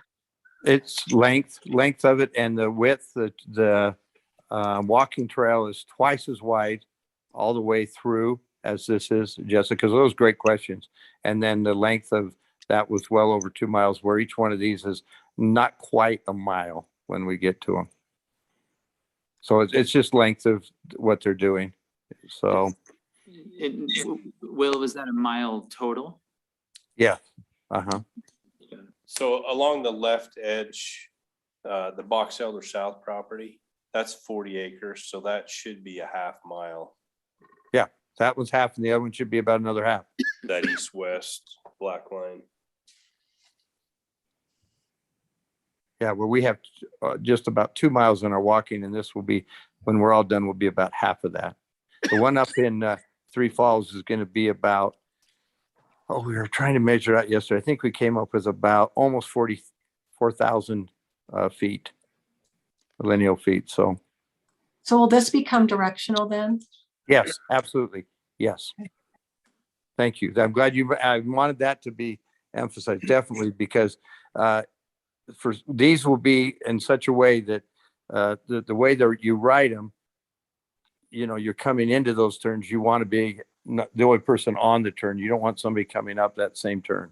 It's length of it and the width, the walking trail is twice as wide all the way through as this is, Jessica. Those great questions. And then the length of that was well over 2 miles, where each one of these is not quite a mile when we get to them. So it's just length of what they're doing. So, Will, was that a mile total? yeah. Uh-huh. So along the left edge, the Box Elder South property, that's 40 acres. So that should be a half mile, Yeah, that was half and the other one should be about another half. that east-west black line. Yeah, where we have just about 2 miles in our walking, and this will be, when we're all done, will be about half of that. The one up in Three Falls is going to be about, we were trying to measure out yesterday. I think we came up with about almost 44,000 feet, lineal feet. So So will this become directional then? yes, absolutely. Yes. Thank you. I'm glad I wanted that to be emphasized, definitely, because for these will be in such a way that the way that you write them, you're coming into those turns, you want to be the only person on the turn. You don't want somebody coming up that same turn.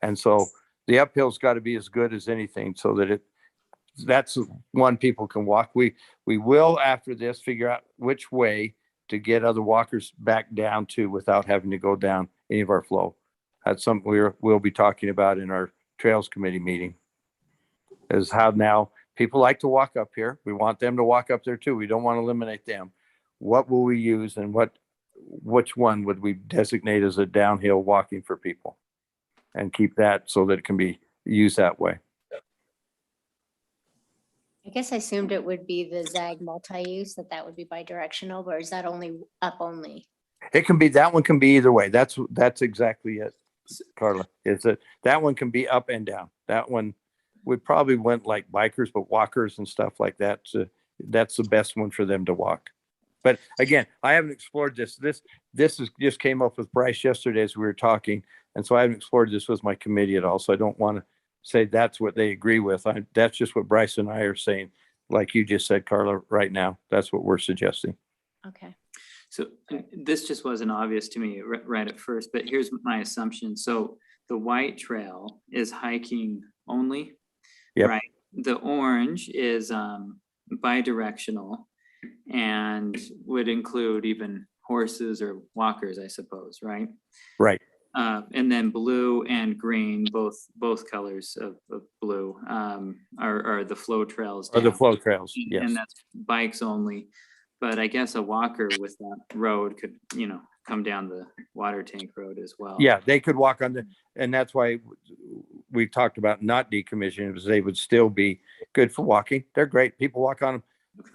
And so the uphill's got to be as good as anything, so that that's one people can walk. We will, after this, figure out which way to get other walkers back down to without having to go down any of our flow. That's something we'll be talking about in our Trails Committee meeting, is how now people like to walk up here. We want them to walk up there too. We don't want to eliminate them. What will we use, and which one would we designate as a downhill walking for people, and keep that so that it can be used that way? I guess I assumed it would be the ZAG multi-use, that would be bi-directional, or is that only up only? It can be, that one can be either way. That's exactly it, Carla. Is that one can be up and down. That one, we probably went like bikers, but walkers and stuff like that. So that's the best one for them to walk. But again, I haven't explored this. This just came up with Bryce yesterday as we were talking. And so I haven't explored this with my committee at all. So I don't want to say that's what they agree with. That's just what Bryce and I are saying. Like you just said, Carla, right now, that's what we're suggesting. Okay. So this just wasn't obvious to me right at first, but here's my assumption. So the white trail is hiking only, Yep. right? The orange is bi-directional and would include even horses or walkers, I suppose, right? Right. And then blue and green, both colors of blue, are the flow trails. Or the down. flow trails, yes. And that's bikes only. But I guess a walker with that road could, come down the water tank road as well. Yeah, they could walk on and that's why we talked about not decommissioning, because they would still be good for walking. They're great. People walk on them.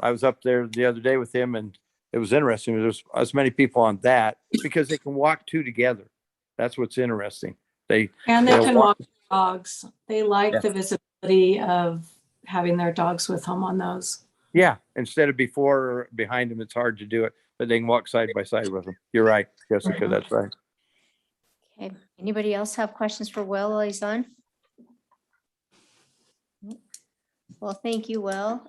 I was up there the other day with him, and it was interesting. There's as many people on that because they can walk two together. That's what's interesting. They can walk with dogs. They like the visibility of having their dogs with them on those. Yeah, instead of before or behind them, it's hard to do it, but they can walk side by side with them. You're right, Jessica, that's right. Okay. Anybody else have questions for Will while he's on? Well, thank you, Will.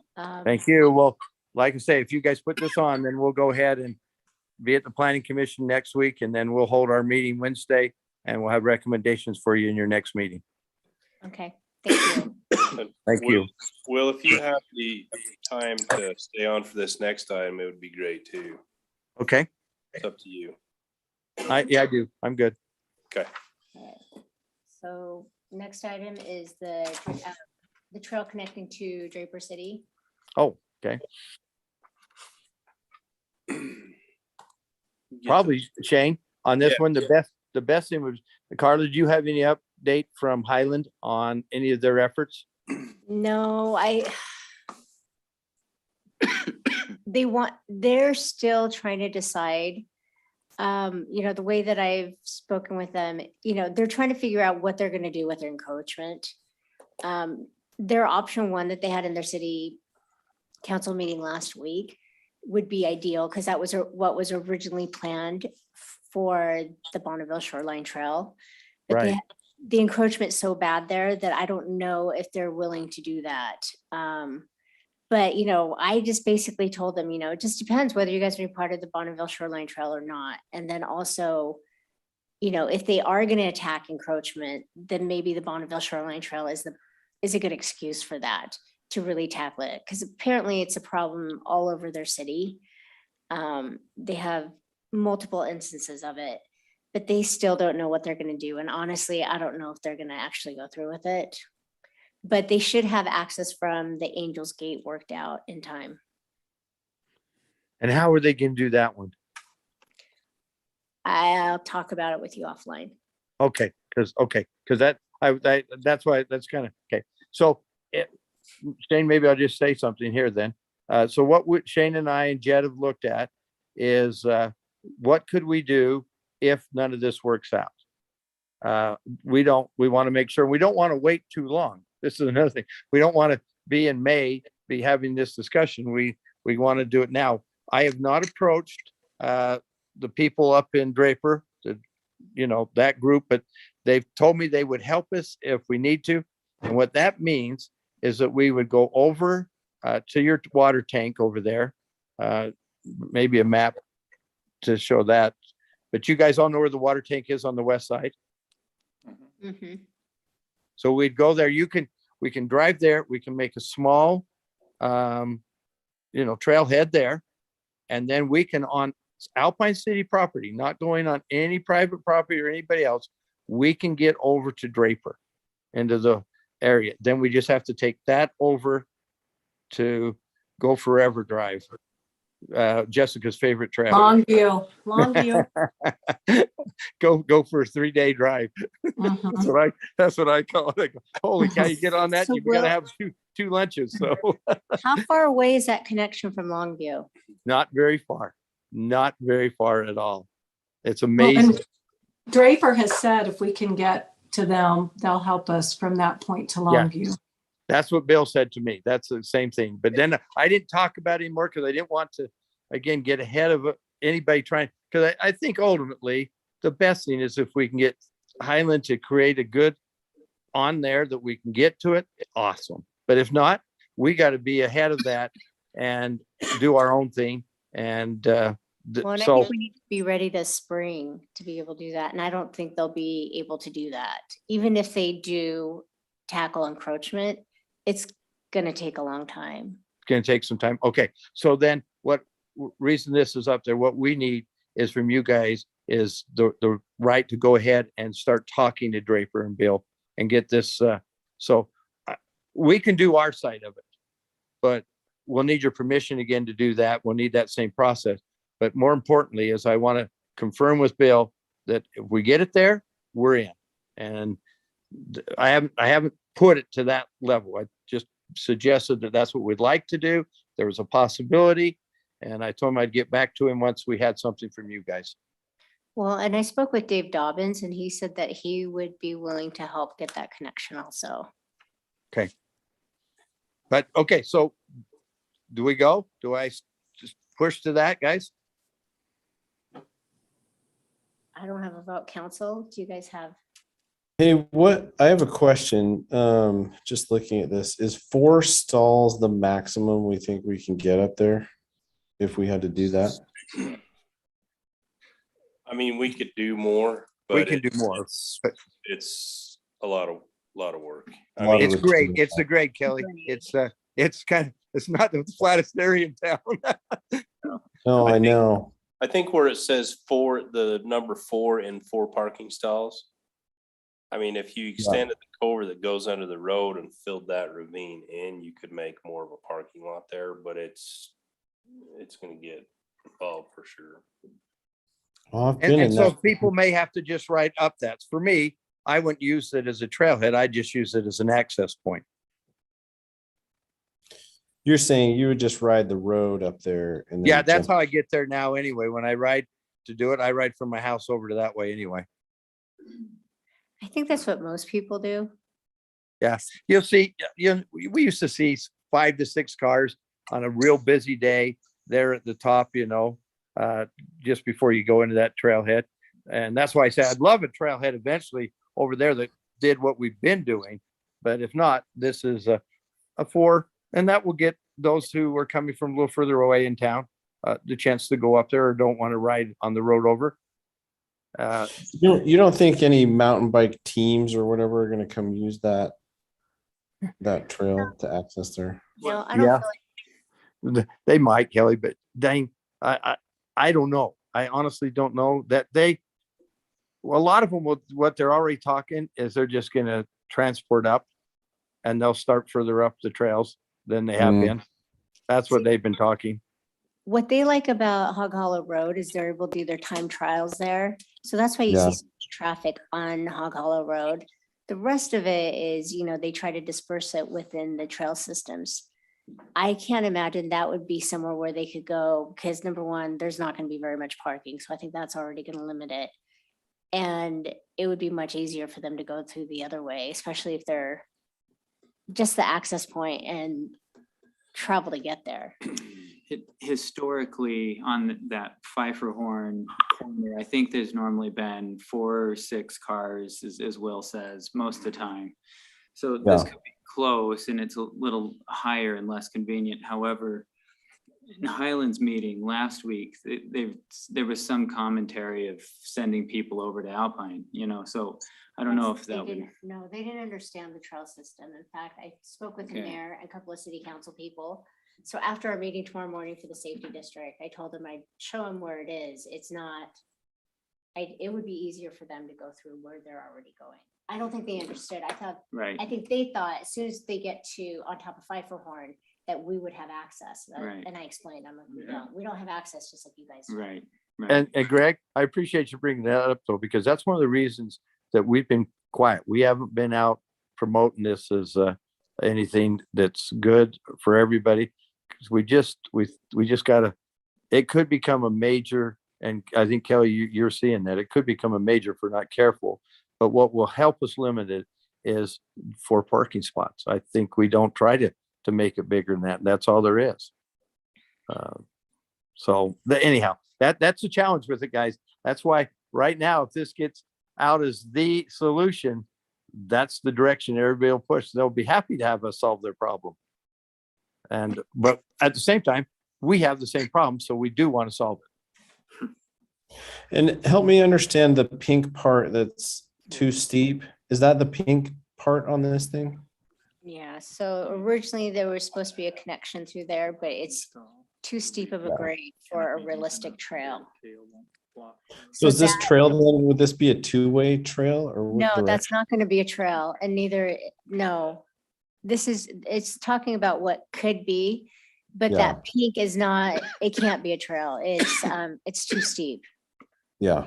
Thank you. Well, like I say, if you guys put this on, then we'll go ahead and be at the Planning Commission next week, and then we'll hold our meeting Wednesday, and we'll have recommendations for you in your next meeting. Okay, thank you. Thank you. Well, if you have the time to stay on for this next item, it would be great too. Okay. It's up to you. I do. I'm good. Okay. So next item is the trail connecting to Draper City. Oh, okay. Probably Shane on this one. The best thing was, Carla, do you have any update from Highland on any of their efforts? No, they're still trying to decide. The way that I've spoken with them, they're trying to figure out what they're going to do with their encroachment. Their option one that they had in their city council meeting last week would be ideal, because that was what was originally planned for the Bonneville Shoreline Trail. But Right. the encroachment's so bad there that I don't know if they're willing to do that. But, you know, I just basically told them, you know, it just depends whether you guys are part of the Bonneville Shoreline Trail or not. And then also, you know, if they are going to attack encroachment, then maybe the Bonneville Shoreline Trail is a good excuse for that, to really tackle it. Because apparently it's a problem all over their city. They have multiple instances of it, but they still don't know what they're going to do. And honestly, I don't know if they're going to actually go through with it. But they should have access from the Angels Gate worked out in time. And how are they going to do that one? I'll talk about it with you offline. Okay, because that's why that's kind of, okay. So Shane, maybe I'll just say something here then. So what Shane and I and Jed have looked at is what could we do if none of this works out? We want to make sure, we don't want to wait too long. This is another thing. We don't want to be in May, be having this discussion. We want to do it now. I have not approached the people up in Draper, that group, but they've told me they would help us if we need to. And what that means is that we would go over to your water tank over there, maybe a map to show that. But you guys all know where the water tank is on the west side. Mm-hmm. So we'd go there. We can drive there. We can make a small, trailhead there. And then we can, on Alpine City property, not going on any private property or anybody else, we can get over to Draper into the area. Then we just have to take that over to Go Forever Drive. Jessica's favorite trail. Longview. Go for a 3-day drive. Mhm. That's what I call it. Holy cow, you get on that, So you gotta have two lunches. So How far away is that connection from Longview? not very far at all. It's Well, amazing. and Draper has said if we can get to them, they'll help us from that point to Yeah. Longview. That's what Bill said to me. That's the same thing. But then I didn't talk about it anymore because I didn't want to, again, get ahead of anybody trying. Because I think ultimately the best thing is if we can get Highland to create a good on there that we can get to it, awesome. But if not, we got to be ahead of that and do our own thing. And Well, and I so think we need to be ready this spring to be able to do that. And I don't think they'll be able to do that. Even if they do tackle encroachment, it's going to take a long time. it's going to take some time. Okay. So then what reason this is up there, what we need is from you guys is the right to go ahead and start talking to Draper and Bill and get this. So we can do our side of it, but we'll need your permission again to do that. We'll need that same process. But more importantly is I want to confirm with Bill that if we get it there, we're in. And I haven't put it to that level. I just suggested that that's what we'd like to do. There was a possibility. And I told him I'd get back to him once we had something from you guys. Well, and I spoke with Dave Dobbins and he said that he would be willing to help get that connection also. Okay. But okay, so do we go? Do I just push to that, guys? I don't have a vote. Council, do you guys have? Hey, I have a question. Just looking at this, is 4 stalls the maximum we think we can get up there if we had to do that? I mean, we could do more, but We can do more. It's a lot of work. A lot of It's great. routine. It's great, Kelly. It's not the flattest area in town. No, I know. I think where it says the number 4 in 4 parking stalls. I mean, if you extended the culvert that goes under the road and filled that ravine in, you could make more of a parking lot there, but it's gonna get involved for sure. Well, I've been in And so that. people may have to just ride up that. For me, I wouldn't use it as a trailhead. I just use it as an access point. You're saying you would just ride the road up there and then Yeah, that's jump- how I get there now anyway. When I ride to do it, I ride from my house over to that way anyway. I think that's what most people do. Yeah, you'll see, we used to see 5 to 6 cars on a real busy day there at the top, just before you go into that trailhead. And that's why I said I'd love a trailhead eventually over there that did what we've been doing. But if not, this is a 4, and that will get those who are coming from a little further away in town the chance to go up there or don't want to ride on the road over. You don't think any mountain bike teams or whatever are going to come use that trail to access there? No, I don't feel like They might, Kelly, but dang, I don't know. I honestly don't know that a lot of them, what they're already talking is they're just going to transport up and they'll start further up the trails than they have been. That's what they've been talking. what they like about Hog Hollow Road is they're able to do their time trials there. So that's why you Yeah. see so much traffic on Hog Hollow Road. The rest of it is, they try to disperse it within the trail systems. I can't imagine that would be somewhere where they could go, because number one, there's not going to be very much parking. So I think that's already going to limit it. And it would be much easier for them to go through the other way, especially if they're just the access point and travel to get there. Historically, on that Pfeiffer Horn corner, I think there's normally been 4 or 6 cars, as Will says, most of the time. So this could be close and it's a little higher and less convenient. However, in Highlands meeting last week, there was some commentary of sending people over to Alpine, so I don't know if that would. No, they didn't understand the trail system. In fact, I spoke with the mayor and a couple of city council people. So after our meeting tomorrow morning for the safety district, I told them I'd show them where it is. It's not, it would be easier for them to go through where they're already going. I don't think they understood. I think they thought as soon as they get to on top of Pfeiffer Horn, that we would have access. Right. And I explained, I'm like, we don't have access just like you guys do. Right. And Greg, I appreciate you bringing that up though, because that's one of the reasons that we've been quiet. We haven't been out promoting this as anything that's good for everybody. Because we just gotta, it could become a major, and I think Kelly, you're seeing that it could become a major if we're not careful. But what will help us limit it is 4 parking spots. I think we don't try to make it bigger than that. That's all there is. Anyhow, that's a challenge with it, guys. That's why right now, if this gets out as the solution, that's the direction everybody will push. They'll be happy to have us solve their problem. But at the same time, we have the same problem, so we do want to solve it. And help me understand the pink part that's too steep. Is that the pink part on this thing? Yeah, so originally there was supposed to be a connection through there, but it's too steep of a grade for a realistic trail. So is this trail then, would this be a 2-way trail or what No, direction? that's not going to be a trail, and it's talking about what could be, but that pink is not, it can't be a trail. It's too steep. Yeah.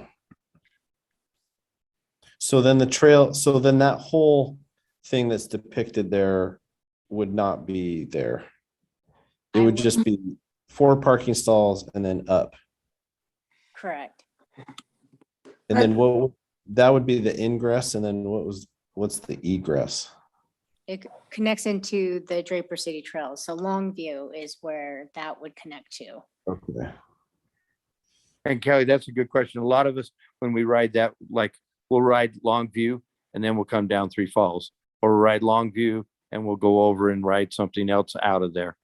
So then that whole thing that's depicted there would not be there. It would just be 4 parking stalls and then up. Correct. And then that would be the ingress, and then what's the egress? It connects into the Draper City Trail. So Longview is where that would connect to. Okay. And Kelly, that's a good question. A lot of us, when we ride that, like we'll ride Longview and then we'll come down 3 Falls, or ride Longview and we'll go over and ride something else out of there.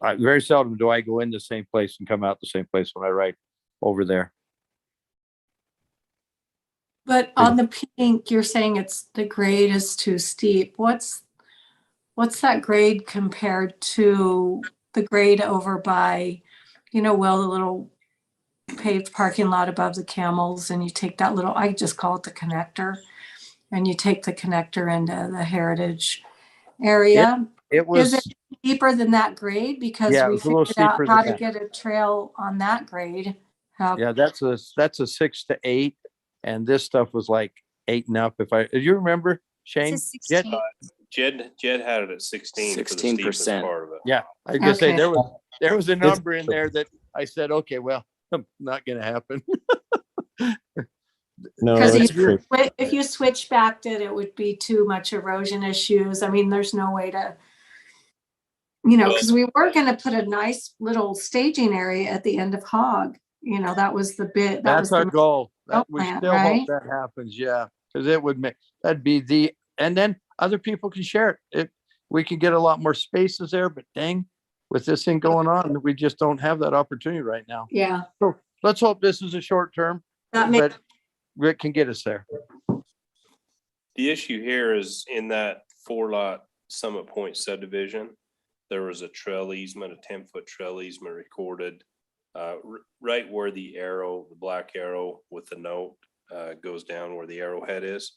Very seldom do I go in the same place and come out the same place when I ride over there. But on the pink, you're saying the grade is too steep. What's that grade compared to the grade over by, the little paved parking lot above the Camels, and you take that little, I just call it the connector, and you take the connector into the Heritage area. Is it deeper than that grade? Because we figured out how to get a trail on that grade. Yeah, that's a 6 to 8. And this stuff was like 8 and up. Do you remember, Shane? Jed had it at 16 for the steepest part of it. Yeah, I was gonna say there was a number in there that I said, okay, well, not gonna happen. No, if you switch backed it would be too much erosion issues. I mean, there's no way to, because we were gonna put a nice little staging area at the end of Hog. That was the bit. That's our goal. We still right? hope that happens. Yeah. because it would make, that'd be the, and then other people can share it. We can get a lot more spaces there, but dang, with this thing going on, we just don't have that opportunity right now. Yeah. So let's hope this is a short term, That makes, but Rick can get us there. The issue here is in that 4-lot Summit Point subdivision, there was a trail easement, a 10-foot trail easement recorded right where the arrow, the black arrow with the note goes down where the arrowhead is.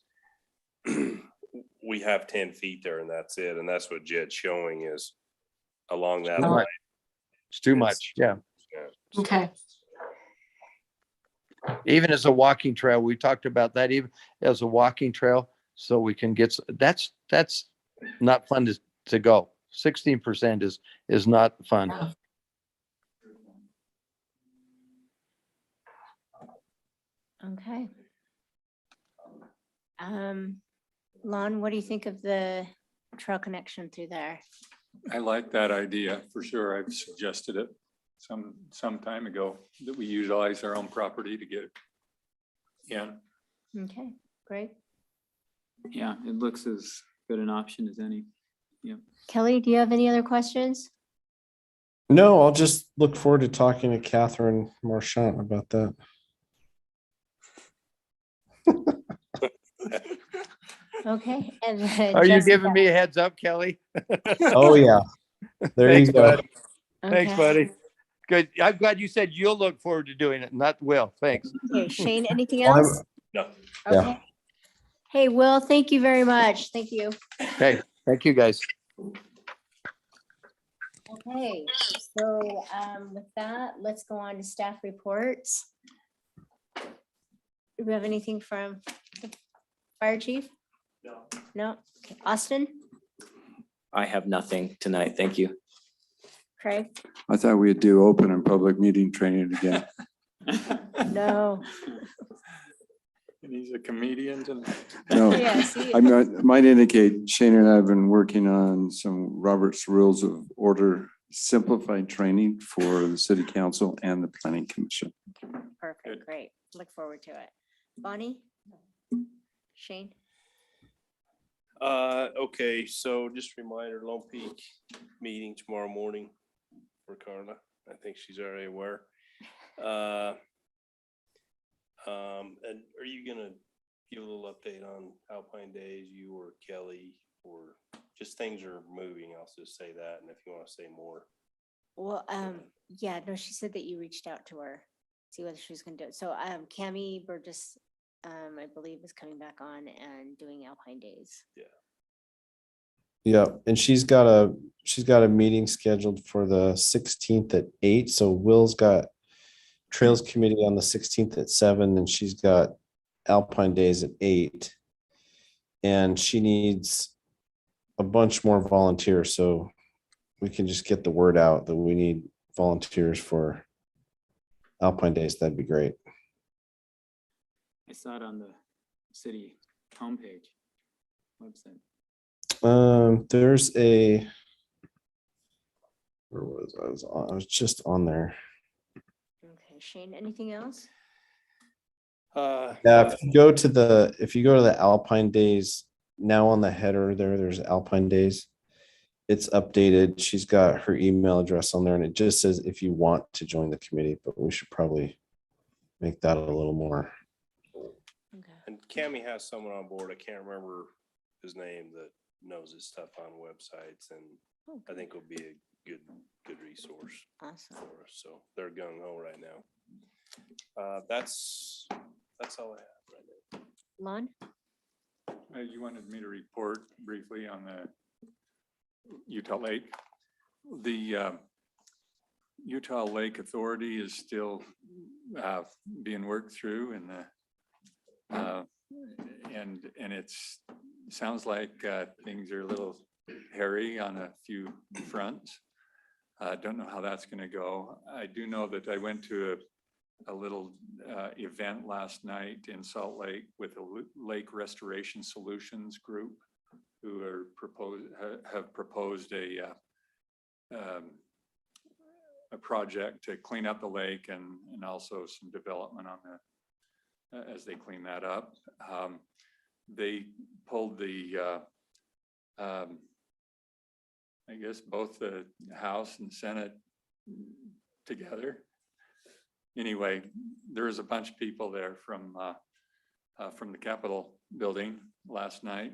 We have 10 feet there and that's it. And that's what Jed's showing is along that Too line. much. It's too much. Yeah. Yeah. okay. Even as a walking trail, we talked about that even as a walking trail. So we can get, that's not fun to go. 16% is not fun. Yeah. Okay. Lon, what do you think of the trail connection through there? I like that idea for sure. I've suggested it some time ago that we utilize our own property to get in. Okay, great. Yeah, it looks as good an option as any. Kelly, do you have any other questions? No, I'll just look forward to talking to Catherine Marchant about that. Okay. And then Are you Jessica. giving me a heads up, Kelly? Oh, yeah. There Thanks, you go. bud. Thanks, Okay. buddy. Good. I'm glad you said you'll look forward to doing it, not Will. Thanks. Okay, Shane, anything Well, else? No. Yeah. Okay. Hey, Will, thank you very much. Thank you. Okay. Thank you, guys. Okay, so with that, let's go on to staff reports. Do we have anything from the fire chief? No. No? Okay. Austin? I have nothing tonight. Thank you. Craig? I thought we'd do open and public meeting training again. No. And he's a comedian tonight. No, Yes, he- I might indicate Shane and I have been working on some Robert's Rules of Order simplified training for the city council and the planning commission. Perfect, great. Look forward to it. Bonnie? Shane? Okay, so just a reminder, Lone Peak meeting tomorrow morning for Carla. I think she's already aware. And are you gonna give a little update on Alpine Days, you or Kelly, or just things are moving? I'll just say that, and if you want to say more. Well, yeah, no, she said that you reached out to her, see whether she was gonna do it. So, Cammie Burgess, I believe is coming back on and doing Alpine Days. Yeah, and she's got a meeting scheduled for the 16th at 8. So Will's got Trails Committee on the 16th at 7, and she's got Alpine Days at 8. And she needs a bunch more volunteers, so we can just get the word out that we need volunteers for Alpine Days. That'd be great. I saw it on the city homepage website. There's a, where was I was just on there. Okay, Shane, anything else? Yeah, if you go to the Alpine Days, now on the header there's Alpine Days. It's updated. She's got her email address on there, and it just says if you want to join the committee, but we should probably make that a little more. Okay. And Cammie has someone on board, I can't remember his name, that knows his stuff on websites, and I think will be a good resource Awesome. for us. So they're gung ho right now. That's all I have right now. Lon? You wanted me to report briefly on the Utah Lake. The Utah Lake Authority is still being worked through, and it's sounds like things are a little hairy on a few fronts. Don't know how that's going to go. I do know that I went to a little event last night in Salt Lake with a Lake Restoration Solutions group who have proposed a project to clean up the lake and also some development on as they clean that up. they pulled the, I guess both the House and Senate together. Anyway, there was a bunch of people there from the Capitol building last night.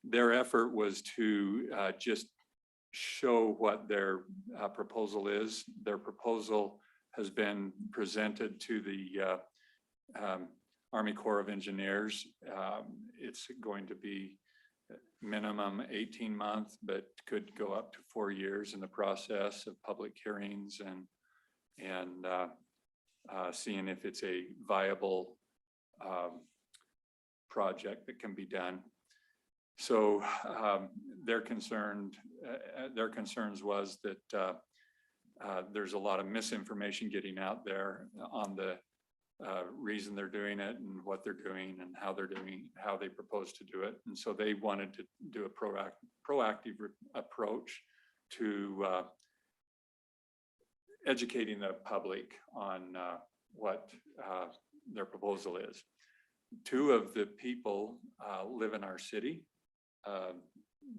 Their effort was to just show what their proposal is. Their proposal has been presented to the Army Corps of Engineers. It's going to be minimum 18 months, but could go up to 4 years in the process of public hearings and seeing if it's a viable project that can be done. So their concerns was that there's a lot of misinformation getting out there on the reason they're doing it and what they're doing and how they're doing, how they propose to do it. And so they wanted to do a proactive approach to educating the public on what their proposal is. Two of the people live in our city,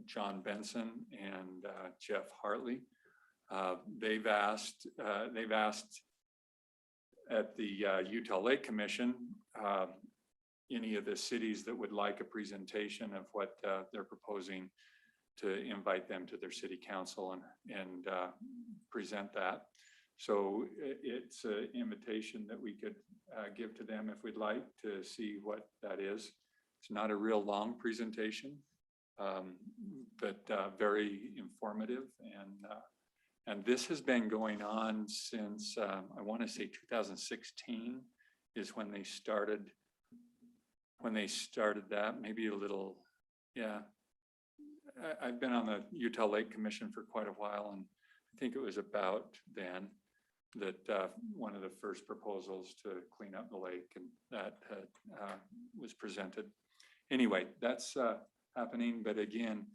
John Benson and Jeff Hartley. They've asked at the Utah Lake Commission, any of the cities that would like a presentation of what they're proposing, to invite them to their city council and present that. So it's an invitation that we could give to them if we'd like to see what that is. It's not a real long presentation, but very informative. And this has been going on since, I want to say 2016 is when they started that, maybe a little, yeah. I've been on the Utah Lake Commission for quite a while, and I think it was about then that one of the first proposals to clean up the lake and that was presented. Anyway, that's happening, but again,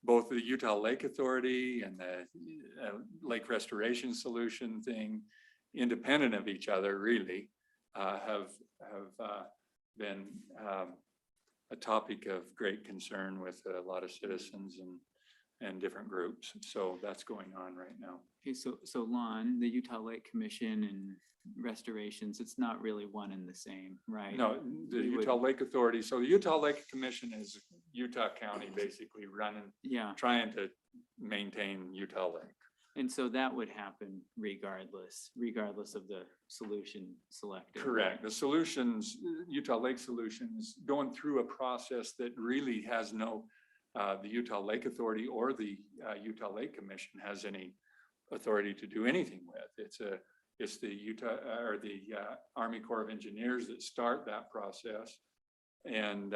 both the Utah Lake Authority and the Lake Restoration Solution thing, independent of each other, really, have been a topic of great concern with a lot of citizens and different groups. So that's going on right now. Okay, so Lon, the Utah Lake Commission and restorations, it's not really one and the same, right? No, the Utah Lake Authority. So the Utah Lake Commission is Utah County basically running, trying to maintain Utah Lake. And so that would happen regardless of the solution selected. Correct. The solutions, Utah Lake Solutions, going through a process that really has no, the Utah Lake Authority or the Utah Lake Commission has any authority to do anything with. It's the Utah or the Army Corps of Engineers that start that process, and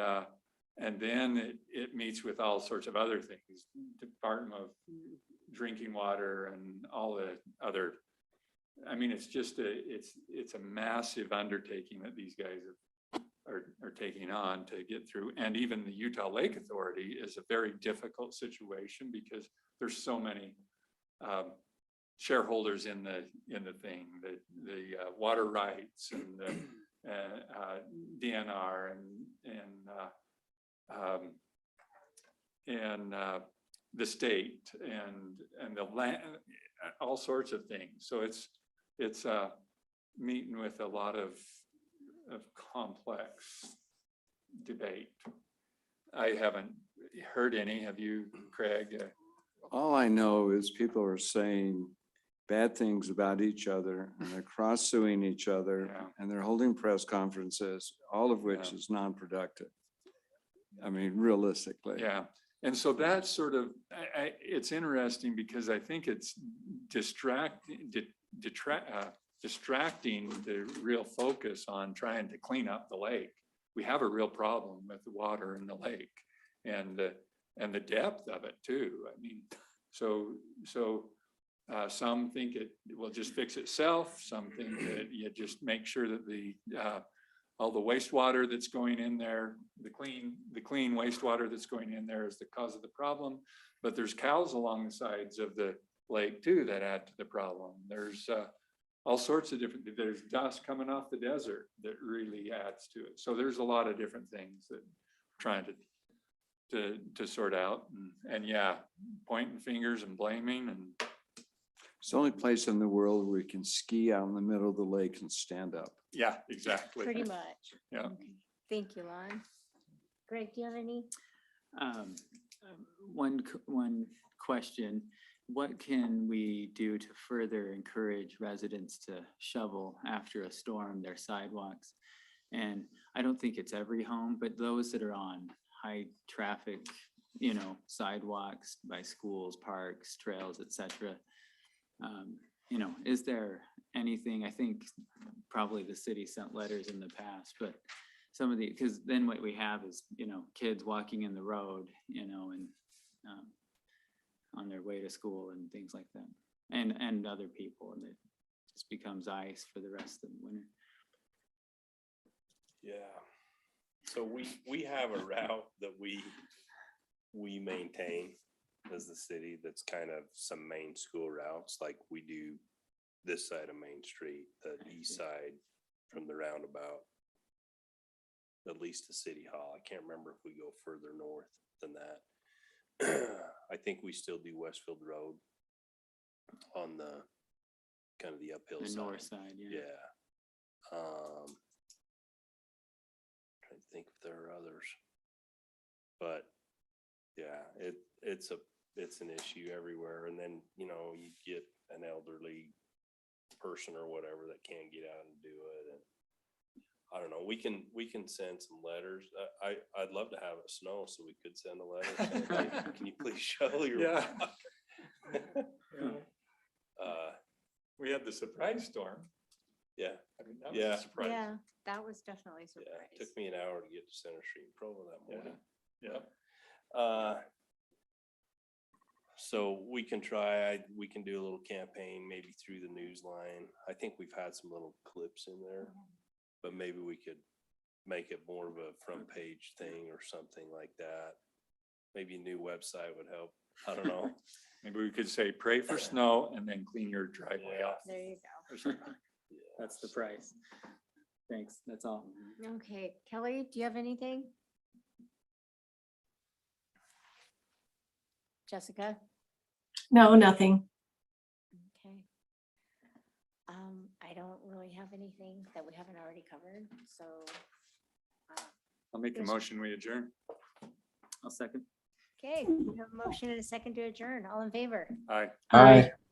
then it meets with all sorts of other things, Department of Drinking Water and all the other. I mean, it's just it's a massive undertaking that these guys are taking on to get through. And even the Utah Lake Authority is a very difficult situation because there's so many shareholders in the thing, the water rights and the DNR and the state and the land, all sorts of things. So it's meeting with a lot of complex debate. I haven't heard any. Have you, Craig? All I know is people are saying bad things about each other and they're cross-suing each other and they're holding press conferences, all of which is non-productive. I mean, realistically. Yeah. And so that's sort of, it's interesting because I think it's distracting the real focus on trying to clean up the lake. We have a real problem with the water in the lake and the depth of it too. I mean, so some think it will just fix itself. Some think that you just make sure that all the wastewater that's going in there, the clean wastewater that's going in there is the cause of the problem. But there's cows along the sides of the lake too that add to the problem. There's all sorts of different, there's dust coming off the desert that really adds to it. So there's a lot of different things trying to sort out. And yeah, pointing fingers and blaming and It's the only place in the world where you can ski out in the middle of the lake and stand up. yeah, exactly. Pretty much. Yeah. Okay. Thank you, Lon. Greg, do you have any? One question, what can we do to further encourage residents to shovel after a storm, their sidewalks? And I don't think it's every home, but those that are on high traffic, sidewalks by schools, parks, trails, etc. Is there anything, I think probably the city sent letters in the past, but because then what we have is, kids walking in the road, and on their way to school and things like that, and other people, and it just becomes ice for the rest of the winter. Yeah. So we have a route that we maintain as the city that's kind of some main school routes, like we do this side of Main Street, the east side from the roundabout, at least to City Hall. I can't remember if we go further north than that. I think we still do Westfield Road on the kind of the uphill The side. north side, yeah. Yeah. Trying to think if there are others. But yeah, it's an issue everywhere. And then, you get an elderly person or whatever that can't get out and do it. And I don't know, we can send some letters. I'd love to have it snow so we could send a letter saying, "Hey, can you please shovel your Yeah. walk?" We had the surprise storm. Yeah. I mean, that was Yeah. a surprise. Yeah, that was definitely a Yeah, surprise. it took me an hour to get to Center Street in Provo that morning. Yeah. So we can we can do a little campaign, maybe through the news line. I think we've had some little clips in there, but maybe we could make it more of a front page thing or something like that. Maybe a new website would help. I don't know. Maybe we could say, pray for snow and then clean your driveway off. There you Or something. That's the price. Thanks, that's all. go. Okay, Kelly, do you have anything? Jessica? No, nothing. Okay. I don't really have anything that we haven't already covered, so. I'll make a motion, we adjourn. I'll second. Okay, we have a motion and a second to adjourn. All in favor? Aye. Aye.